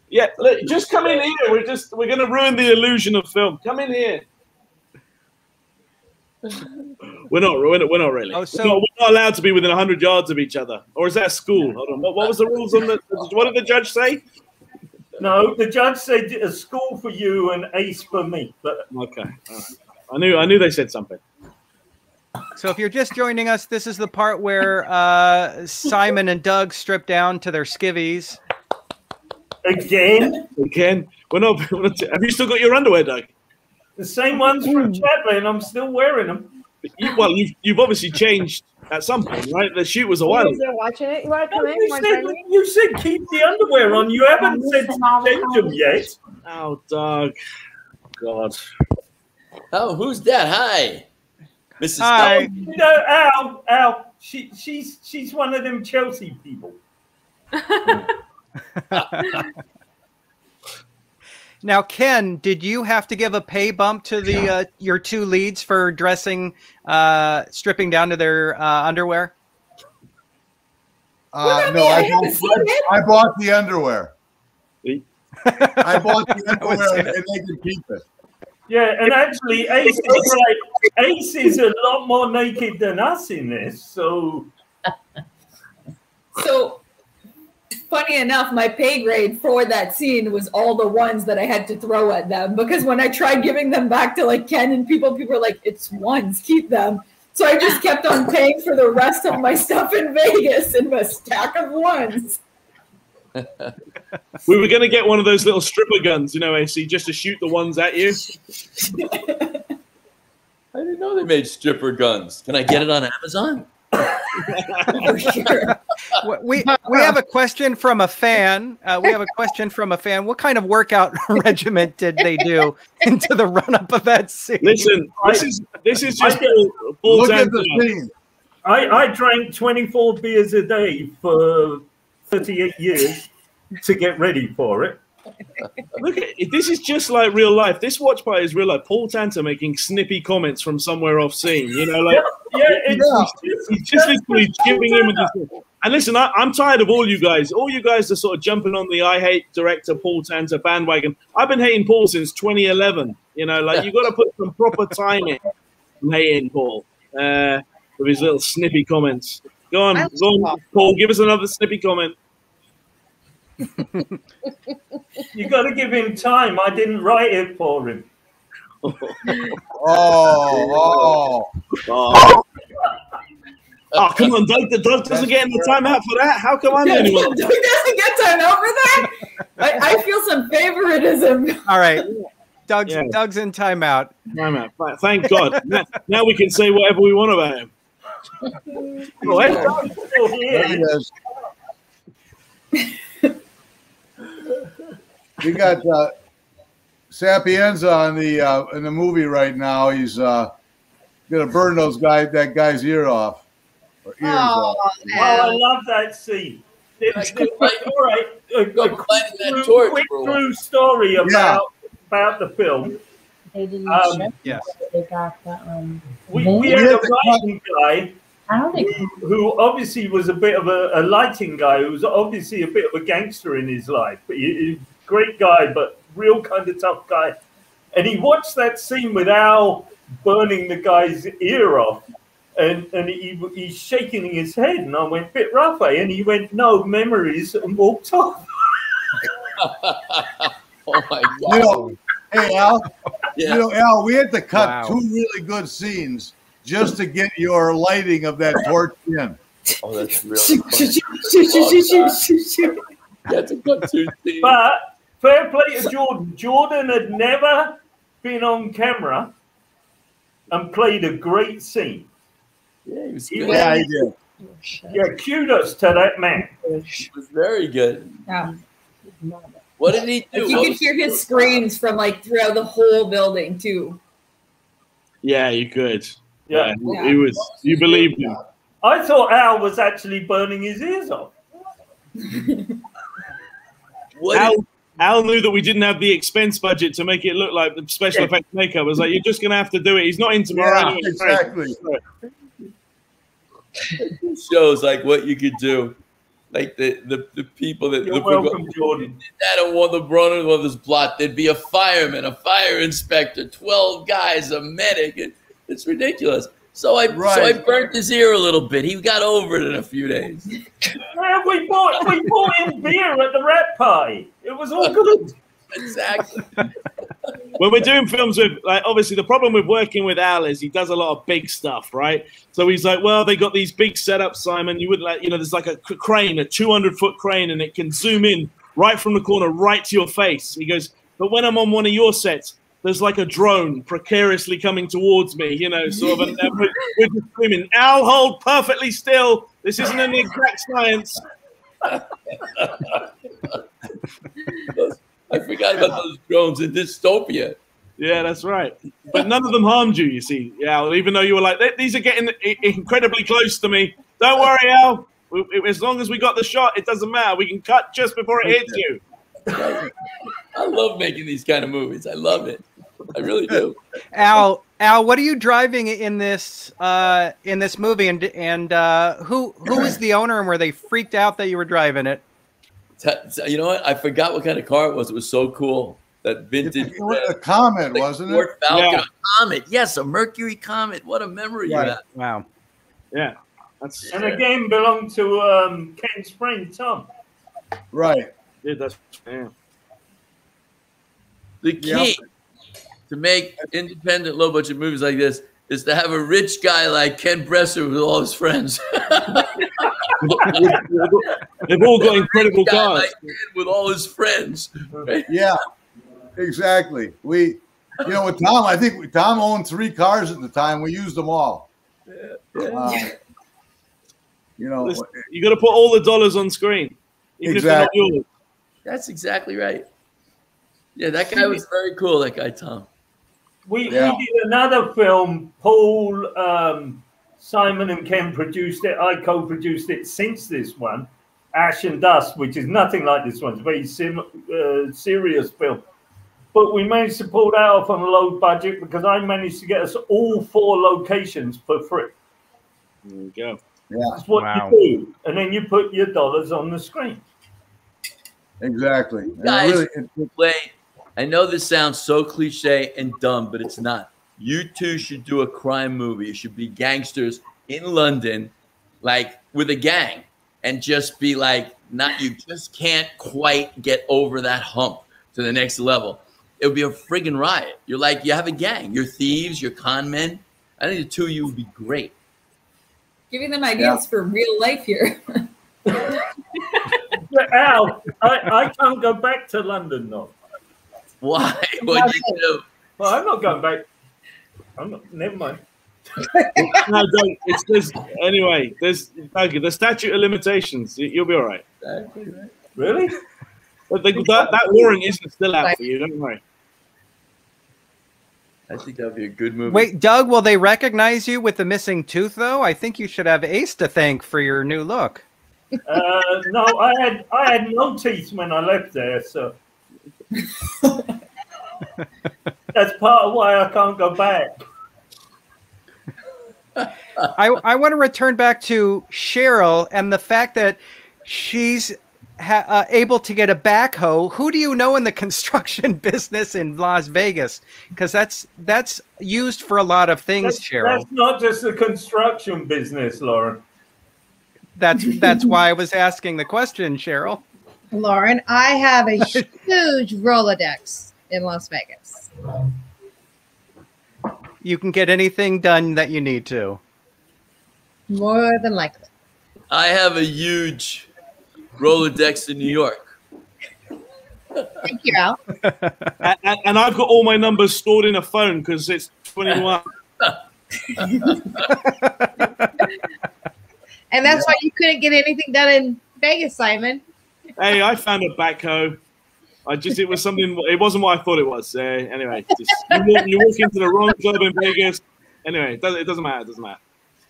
Yeah, look, just come in here. We're going to ruin the illusion of film. Come in here. We're not really. Oh, so we're not allowed to be within 100 yards of each other. Or is that school? Hold on. What was the rules on the? What did the judge say? No, the judge said a school for you and ace for me. But okay, all right. I knew they said something. So if you're just joining us, this is the part where Simon and Doug strip down to their skivvies. Again? We're not, have you still got your underwear, Doug? The same ones from Chaplin. I'm still wearing them. You've obviously changed at some point, right? The shoot was a while ago. You're watching it. You want to come in? You said keep the underwear on. You haven't said change them yet. Oh, Doug. God. Oh, who's that? Hi. Mrs. Hi. No, Al. She's one of them Chelsea people. Now, Ken, did you have to give a pay bump to the your two leads for stripping down to their underwear? No, I bought the underwear. I bought the underwear and they can keep it. Yeah, and actually, Ace is a lot more naked than us in this. So, funny enough, my pay grade for that scene was all the ones that I had to throw at them, because when I tried giving them back to like Ken and people were like, "It's ones, keep them." So I just kept on paying for the rest of my stuff in Vegas in a stack of ones. We were going to get one of those little stripper guns, you know, AC, just to shoot the ones at you. I didn't know they made stripper guns. Can I get it on Amazon? For sure. We have a question from a fan. What kind of workout regimen did they do into the run-up of that scene? Listen, this is just look at the scene. I drank 24 beers a day for 38 years to get ready for it. Look at it. This is just like real life. This watch party is real life. Paul Tanter making snippy comments from somewhere off scene. You know, like he's just literally giving him this. And listen, I'm tired of all you guys. All you guys are sort of jumping on the I hate director Paul Tanter bandwagon. I've been hating Paul since 2011. You know, like you got to put some proper time in hating Paul with his little snippy comments. Go on, Paul. Give us another snippy comment. You got to give him time. I didn't write it for him. Oh, come on, Doug doesn't get in the timeout for that. How come I'm anyone? Doug doesn't get time out for that? I feel some favoritism. All right. Doug's in timeout. Timeout. Thank God. Now we can say whatever we want about him. We got Sapienza on the in the movie right now. He's gonna burn that guy's ear off. Or ears off. Oh, I love that scene. All right, a quick true story about the film. They didn't yes. They got the we had a lighting guy who obviously was a bit of a lighting guy who was obviously a bit of a gangster in his life. But he great guy, but real kind of tough guy. And he watched that scene with Al burning the guy's ear off. And he's shaking his head. And I went, bit rough, eh? And he went, no, memories, and walked off. Oh, my God. Hey, Al. Yeah. You know, Al, we had to cut two really good scenes just to get your lighting of that torch in. Oh, that's really funny. But fair play to Jordan. Jordan had never been on camera and played a great scene. Yeah, he was good. Yeah, he did. Yeah, kudos to that man. He was very good. Yeah. What did he do? You could hear his screams from like throughout the whole building too. Yeah, you could. Yeah. He was. You believed him. I thought Al was actually burning his ears off. Al knew that we didn't have the expense budget to make it look like the special effects makeup. I was like, you're just going to have to do it. He's not in tomorrow. Yeah, exactly. It shows like what you could do. Like the people that You're welcome, Jordan. That and Warner Brothers plot, there'd be a fireman, a fire inspector, 12 guys, a medic. It's ridiculous. So I burnt his ear a little bit. He got over it in a few days. Yeah, we bought him beer at the rap party. It was all good. Exactly. When we're doing films with, like, obviously the problem with working with Al is he does a lot of big stuff, right? So he's like, well, they got these big setups, Simon. You would like, you know, there's like a crane, a 200-foot crane, and it can zoom in right from the corner, right to your face. He goes, but when I'm on one of your sets, there's like a drone precariously coming towards me, you know, sort of, and we're just screaming, Al, hold perfectly still. This isn't an exact science. I forgot about those drones in Dystopia. Yeah, that's right. But none of them harmed you, you see, Al, even though you were like, these are getting incredibly close to me. Don't worry, Al. As long as we got the shot, it doesn't matter. We can cut just before it hits you. I love making these kind of movies. I love it. I really do. Al, what are you driving in this movie? And who is the owner? And were they freaked out that you were driving it? You know what? I forgot what kind of car it was. It was so cool. That vintage. A Comet, wasn't it? Falcon, yeah. A Comet. Yes, a Mercury Comet. What a memory you have. Wow. Yeah. And the game belonged to Ken's friend, Tom. Right. Yeah, that's the key to make independent, low-budget movies like this is to have a rich guy like Ken Bresser with all his friends. They've all got incredible cars. Like with all his friends. Right? Yeah, exactly. You know, with Tom, I think Tom owned 3 cars at the time. We used them all. Yeah. You know, you got to put all the dollars on screen. Even exactly. If they're not yours. That's exactly right. Yeah, that guy was very cool, that guy, Tom. We did another film. Paul, Simon and Ken produced it. I co-produced it since this one, Ash and Dust, which is nothing like this one. It's a very serious film. But we managed to pull that off on a low budget because I managed to get us all 4 locations for free. There you go. Yeah. That's what you do. And then you put your dollars on the screen. Exactly. Guys, I know this sounds so cliche and dumb, but it's not. You two should do a crime movie. It should be gangsters in London, like with a gang, and just be like, you just can't quite get over that hump to the next level. It would be a friggin' riot. You're like, you have a gang. You're thieves. You're con men. I think the 2 of you would be great. Giving them ideas for real life here. Al, I can't go back to London, though. Why? What you do? Well, I'm not going back. Never mind. No, don't. It's just anyway. There's the statute of limitations. You'll be all right. Really? But that warrant isn't still out for you. Don't worry. I think that'd be a good movie. Wait, Doug, will they recognize you with the missing tooth, though? I think you should have Ace to thank for your new look. No, I had no teeth when I left there, so that's part of why I can't go back. I want to return back to Cheryl and the fact that she's able to get a backhoe. Who do you know in the construction business in Las Vegas? Because that's used for a lot of things, Cheryl. That's not just the construction business, Loren. That's why I was asking the question, Cheryl. Loren, I have a huge Rolodex in Las Vegas. You can get anything done that you need to. More than likely. I have a huge Rolodex in New York. Thank you, Al. And I've got all my numbers stored in a phone because it's 21. And that's why you couldn't get anything done in Vegas, Simon. Hey, I found a backhoe. It was something. It wasn't what I thought it was. Anyway, you walk into the wrong club in Vegas. Anyway, it doesn't matter. It doesn't matter.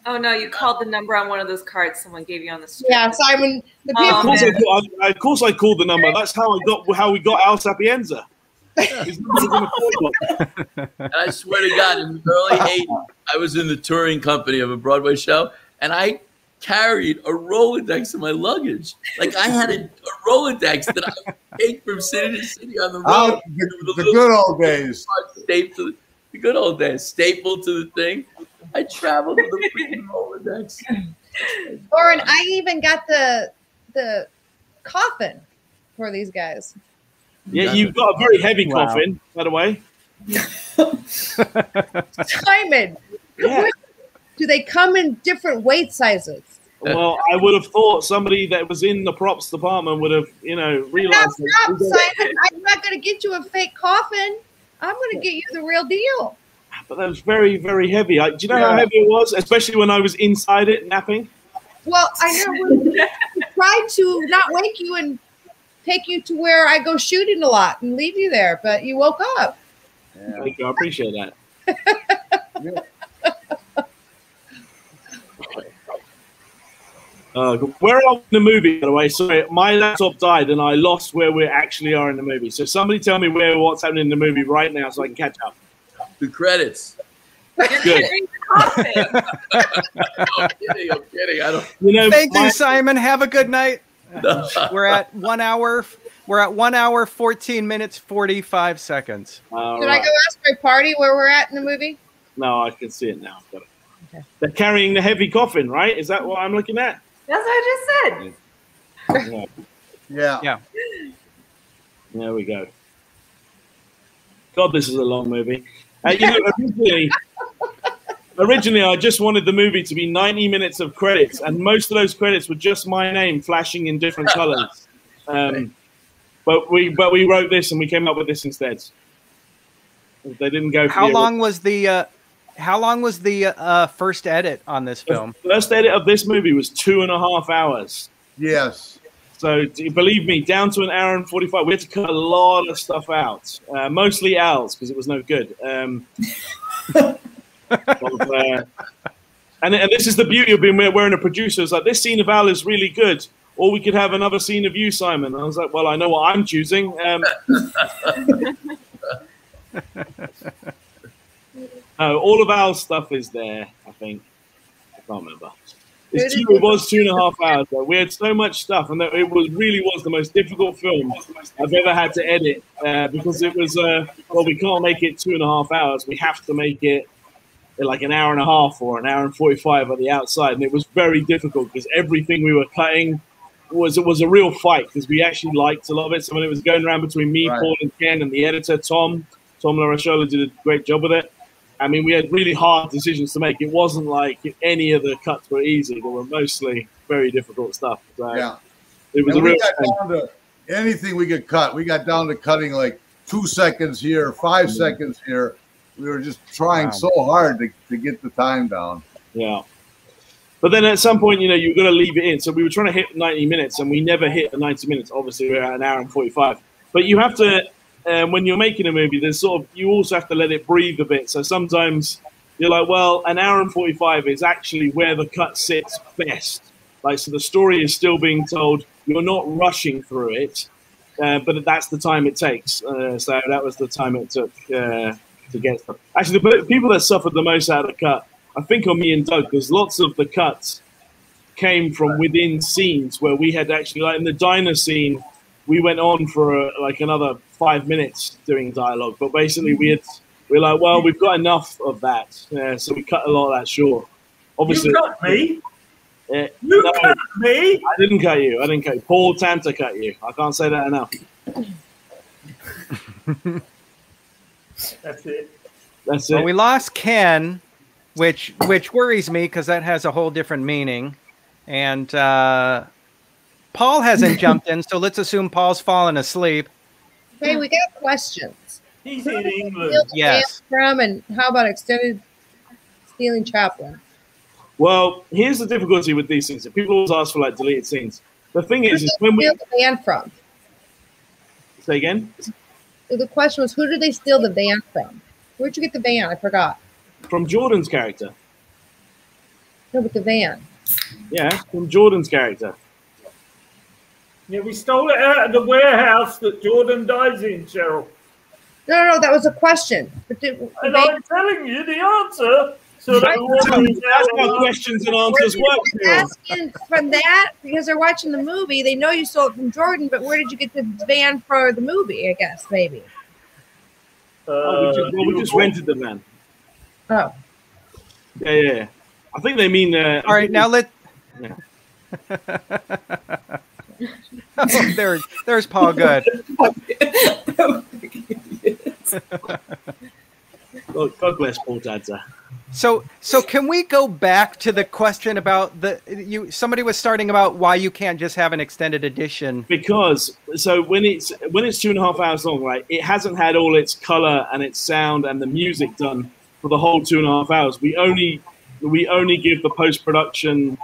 Oh no, you called the number on one of those cards someone gave you on the street. Yeah, Simon. Of course, I called the number. That's how we got Al Sapienza. And I swear to God, in the early 80s, I was in the touring company of a Broadway show, and I carried a Rolodex in my luggage. Like I had a Rolodex that I would take from city to city on the road. The good old days. The good old days, stapled to the thing. I traveled with a freaking Rolodex. Loren, I even got the coffin for these guys. Yeah, you've got a very heavy coffin, by the way. Simon, do they come in different weight sizes? Well, I would have thought somebody that was in the props department would have, realized. Stop, Simon. I'm not going to get you a fake coffin. I'm going to get you the real deal. But that was very, very heavy. Do you know how heavy it was? Especially when I was inside it napping. Well, I know we tried to not wake you and take you to where I go shooting a lot and leave you there, but you woke up. Yeah. Thank you. I appreciate that. Where are we in the movie, by the way? Sorry, my laptop died and I lost where we actually are in the movie. So somebody tell me what's happening in the movie right now so I can catch up. The credits. Good. I'm kidding. I don't. Thank you, Simon. Have a good night. We're at 1 hour. We're at 1 hour, 14 minutes, 45 seconds. Can I go ask my party where we're at in the movie? No, I can see it now. Okay. They're carrying the heavy coffin, right? Is that what I'm looking at? That's what I just said. Yeah. There we go. God, this is a long movie. Originally, I just wanted the movie to be 90 minutes of credits, and most of those credits were just my name flashing in different colors. But we wrote this, and we came up with this instead. They didn't go. How long was the first edit on this film? The first edit of this movie was 2.5 hours. Yes. So believe me, down to 1 hour and 45. We had to cut a lot of stuff out, mostly Al's because it was no good. And this is the beauty of being wearing a producer. It's like, this scene of Al is really good, or we could have another scene of you, Simon. I was like, well, I know what I'm choosing. All of Al's stuff is there, I think. I can't remember. It was 2.5 hours, though. We had so much stuff, and it really was the most difficult film I've ever had to edit because it was, we can't make it 2.5 hours. We have to make it like 1.5 hours or 1 hour and 45 on the outside, and it was very difficult because everything we were cutting was a real fight because we actually liked a lot of it. So when it was going around between me, Paul, and Ken, and the editor, Tom LaRochelle did a great job with it. I mean, we had really hard decisions to make. It wasn't like any of the cuts were easy. They were mostly very difficult stuff. So it was a real thing. Anything we could cut. We got down to cutting like 2 seconds here, 5 seconds here. We were just trying so hard to get the time down. Yeah. But then at some point, you've got to leave it in. So we were trying to hit 90 minutes, and we never hit the 90 minutes. Obviously, we're at 1 hour and 45. But you have to... when you're making a movie, you also have to let it breathe a bit. So sometimes you're like, well, 1 hour and 45 is actually where the cut sits best. So the story is still being told. You're not rushing through it, but that's the time it takes. So that was the time it took to get stuff. Actually, the people that suffered the most out of the cut, I think, are me and Doug, because lots of the cuts came from within scenes where we had actually, like in the diner scene, we went on for another 5 minutes doing dialogue, but basically we're like, well, we've got enough of that, so we cut a lot of that short. Obviously, you cut me. You cut me. I didn't cut you. Paul Tanter cut you. I can't say that enough. That's it. Well, we lost Ken, which worries me because that has a whole different meaning, and. Paul hasn't jumped in, so let's assume Paul's fallen asleep. Hey, we got questions. He's in England. Yes. And how about extended Stealing Chaplin? Well, here's the difficulty with these things. People always ask for deleted scenes. The thing is when we steal the van from? Say again? The question was, who did they steal the van from? Where'd you get the van? I forgot. From Jordan's character. No, but the van. Yeah, from Jordan's character. Yeah, we stole it out of the warehouse that Jordan dies in, Cheryl. No, that was a question. And I'm telling you the answer. So that's how questions and answers work. Asking from that, because they're watching the movie, they know you stole it from Jordan, but where did you get the van for the movie, I guess, maybe? we just rented the van. Oh. Yeah. I think they mean. All right, now let. Yeah. Oh, there's Paul Good. God bless Paul Dadza. So can we go back to the question about somebody was starting about why you can't just have an extended edition? Because when it's 2.5 hours long, right? It hasn't had all its color and its sound and the music done for the whole 2.5 hours. We only give the post-production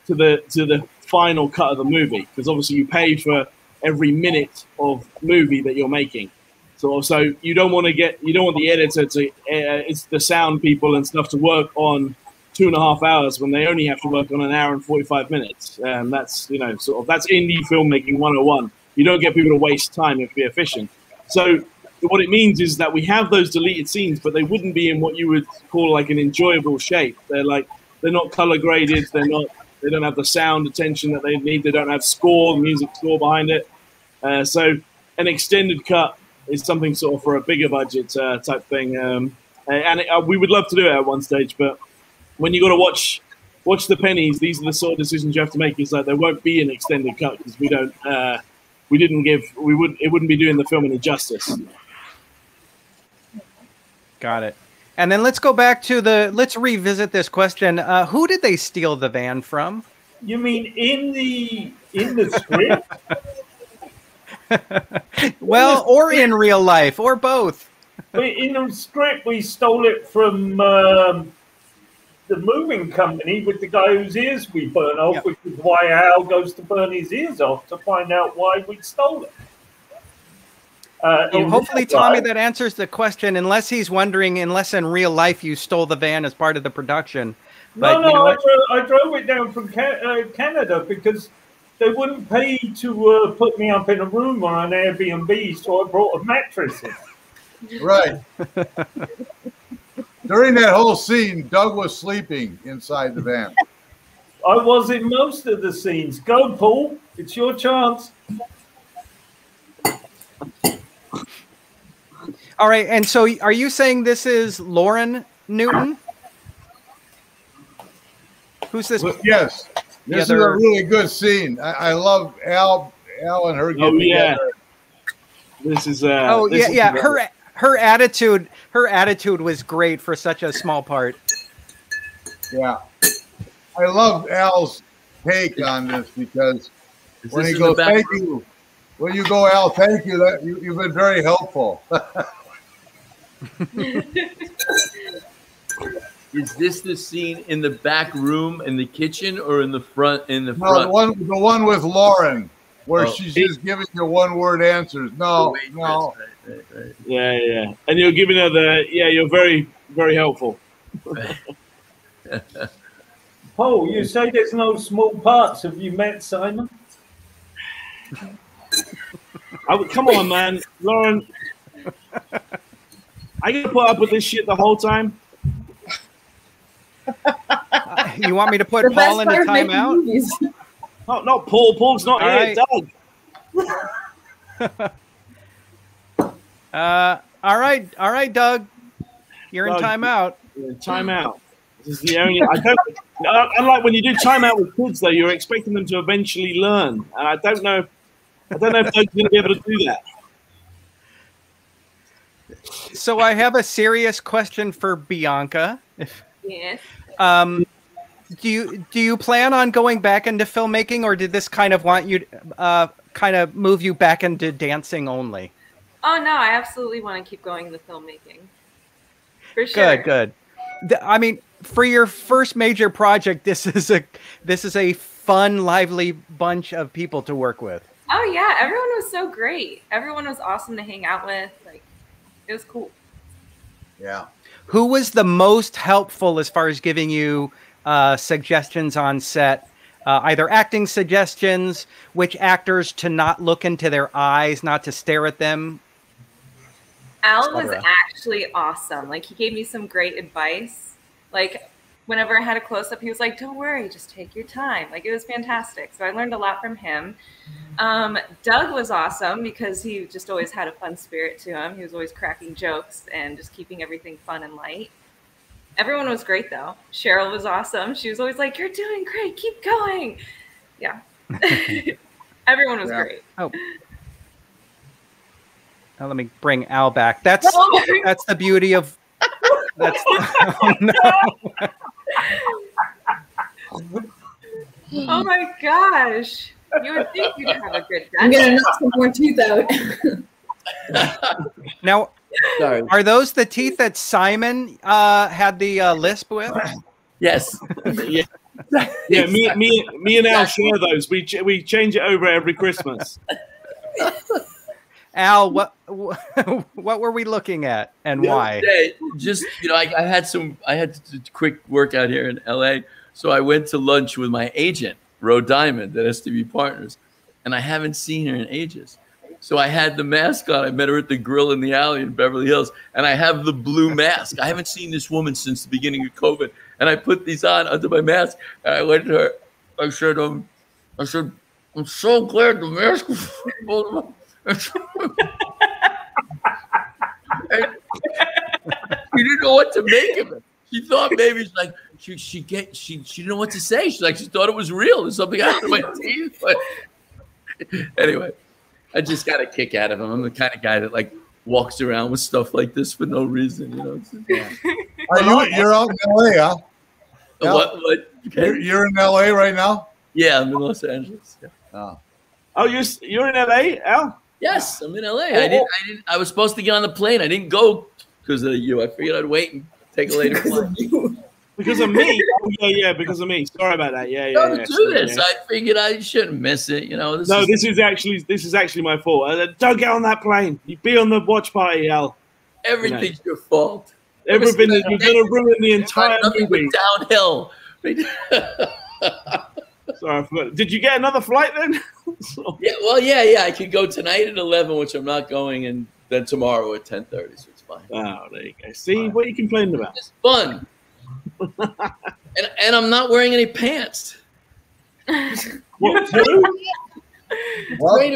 to the final cut of the movie, because obviously you pay for every minute of movie that you're making. So you don't want the editor to it's the sound people and stuff to work on 2.5 hours when they only have to work on an hour and 45 minutes. That's that's indie filmmaking 101. You don't get people to waste time and be efficient. So what it means is that we have those deleted scenes, but they wouldn't be in what you would call like an enjoyable shape. They're not color graded. They don't have the sound attention that they need. They don't have music score behind it. So an extended cut is something sort of for a bigger budget type thing. We would love to do it at one stage, but when you got to watch the pennies, these are the sort of decisions you have to make. Is like there won't be an extended cut because it wouldn't be doing the film any justice. Got it. And then let's go back to let's revisit this question. Who did they steal the van from? You mean in the script? Well, or in real life, or both. In the script, we stole it from the moving company with the guy whose ears we burn off, which is why Al goes to burn his ears off to find out why we stole it. So hopefully, Tommy, that answers the question. Unless he's wondering, unless in real life you stole the van as part of the production. But, no, I drove it down from Canada because they wouldn't pay to put me up in a room or an Airbnb, so I brought a mattress in. Right. During that whole scene, Doug was sleeping inside the van. I was in most of the scenes. Go, Paul. It's your chance. All right. And so are you saying this is Loren Newton? Who's this? Well, yes. This is a really good scene. I love Al and her getting together. This is Her attitude was great for such a small part. Yeah. I love Al's take on this because when he goes, thank you. When you go, Al, thank you. You've been very helpful. Is this the scene in the back room in the kitchen or in the front? No, the one with Loren, where she's just giving you one-word answers. No. Right. Yeah. And you're giving her you're very, very helpful. Paul, you say there's no small parts. Have you met Simon? Come on, man. Loren. I gotta put up with this shit the whole time. You want me to put Paul in a timeout? No, not Paul. Paul's not here. Doug. All right, Doug. You're in timeout. Timeout. This is the only. Unlike when you do timeout with kids, though, you're expecting them to eventually learn, and I don't know if Doug's going to be able to do that. So I have a serious question for Bianca. Yes. Do you plan on going back into filmmaking, or did this kind of move you back into dancing only? Oh no, I absolutely want to keep going the filmmaking. For sure. Good. I mean, for your first major project, this is a fun, lively bunch of people to work with. Oh yeah, everyone was so great. Everyone was awesome to hang out with. Like, it was cool. Yeah. Who was the most helpful as far as giving you suggestions on set? Either acting suggestions, which actors to not look into their eyes, not to stare at them. Al was actually awesome. Like, he gave me some great advice. Like, whenever I had a close up, he was like, "Don't worry, just take your time." Like, it was fantastic. So I learned a lot from him. Doug was awesome because he just always had a fun spirit to him. He was always cracking jokes and just keeping everything fun and light. Everyone was great though. Cheryl was awesome. She was always like, "You're doing great. Keep going." Yeah. Everyone was great. Oh. Now let me bring Al back. That's the beauty of that's oh, no. Oh my gosh. You would think you'd have a good I'm gonna knock some more teeth out. Now, Sorry. are those the teeth that Simon had the lisp with? Yes. Yeah. Yeah, me and Al share those. We change it over every Christmas. Al, what were we looking at and why? Just I had a quick workout here in LA, so I went to lunch with my agent, Ro Diamond at STV Partners, and I haven't seen her in ages. So I had the mask on. I met her at the Grill in the Alley in Beverly Hills, and I have the blue mask. I haven't seen this woman since the beginning of COVID, and I put these on under my mask, and I went to her. I said, I'm so glad the mask was she didn't know what to make of it. She thought maybe it's like she didn't know what to say. She thought it was real. There's something after my teeth. But anyway, I just got a kick out of him. I'm the kind of guy that walks around with stuff like this for no reason. Yeah. You're out in LA, huh? What? Okay. You're in LA right now? Yeah, I'm in Los Angeles. Yeah. Oh, you're in LA, Al? Yes, I'm in LA. I was supposed to get on the plane. I didn't go because of you. I figured I'd wait and take a later flight. Because of me? Oh, yeah, because of me. Sorry about that. Yeah. Don't do this. I figured I shouldn't miss it. This is actually my fault. Don't get on that plane. You be on the watch party, Al. Everything's your fault. Everything that you're going to ruin the entire movie. Downhill. Sorry, I forgot. Did you get another flight then? Yeah. I could go tonight at 11, which I'm not going, and then tomorrow at 10:30, so it's fine. Oh, there you go. See what are you complaining about? It's fun. and I'm not wearing any pants. What? Great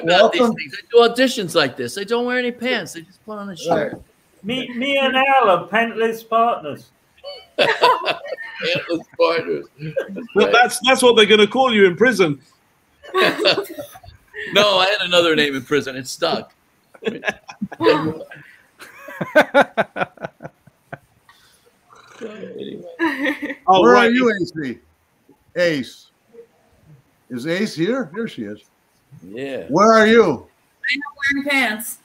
about these things. I do auditions like this. I don't wear any pants. I just put on a shirt. Me and Al are pantless partners. Pantless partners. Well, that's what they're going to call you in prison. No, I had another name in prison. It stuck. Where are you, AC? Ace. Is Ace here? Here she is. Yeah. Where are you? I'm not wearing pants.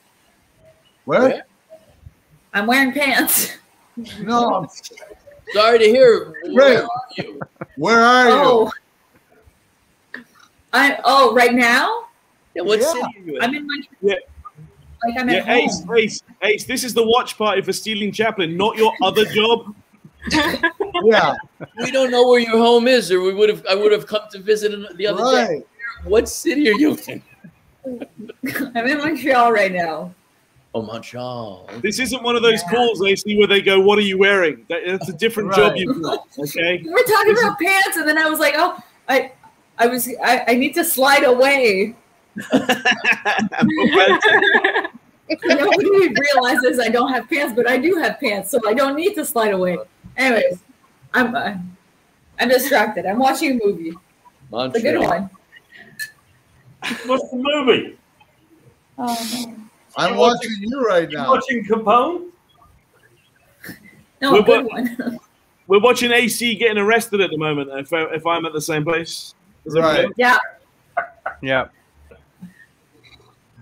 Where? I'm wearing pants. No. Sorry to hear. Where are you? Where are you? Right now? Yeah, what city are you in? I'm in Montreal. Yeah. I'm at home. Ace, this is the watch party for Stealing Chaplin, not your other job. Yeah. We don't know where your home is, or I would have come to visit the other day. What city are you in? I'm in Montreal right now. Oh, Montreal. This isn't one of those calls they see where they go, "What are you wearing?" That's a different job you've got. Okay. We're talking about pants, and then I was like, "Oh, I need to slide away." Nobody realizes I don't have pants, but I do have pants, so I don't need to slide away. Anyways, I'm distracted. I'm watching a movie. It's a good one. What's the movie? Oh, I'm watching you right now. Watching Capone? No, good one. We're watching AC getting arrested at the moment. If I'm at the same place, right? Yeah. Yeah.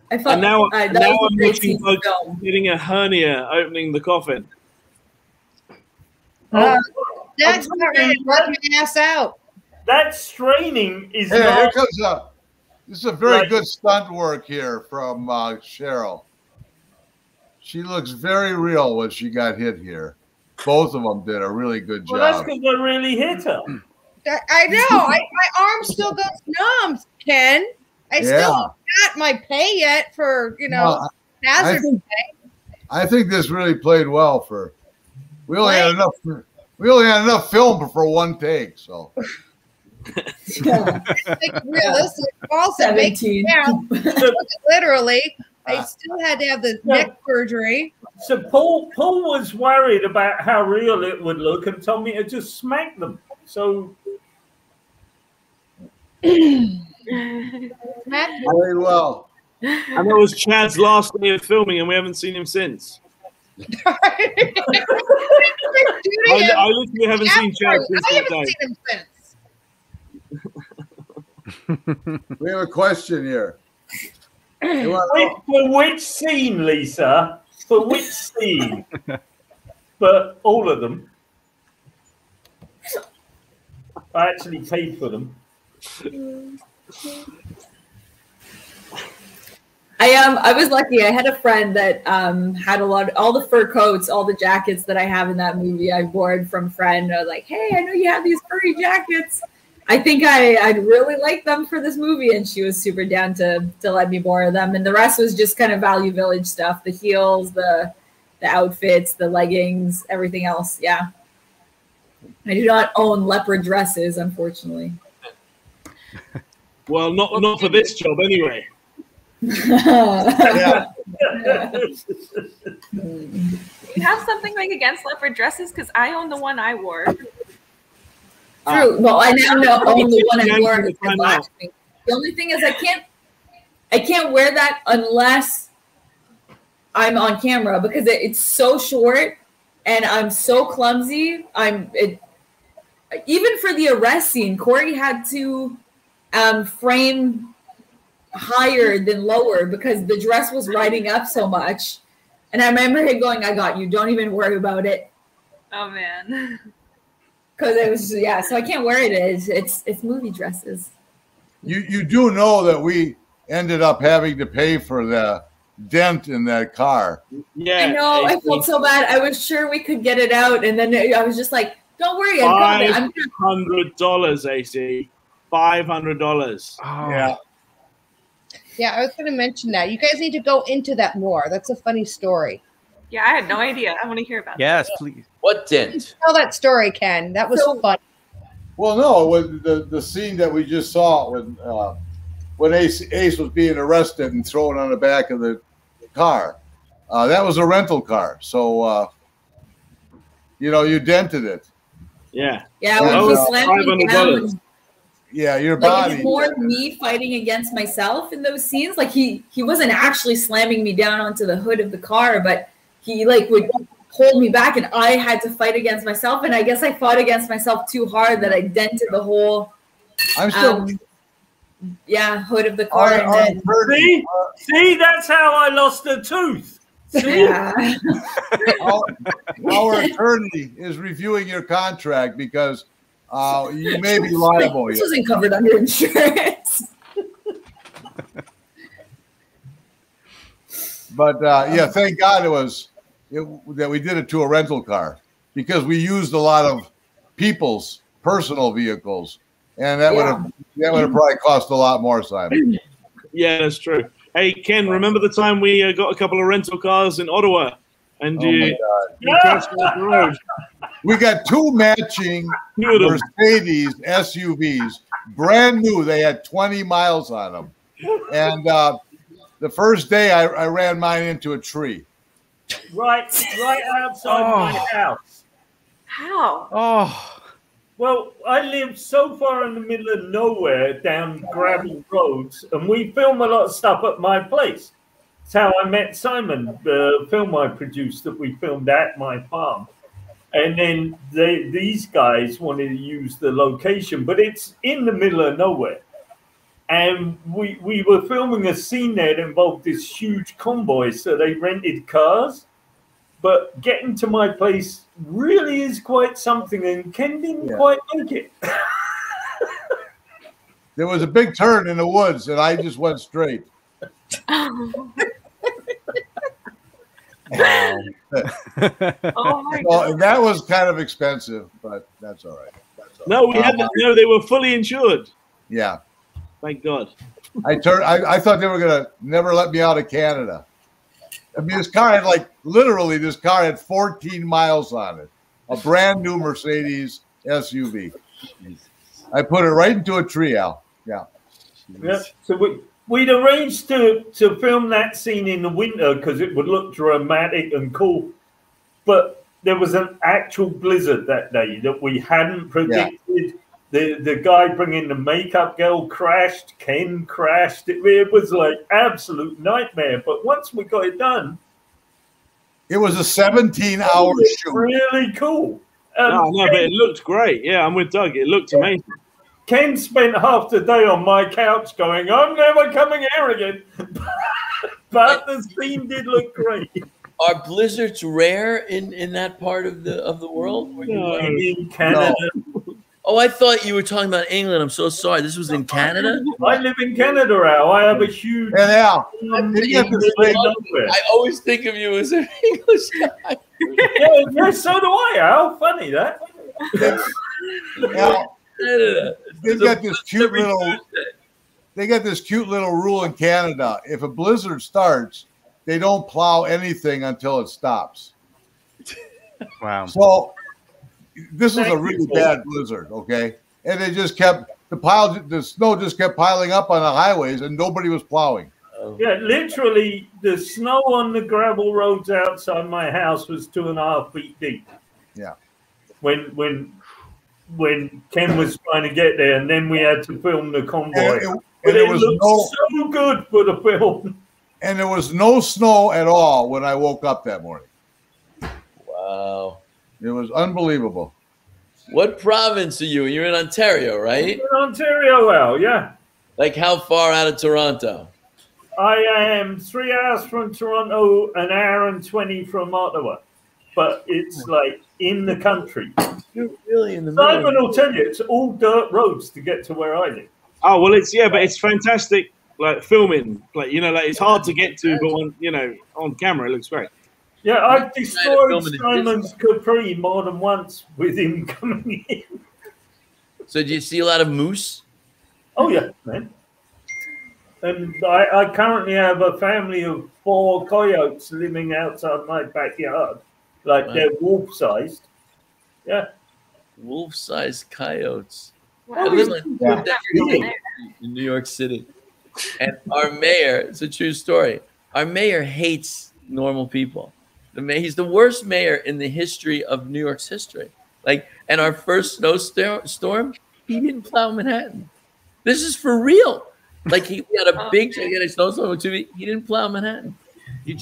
And now I'm watching folks getting a hernia opening the coffin. That's not right. Let me ass out. That straining is Hey, not... here comes up. This is a very good stunt work here from Cheryl. She looks very real when she got hit here. Both of them did a really good job. Well, that's because they really hit her. I know. My arm still goes numb, Ken. I still got my pay yet for, hazard pay. I think this really played well for. We only had enough for We only had enough film for one take, so. Like realistic. Paul said, make it down. Literally, I still had to have the neck surgery. So Paul was worried about how real it would look and told me to just smack them. So. Very well. And that was Chad's last day of filming, and we haven't seen him since. I literally haven't seen Chad since I haven't seen him since. We have a question here. For which scene, Lisa? For which scene? For all of them. I actually paid for them. I was lucky. I had a friend that had all the fur coats, all the jackets that I have in that movie. I borrowed from a friend. I was like, hey, I know you have these furry jackets. I think I'd really like them for this movie. And she was super down to let me borrow them. And the rest was just kind of Value Village stuff, the heels, the outfits, the leggings, everything else. Yeah. I do not own leopard dresses, unfortunately. Well, not for this job anyway. You have something like against leopard dresses? Because I own the one I wore. True. Well, I now own the one I wore. The only thing is I can't wear that unless I'm on camera because it's so short and I'm so clumsy. Even for the arrest scene, Corey had to frame higher than lower because the dress was riding up so much. And I remember him going, I got you. Don't even worry about it. Oh, man. Because it was, so I can't wear it. It's movie dresses. You do know that we ended up having to pay for the dent in that car. Yeah. I know. I felt so bad. I was sure we could get it out. And then I was just like, don't worry. I got it. $500, AC. $500. Oh. Yeah. Yeah, I was going to mention that. You guys need to go into that more. That's a funny story. Yeah, I had no idea. I want to hear about that. Yes, please. What dent? Tell that story, Ken. That was fun. Well, no, the scene that we just saw when Ace was being arrested and thrown on the back of the car, that was a rental car. So, you dented it. Yeah. Yeah, when he slammed me down. Yeah, your body. It's more me fighting against myself in those scenes. Like he wasn't actually slamming me down onto the hood of the car, but he would hold me back, and I had to fight against myself. And I guess I fought against myself too hard that I dented the whole. I'm still. Hood of the car. See, that's how I lost a tooth. Yeah. Our attorney is reviewing your contract because. You may be liable. This wasn't covered under insurance. But thank God that we did it to a rental car because we used a lot of people's personal vehicles, and that would have probably cost a lot more, Simon. Yeah, that's true. Hey, Ken, remember the time we got a couple of rental cars in Ottawa, and you crashed off the road? We got two matching Mercedes SUVs, brand new. They had 20 miles on them. And the first day I ran mine into a tree. Right outside my house. How? Oh. Well, I live so far in the middle of nowhere down gravel roads, and we film a lot of stuff at my place. It's how I met Simon, the film I produced that we filmed at my farm. And then these guys wanted to use the location, but it's in the middle of nowhere. And we were filming a scene there that involved this huge convoy, so they rented cars. But getting to my place really is quite something, and Ken didn't quite make it. There was a big turn in the woods, and I just went straight. Oh my God. And that was kind of expensive, but that's all right. No, they were fully insured. Yeah. Thank God. I thought they were gonna never let me out of Canada. I mean, this car had literally 14 miles on it. a brand new Mercedes SUV. I put it right into a tree, Al. Yeah. Yeah. So we'd arranged to film that scene in the winter because it would look dramatic and cool. But there was an actual blizzard that day that we hadn't predicted. Yeah. The guy bringing the makeup girl crashed. Ken crashed. It was like absolute nightmare. But once we got it done, it was a 17-hour shoot. Really cool. No, but it looked great. Yeah, I'm with Doug. It looked amazing. Ken spent half the day on my couch going, "I'm never coming here again." But the scene did look great. Are blizzards rare in that part of the world? No, in Canada. No. Oh, I thought you were talking about England. I'm so sorry. This was in Canada? I live in Canada, Al. I have a huge... And Al, I always think of you as an English guy. Yeah, so do I, Al. Funny that. Al, they got this cute little... They got this cute little rule in Canada. If a blizzard starts, they don't plow anything until it stops. Wow. So... this was a really bad blizzard, okay? And they just kept the snow just kept piling up on the highways, and nobody was plowing. Yeah, literally, the snow on the gravel roads outside my house was 2.5 feet deep. Yeah. When Ken was trying to get there, and then we had to film the convoy. But it looked so good for the film. And there was no snow at all when I woke up that morning. Wow. It was unbelievable. What province are you? You're in Ontario, right? In Ontario, Al, yeah. Like how far out of Toronto? I am 3 hours from Toronto, 1 hour and 20 from Ottawa. But it's like in the country. You're really in the middle. Simon will tell you, it's all dirt roads to get to where I live. Oh, well, but it's fantastic, like filming. Like, it's hard to get to, but on camera, it looks great. Yeah, I've destroyed Simon's Capri more than once with him coming in. So do you see a lot of moose? Oh, yeah, man. And I currently have a family of 4 coyotes living outside my backyard. Like, wow. They're wolf-sized. Yeah. Wolf-sized coyotes. Wow. I live in New York City. And our mayor, it's a true story, our mayor hates normal people. He's the worst mayor in the history of New York's history. And our first snowstorm, he didn't plow Manhattan. This is for real. He had a big gigantic snowstorm. He didn't plow Manhattan. He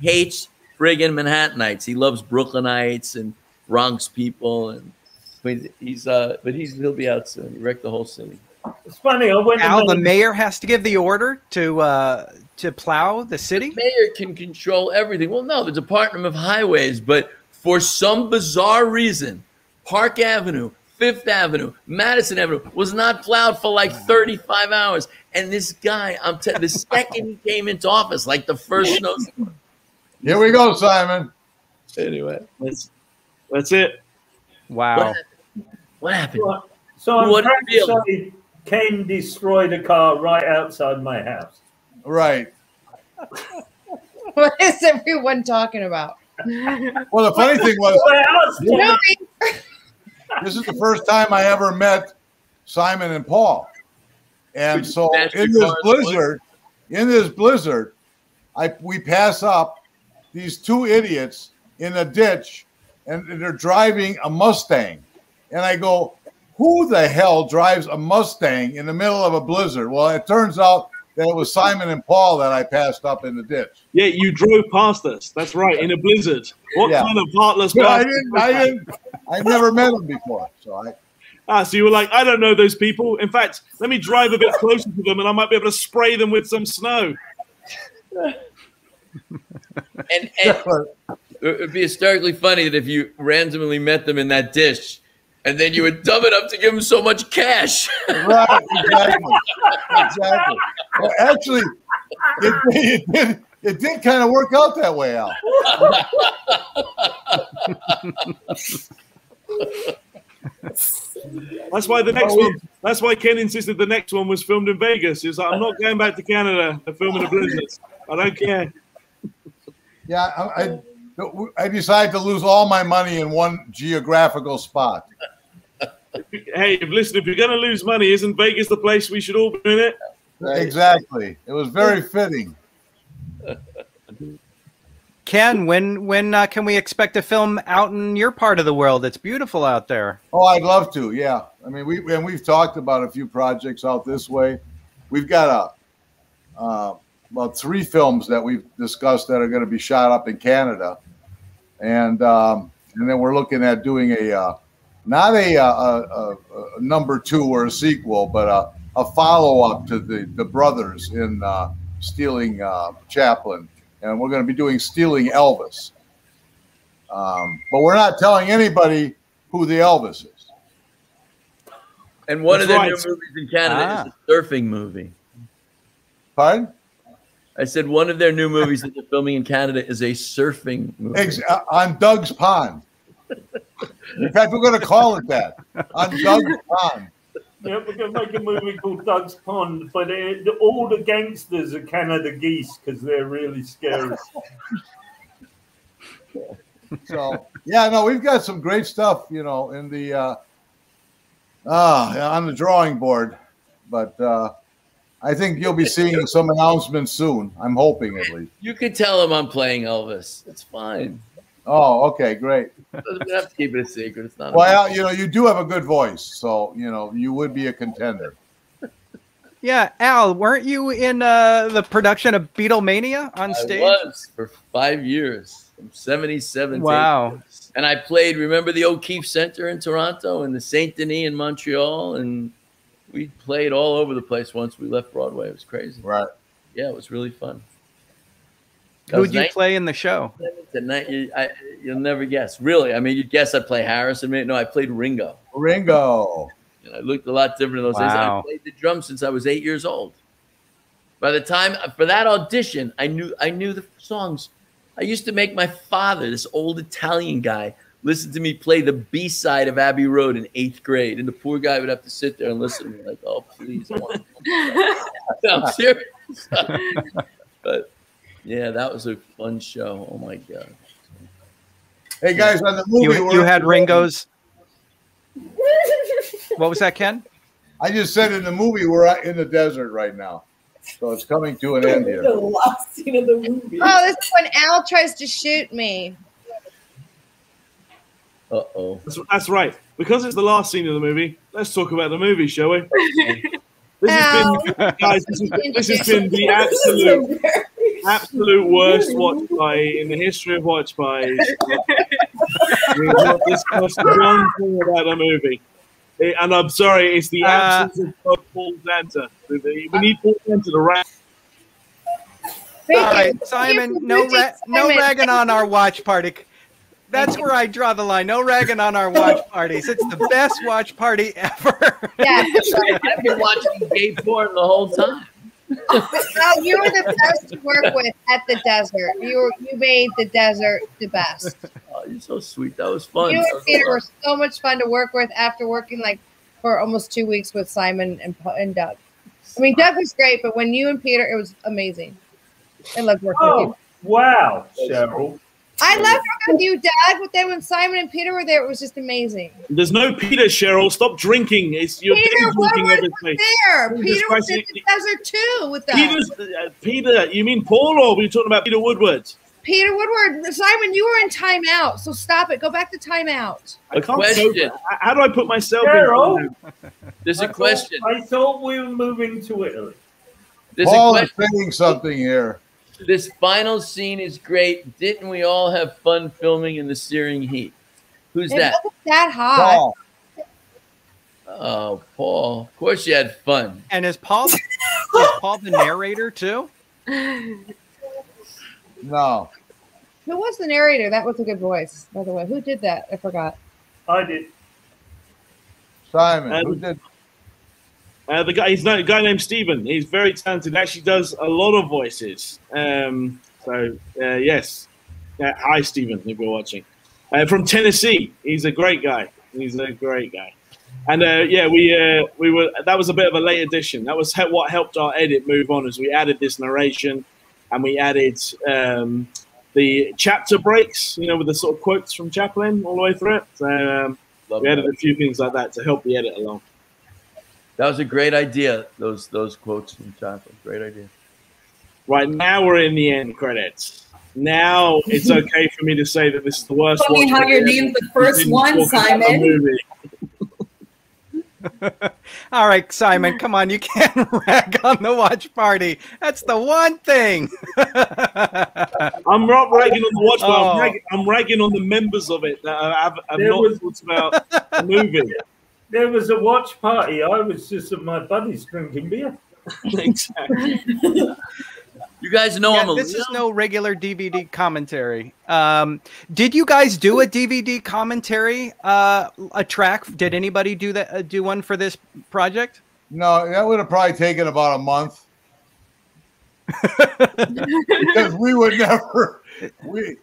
hates friggin' Manhattanites. He loves Brooklynites and Bronx people. And he'll be out soon. He wrecked the whole city. It's funny. The mayor has to give the order to plow the city? The mayor can control everything. Well, no, the Department of Highways, but for some bizarre reason, Park Avenue, Fifth Avenue, Madison Avenue was not plowed for like 35 hours. And this guy, the second he came into office, the first snowstorm. Here we go, Simon. Anyway, that's it. Wow. What happened? So I'm trying to say Ken destroyed a car right outside my house. Right. What is everyone talking about? Well, the funny thing was, this is the first time I ever met Simon and Paul. And so in this blizzard, we pass up these 2 idiots in a ditch, and they're driving a Mustang. And I go, who the hell drives a Mustang in the middle of a blizzard? Well, it turns out that it was Simon and Paul that I passed up in the ditch. Yeah, you drove past us. That's right, in a blizzard. What kind of heartless bastard? I never met them before. So so you were like, I don't know those people. In fact, let me drive a bit closer to them and I might be able to spray them with some snow. And it would be hysterically funny that if you randomly met them in that dish, and then you would dumb it up to give them so much cash. Right, exactly. Well, actually, it did kind of work out that way, Al. That's why the next one. That's why Ken insisted the next one was filmed in Vegas. He was like, I'm not going back to Canada to film in a blizzard. I don't care. Yeah, I decided to lose all my money in one geographical spot. Hey, listen, if you're going to lose money, isn't Vegas the place we should all be in it? Exactly. It was very fitting. Ken, when can we expect a film out in your part of the world? It's beautiful out there. Oh, I'd love to. Yeah. I mean, we've talked about a few projects out this way. We've got about 3 films that we've discussed that are going to be shot up in Canada. And then we're looking at doing not a number 2 or a sequel, but a follow-up to the brothers in Stealing Chaplin. And we're going to be doing Stealing Elvis. But we're not telling anybody who the Elvis is. And one of their new movies in Canada is a surfing movie. Pardon? I said one of their new movies that they're filming in Canada is a surfing movie. On Doug's Pond. In fact, we're going to call it that. On Doug's Pond. Yeah, we're going to make a movie called Doug's Pond, but all the gangsters are Canada geese because they're really scary. So, yeah, no, we've got some great stuff, in the on the drawing board. But I think you'll be seeing some announcements soon. I'm hoping, at least. You can tell them I'm playing Elvis. It's fine. Oh, okay, great. We have to keep it a secret. It's not. Well, you do have a good voice, so you would be a contender. Yeah, Al, weren't you in the production of Beatlemania on stage? I was for 5 years, from 77 wow. to 80. And I played, remember the O'Keefe Center in Toronto and the Saint Denis in Montreal? And we played all over the place once we left Broadway. It was crazy. Right. Yeah, it was really fun. Who'd you play in the show? Tonight, you'll never guess. Really, I mean, you'd guess I'd play Harrison. No, I played Ringo. Ringo. And I looked a lot different in those days. I played the drums since I was 8 years old. By the time for that audition, I knew the songs. I used to make my father, this old Italian guy, listen to me play the B-side of Abbey Road in 8th grade, and the poor guy would have to sit there and listen to me like, "Oh, please, I want to." I'm serious. But yeah, that was a fun show. Oh my god! Hey guys, on the movie, you had Ringo's. What was that, Ken? I just said in the movie we're in the desert right now, so it's coming to an end here. The last scene of the movie. Oh, this is when Al tries to shoot me. Uh-oh. That's right. Because it's the last scene of the movie, let's talk about the movie, shall we? This has been the absolute worst watch party in the history of watch parties. We've not discussed one thing about the movie. And I'm sorry, it's the absence of Paul Danta. We need Paul Danta to wrap. All right, Simon, no ragging on our watch party. That's where I draw the line. No ragging on our watch parties. It's the best watch party ever. Yeah, I've been watching gay porn the whole time. Well, you were the best to work with at the desert. You made the desert the best. Oh, you're so sweet. That was fun. You and Peter were so much fun to work with after working for almost 2 weeks with Simon and Doug. I mean, Doug was great, but when you and Peter, it was amazing. I loved working with you. Wow, Cheryl. I loved working with you, Doug. But then when Simon and Peter were there, it was just amazing. There's no Peter, Cheryl. Stop drinking. You're Peter drinking Woodward was there. Peter was in the desert too with us. Peter, you mean Paul, or were you talking about Peter Woodward? Peter Woodward. Simon, you were in timeout, so stop it. Go back to timeout. I can't question. How do I put myself Cheryl, in? There's a question. I thought we were moving to Italy. There's Paul is saying something here. This final scene is great. Didn't we all have fun filming in the searing heat? Who's that? It wasn't that hot. Paul. Oh, Paul. Of course you had fun. And is Paul the narrator too? No. Who was the narrator? That was a good voice, by the way. Who did that? I forgot. I did. Simon. Who did? He's a guy named Stephen. He's very talented. Actually, does a lot of voices. Yes. Hi, Stephen. If you're watching, from Tennessee. He's a great guy. And we were. That was a bit of a late addition. That was what helped our edit move on, as we added this narration, and we added the chapter breaks, you know, with the sort of quotes from Chaplin all the way through it. So we added a few things like that to help the edit along. That was a great idea. Those quotes from Chaplin. Great idea. Right, now we're in the end credits. Now it's okay for me to say that this is the worst Tell me watch how your name's the first one, Simon. All right, Simon, come on. You can't rag on the watch party. That's the one thing. I'm not ragging on the watch party. I'm ragging on the members of it that have not thought about the movie. There was a watch party. I was just at my buddy's drinking beer. Exactly. You guys know I'm a this is no regular DVD commentary. Did you guys do a DVD commentary, a track? Did anybody do that? Do one for this project? No, that would have probably taken about a month. Because we would never. Can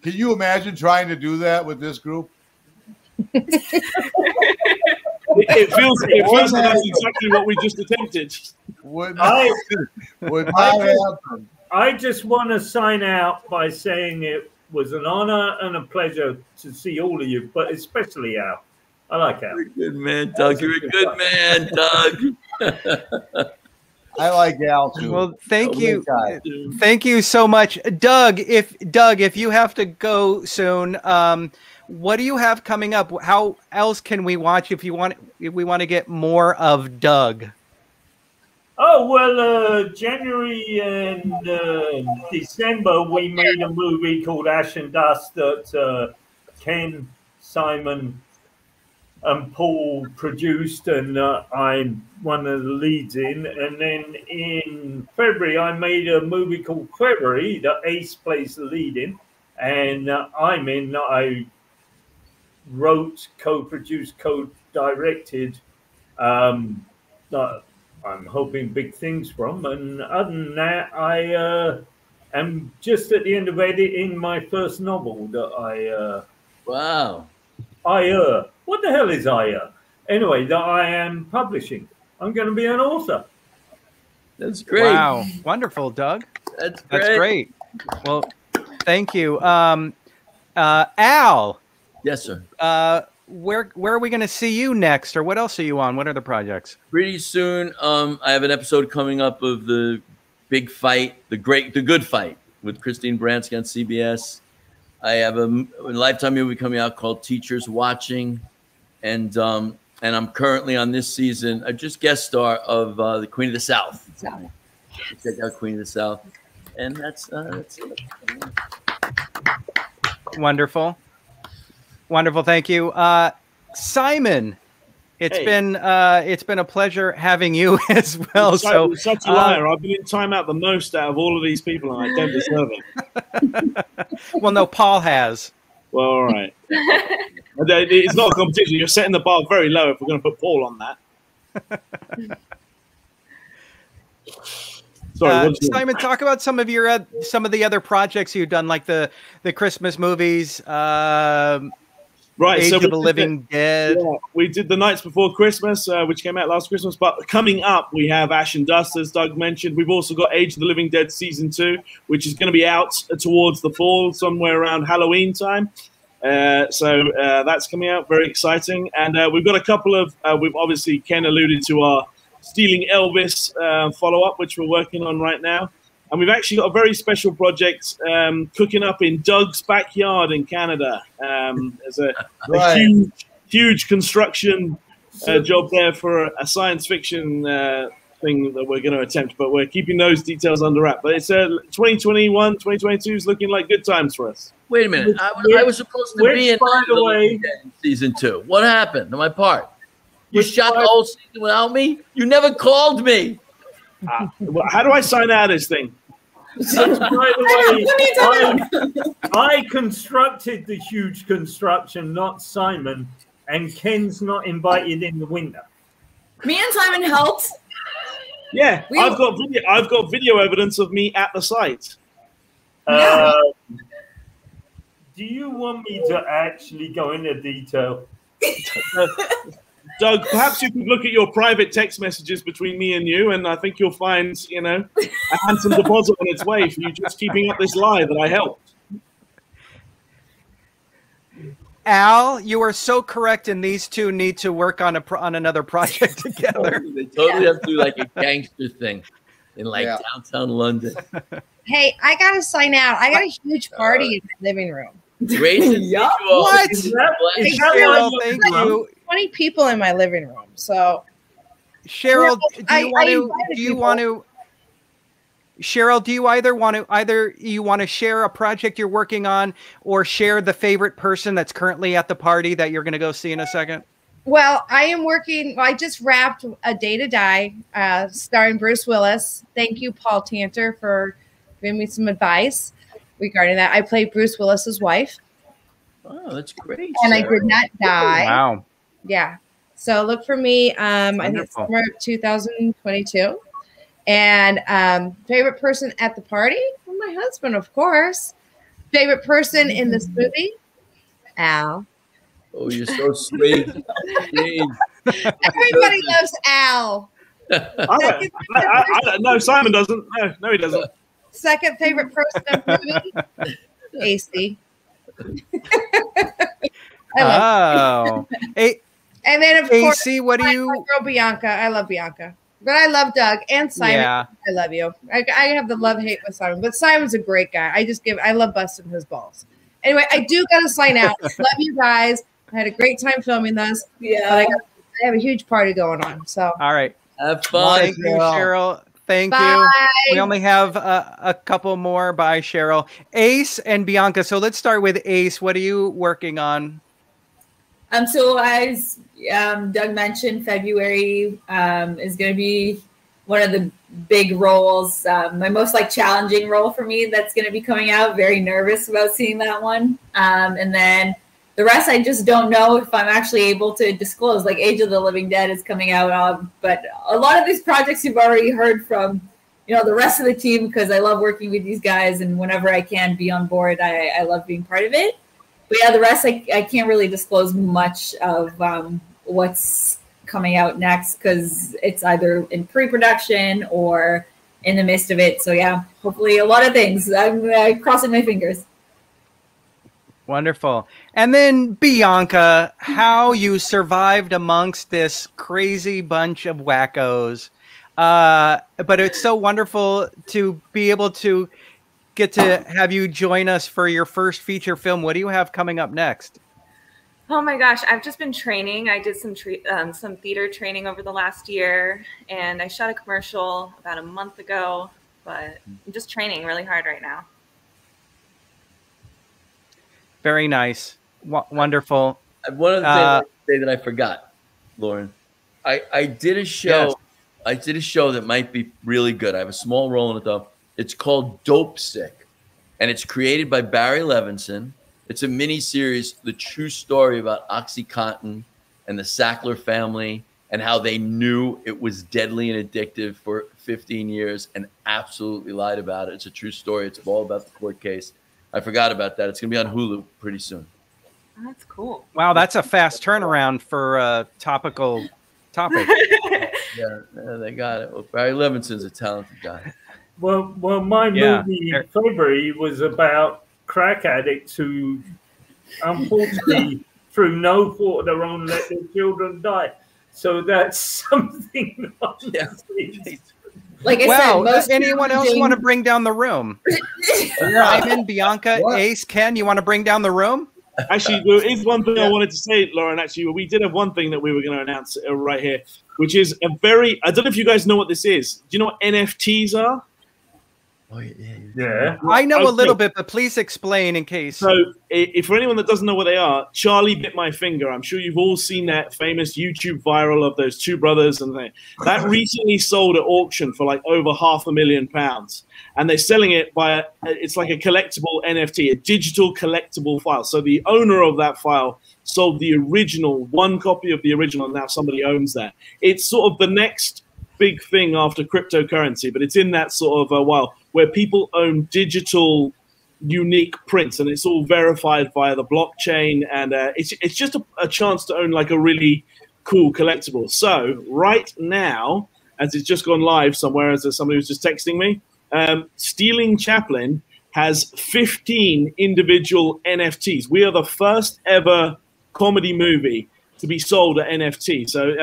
you imagine trying to do that with this group? It feels like that's exactly what we just attempted. I just want to sign out by saying it was an honor and a pleasure to see all of you, but especially Al. I like Al. You're a good man, Doug. You're a good man, Doug. I like Al too. Well, thank you. Thank you so much. Doug, if you have to go soon, what do you have coming up? How else can we watch if we want to get more of Doug? Oh, well, January and December, we made a movie called Ash and Dust that Ken, Simon, and Paul produced, and I'm one of the leads in. And then in February, I made a movie called February that Ace plays the lead in, and I'm in. I wrote, co-produced, co-directed. I'm hoping big things from. And other than that, I am just at the end of editing my first novel that I... Wow. What the hell is Anyway, that I am publishing. I'm going to be an author. That's great. Wow. Wonderful, Doug. That's great. Well, thank you. Al. Yes, sir. Where are we going to see you next, or what else are you on? What are the projects? Pretty soon, I have an episode coming up of the big fight, the good fight with Christine Baranski on CBS. I have a Lifetime movie coming out called Teachers Watching, and I'm currently on this season a just guest star of the Queen of the South. Check out Queen of the South, and that's it. Wonderful. Wonderful, thank you, Simon. It's been a pleasure having you as well. You're such a liar. I've been in timeout the most out of all of these people, and I don't deserve it. Well, no, Paul has. Well, all right. It's not a competition. You're setting the bar very low if we're going to put Paul on that. Sorry, Simon, talk about some of the other projects you've done, like the Christmas movies. Right, Age so of the Living Dead. Yeah, we did The Nights Before Christmas, which came out last Christmas. But coming up, we have Ash and Dust, as Doug mentioned. We've also got Age of the Living Dead Season 2, which is going to be out towards the fall, somewhere around Halloween time. So that's coming out, very exciting. And we've got a couple of, we've obviously, Ken alluded to our Stealing Elvis follow-up, which we're working on right now. And we've actually got a very special project cooking up in Doug's backyard in Canada. There's a huge construction job there for a science fiction thing that we're going to attempt, but we're keeping those details under wrap. But it's 2021, 2022 is looking like good times for us. Wait a minute. I was supposed to be in season 2. What happened to my part? You shot the whole season without me? You never called me. How do I sign out of this thing? By the way, I constructed the huge construction, not Simon, and Ken's not invited in the winter. Me and Simon helped. Yeah, I've got video evidence of me at the site. Do you want me to actually go into detail? Doug, perhaps you could look at your private text messages between me and you, and I think you'll find, you know, a handsome deposit on its way for you just keeping up this lie that I helped. Al, you are so correct, and these two need to work on another project together. They totally have to do like a gangster thing in like downtown London. Hey, I gotta sign out. I got a huge party in my living room. Great. What? Cheryl, thank you. 20 people in my living room. So, Cheryl, do you want to? Cheryl, do you either want to share a project you're working on, or share the favorite person that's currently at the party that you're going to go see in a second? Well, I am working. Well, I just wrapped A Day to Die, starring Bruce Willis. Thank you, Paul Tanter, for giving me some advice regarding that. I played Bruce Willis's wife. Oh, that's great. And Sarah. I did not die. Wow. Yeah. So look for me. I think it's summer of 2022. And favorite person at the party? Well, my husband, of course. Favorite person in this movie? Al. Oh, you're so sweet. Everybody loves Al. No, Simon doesn't. No, he doesn't. Second favorite person in the movie? AC. Oh. And then, of course, AC, what do you... My girl Bianca. I love Bianca. But I love Doug and Simon. Yeah. I love you. I have the love-hate with Simon. But Simon's a great guy. I love busting his balls. Anyway, I do got to sign out. Love you guys. I had a great time filming this. Yeah. But I have a huge party going on. So. All right. Have fun. Thank you, Cheryl. Thank you. We only have a couple more. Bye, Cheryl. Ace and Bianca. So let's start with Ace. What are you working on? So as Doug mentioned, February is going to be one of the big roles. My most challenging role for me that's going to be coming out. Very nervous about seeing that one. And then the rest, I just don't know if I'm actually able to disclose. Like Age of the Living Dead is coming out, but a lot of these projects you've already heard from, the rest of the team, because I love working with these guys, and whenever I can be on board, I love being part of it. But yeah, the rest, I can't really disclose much of what's coming out next, because it's either in pre-production or in the midst of it. So yeah, hopefully a lot of things. I'm crossing my fingers. Wonderful. And then Bianca, how you survived amongst this crazy bunch of wackos. But it's so wonderful to be able to get to have you join us for your first feature film. What do you have coming up next? Oh my gosh, I've just been training. I did some theater training over the last year, and I shot a commercial about a month ago, but I'm just training really hard right now. Very nice. Wonderful. One of the things I say that I forgot, Loren. I did a show. Yes. I did a show that might be really good. I have a small role in it, though. It's called Dope Sick, and it's created by Barry Levinson. It's a mini series, the true story about OxyContin and the Sackler family and how they knew it was deadly and addictive for 15 years and absolutely lied about it. It's a true story. It's all about the court case. I forgot about that. It's going to be on Hulu pretty soon. Oh, that's cool. Wow, that's a fast turnaround for a topical topic. Yeah, they got it. Well, Barry Levinson's a talented guy. Well, my movie in February was about crack addicts who, unfortunately, through no fault of their own, let their children die. So that's something. Like I said, most anyone else want to bring down the room? Simon, Bianca, Ace, Ken, you want to bring down the room? Actually, there is one thing I wanted to say, Loren. Actually, we did have one thing that we were going to announce right here, which is a very. I don't know if you guys know what this is. Do you know what NFTs are? Oh, yeah. I know a little bit, but please explain in case. So, if for anyone that doesn't know what they are, Charlie Bit My Finger. I'm sure you've all seen that famous YouTube viral of those two brothers, and that recently sold at auction for like over £500,000, and they're selling it by it's like a collectible NFT, a digital collectible file. So the owner of that file sold the original, one copy of the original, and now somebody owns that. It's sort of the next big thing after cryptocurrency, but it's in that sort of while where people own digital unique prints, and it's all verified via the blockchain, and it's just a chance to own like a really cool collectibles. So right now, as it's just gone live somewhere, as somebody was just texting me, Stealing Chaplin has 15 individual NFTs. We are the first ever comedy movie to be sold at NFT. So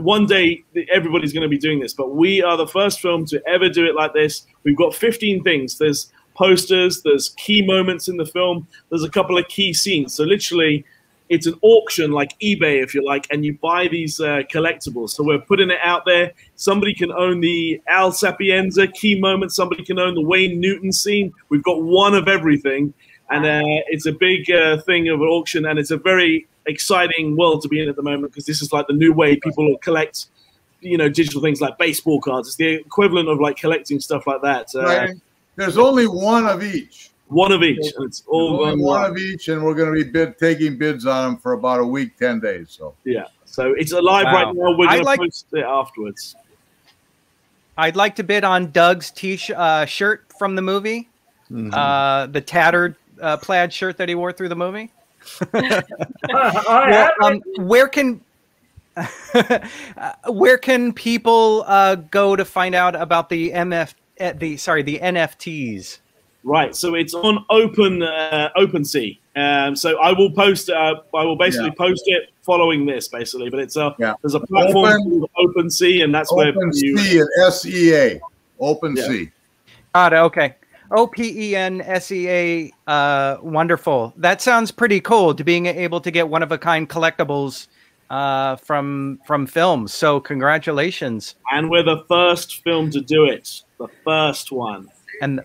one day everybody's going to be doing this, but we are the first film to ever do it like this. We've got 15 things. There's posters, there's key moments in the film, there's a couple of key scenes. So literally, it's an auction like eBay, if you like, and you buy these collectibles. So we're putting it out there. Somebody can own the Al Sapienza key moment. Somebody can own the Wayne Newton scene. We've got one of everything. And it's a big thing of an auction. And it's a very exciting world to be in at the moment, because this is like the new way people will collect, you know, digital things like baseball cards. It's the equivalent of like collecting stuff like that. Right. There's only one of each. One of each. And it's all one of each, and we're going to be taking bids on them for about a week, 10 days. So yeah, so it's alive right now. We're going to post it afterwards. I'd like to bid on Doug's shirt from the movie, the tattered plaid shirt that he wore through the movie. Where can people go to find out about the NFTs? Right, so it's on OpenSea. So I will post. I will basically post it following this, basically. But it's there's a platform called OpenSea, and that's where OpenSea and SEA. OpenSea. Got it. Okay. OPENSEA. Wonderful. That sounds pretty cool. To being able to get one-of-a-kind collectibles from films. So congratulations. And we're the first film to do it. The first one. And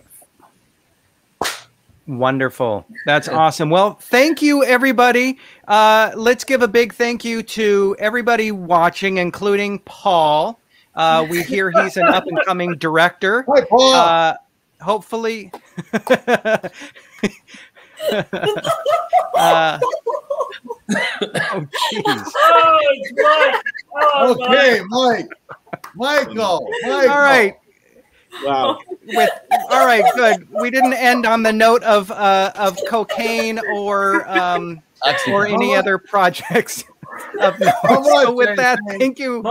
wonderful. That's awesome. Well, thank you, everybody. Let's give a big thank you to everybody watching, including Paul. We hear he's an up-and-coming director. Hi, Paul. Hopefully. Oh, jeez. Okay, Mike. Michael. All right. Wow. All right, good. We didn't end on the note of cocaine or any other projects. So with that, thank you.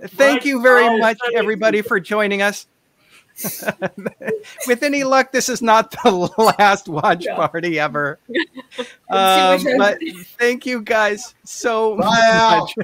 Thank you very much, everybody, for joining us. With any luck, this is not the last watch party ever. But thank you guys so much.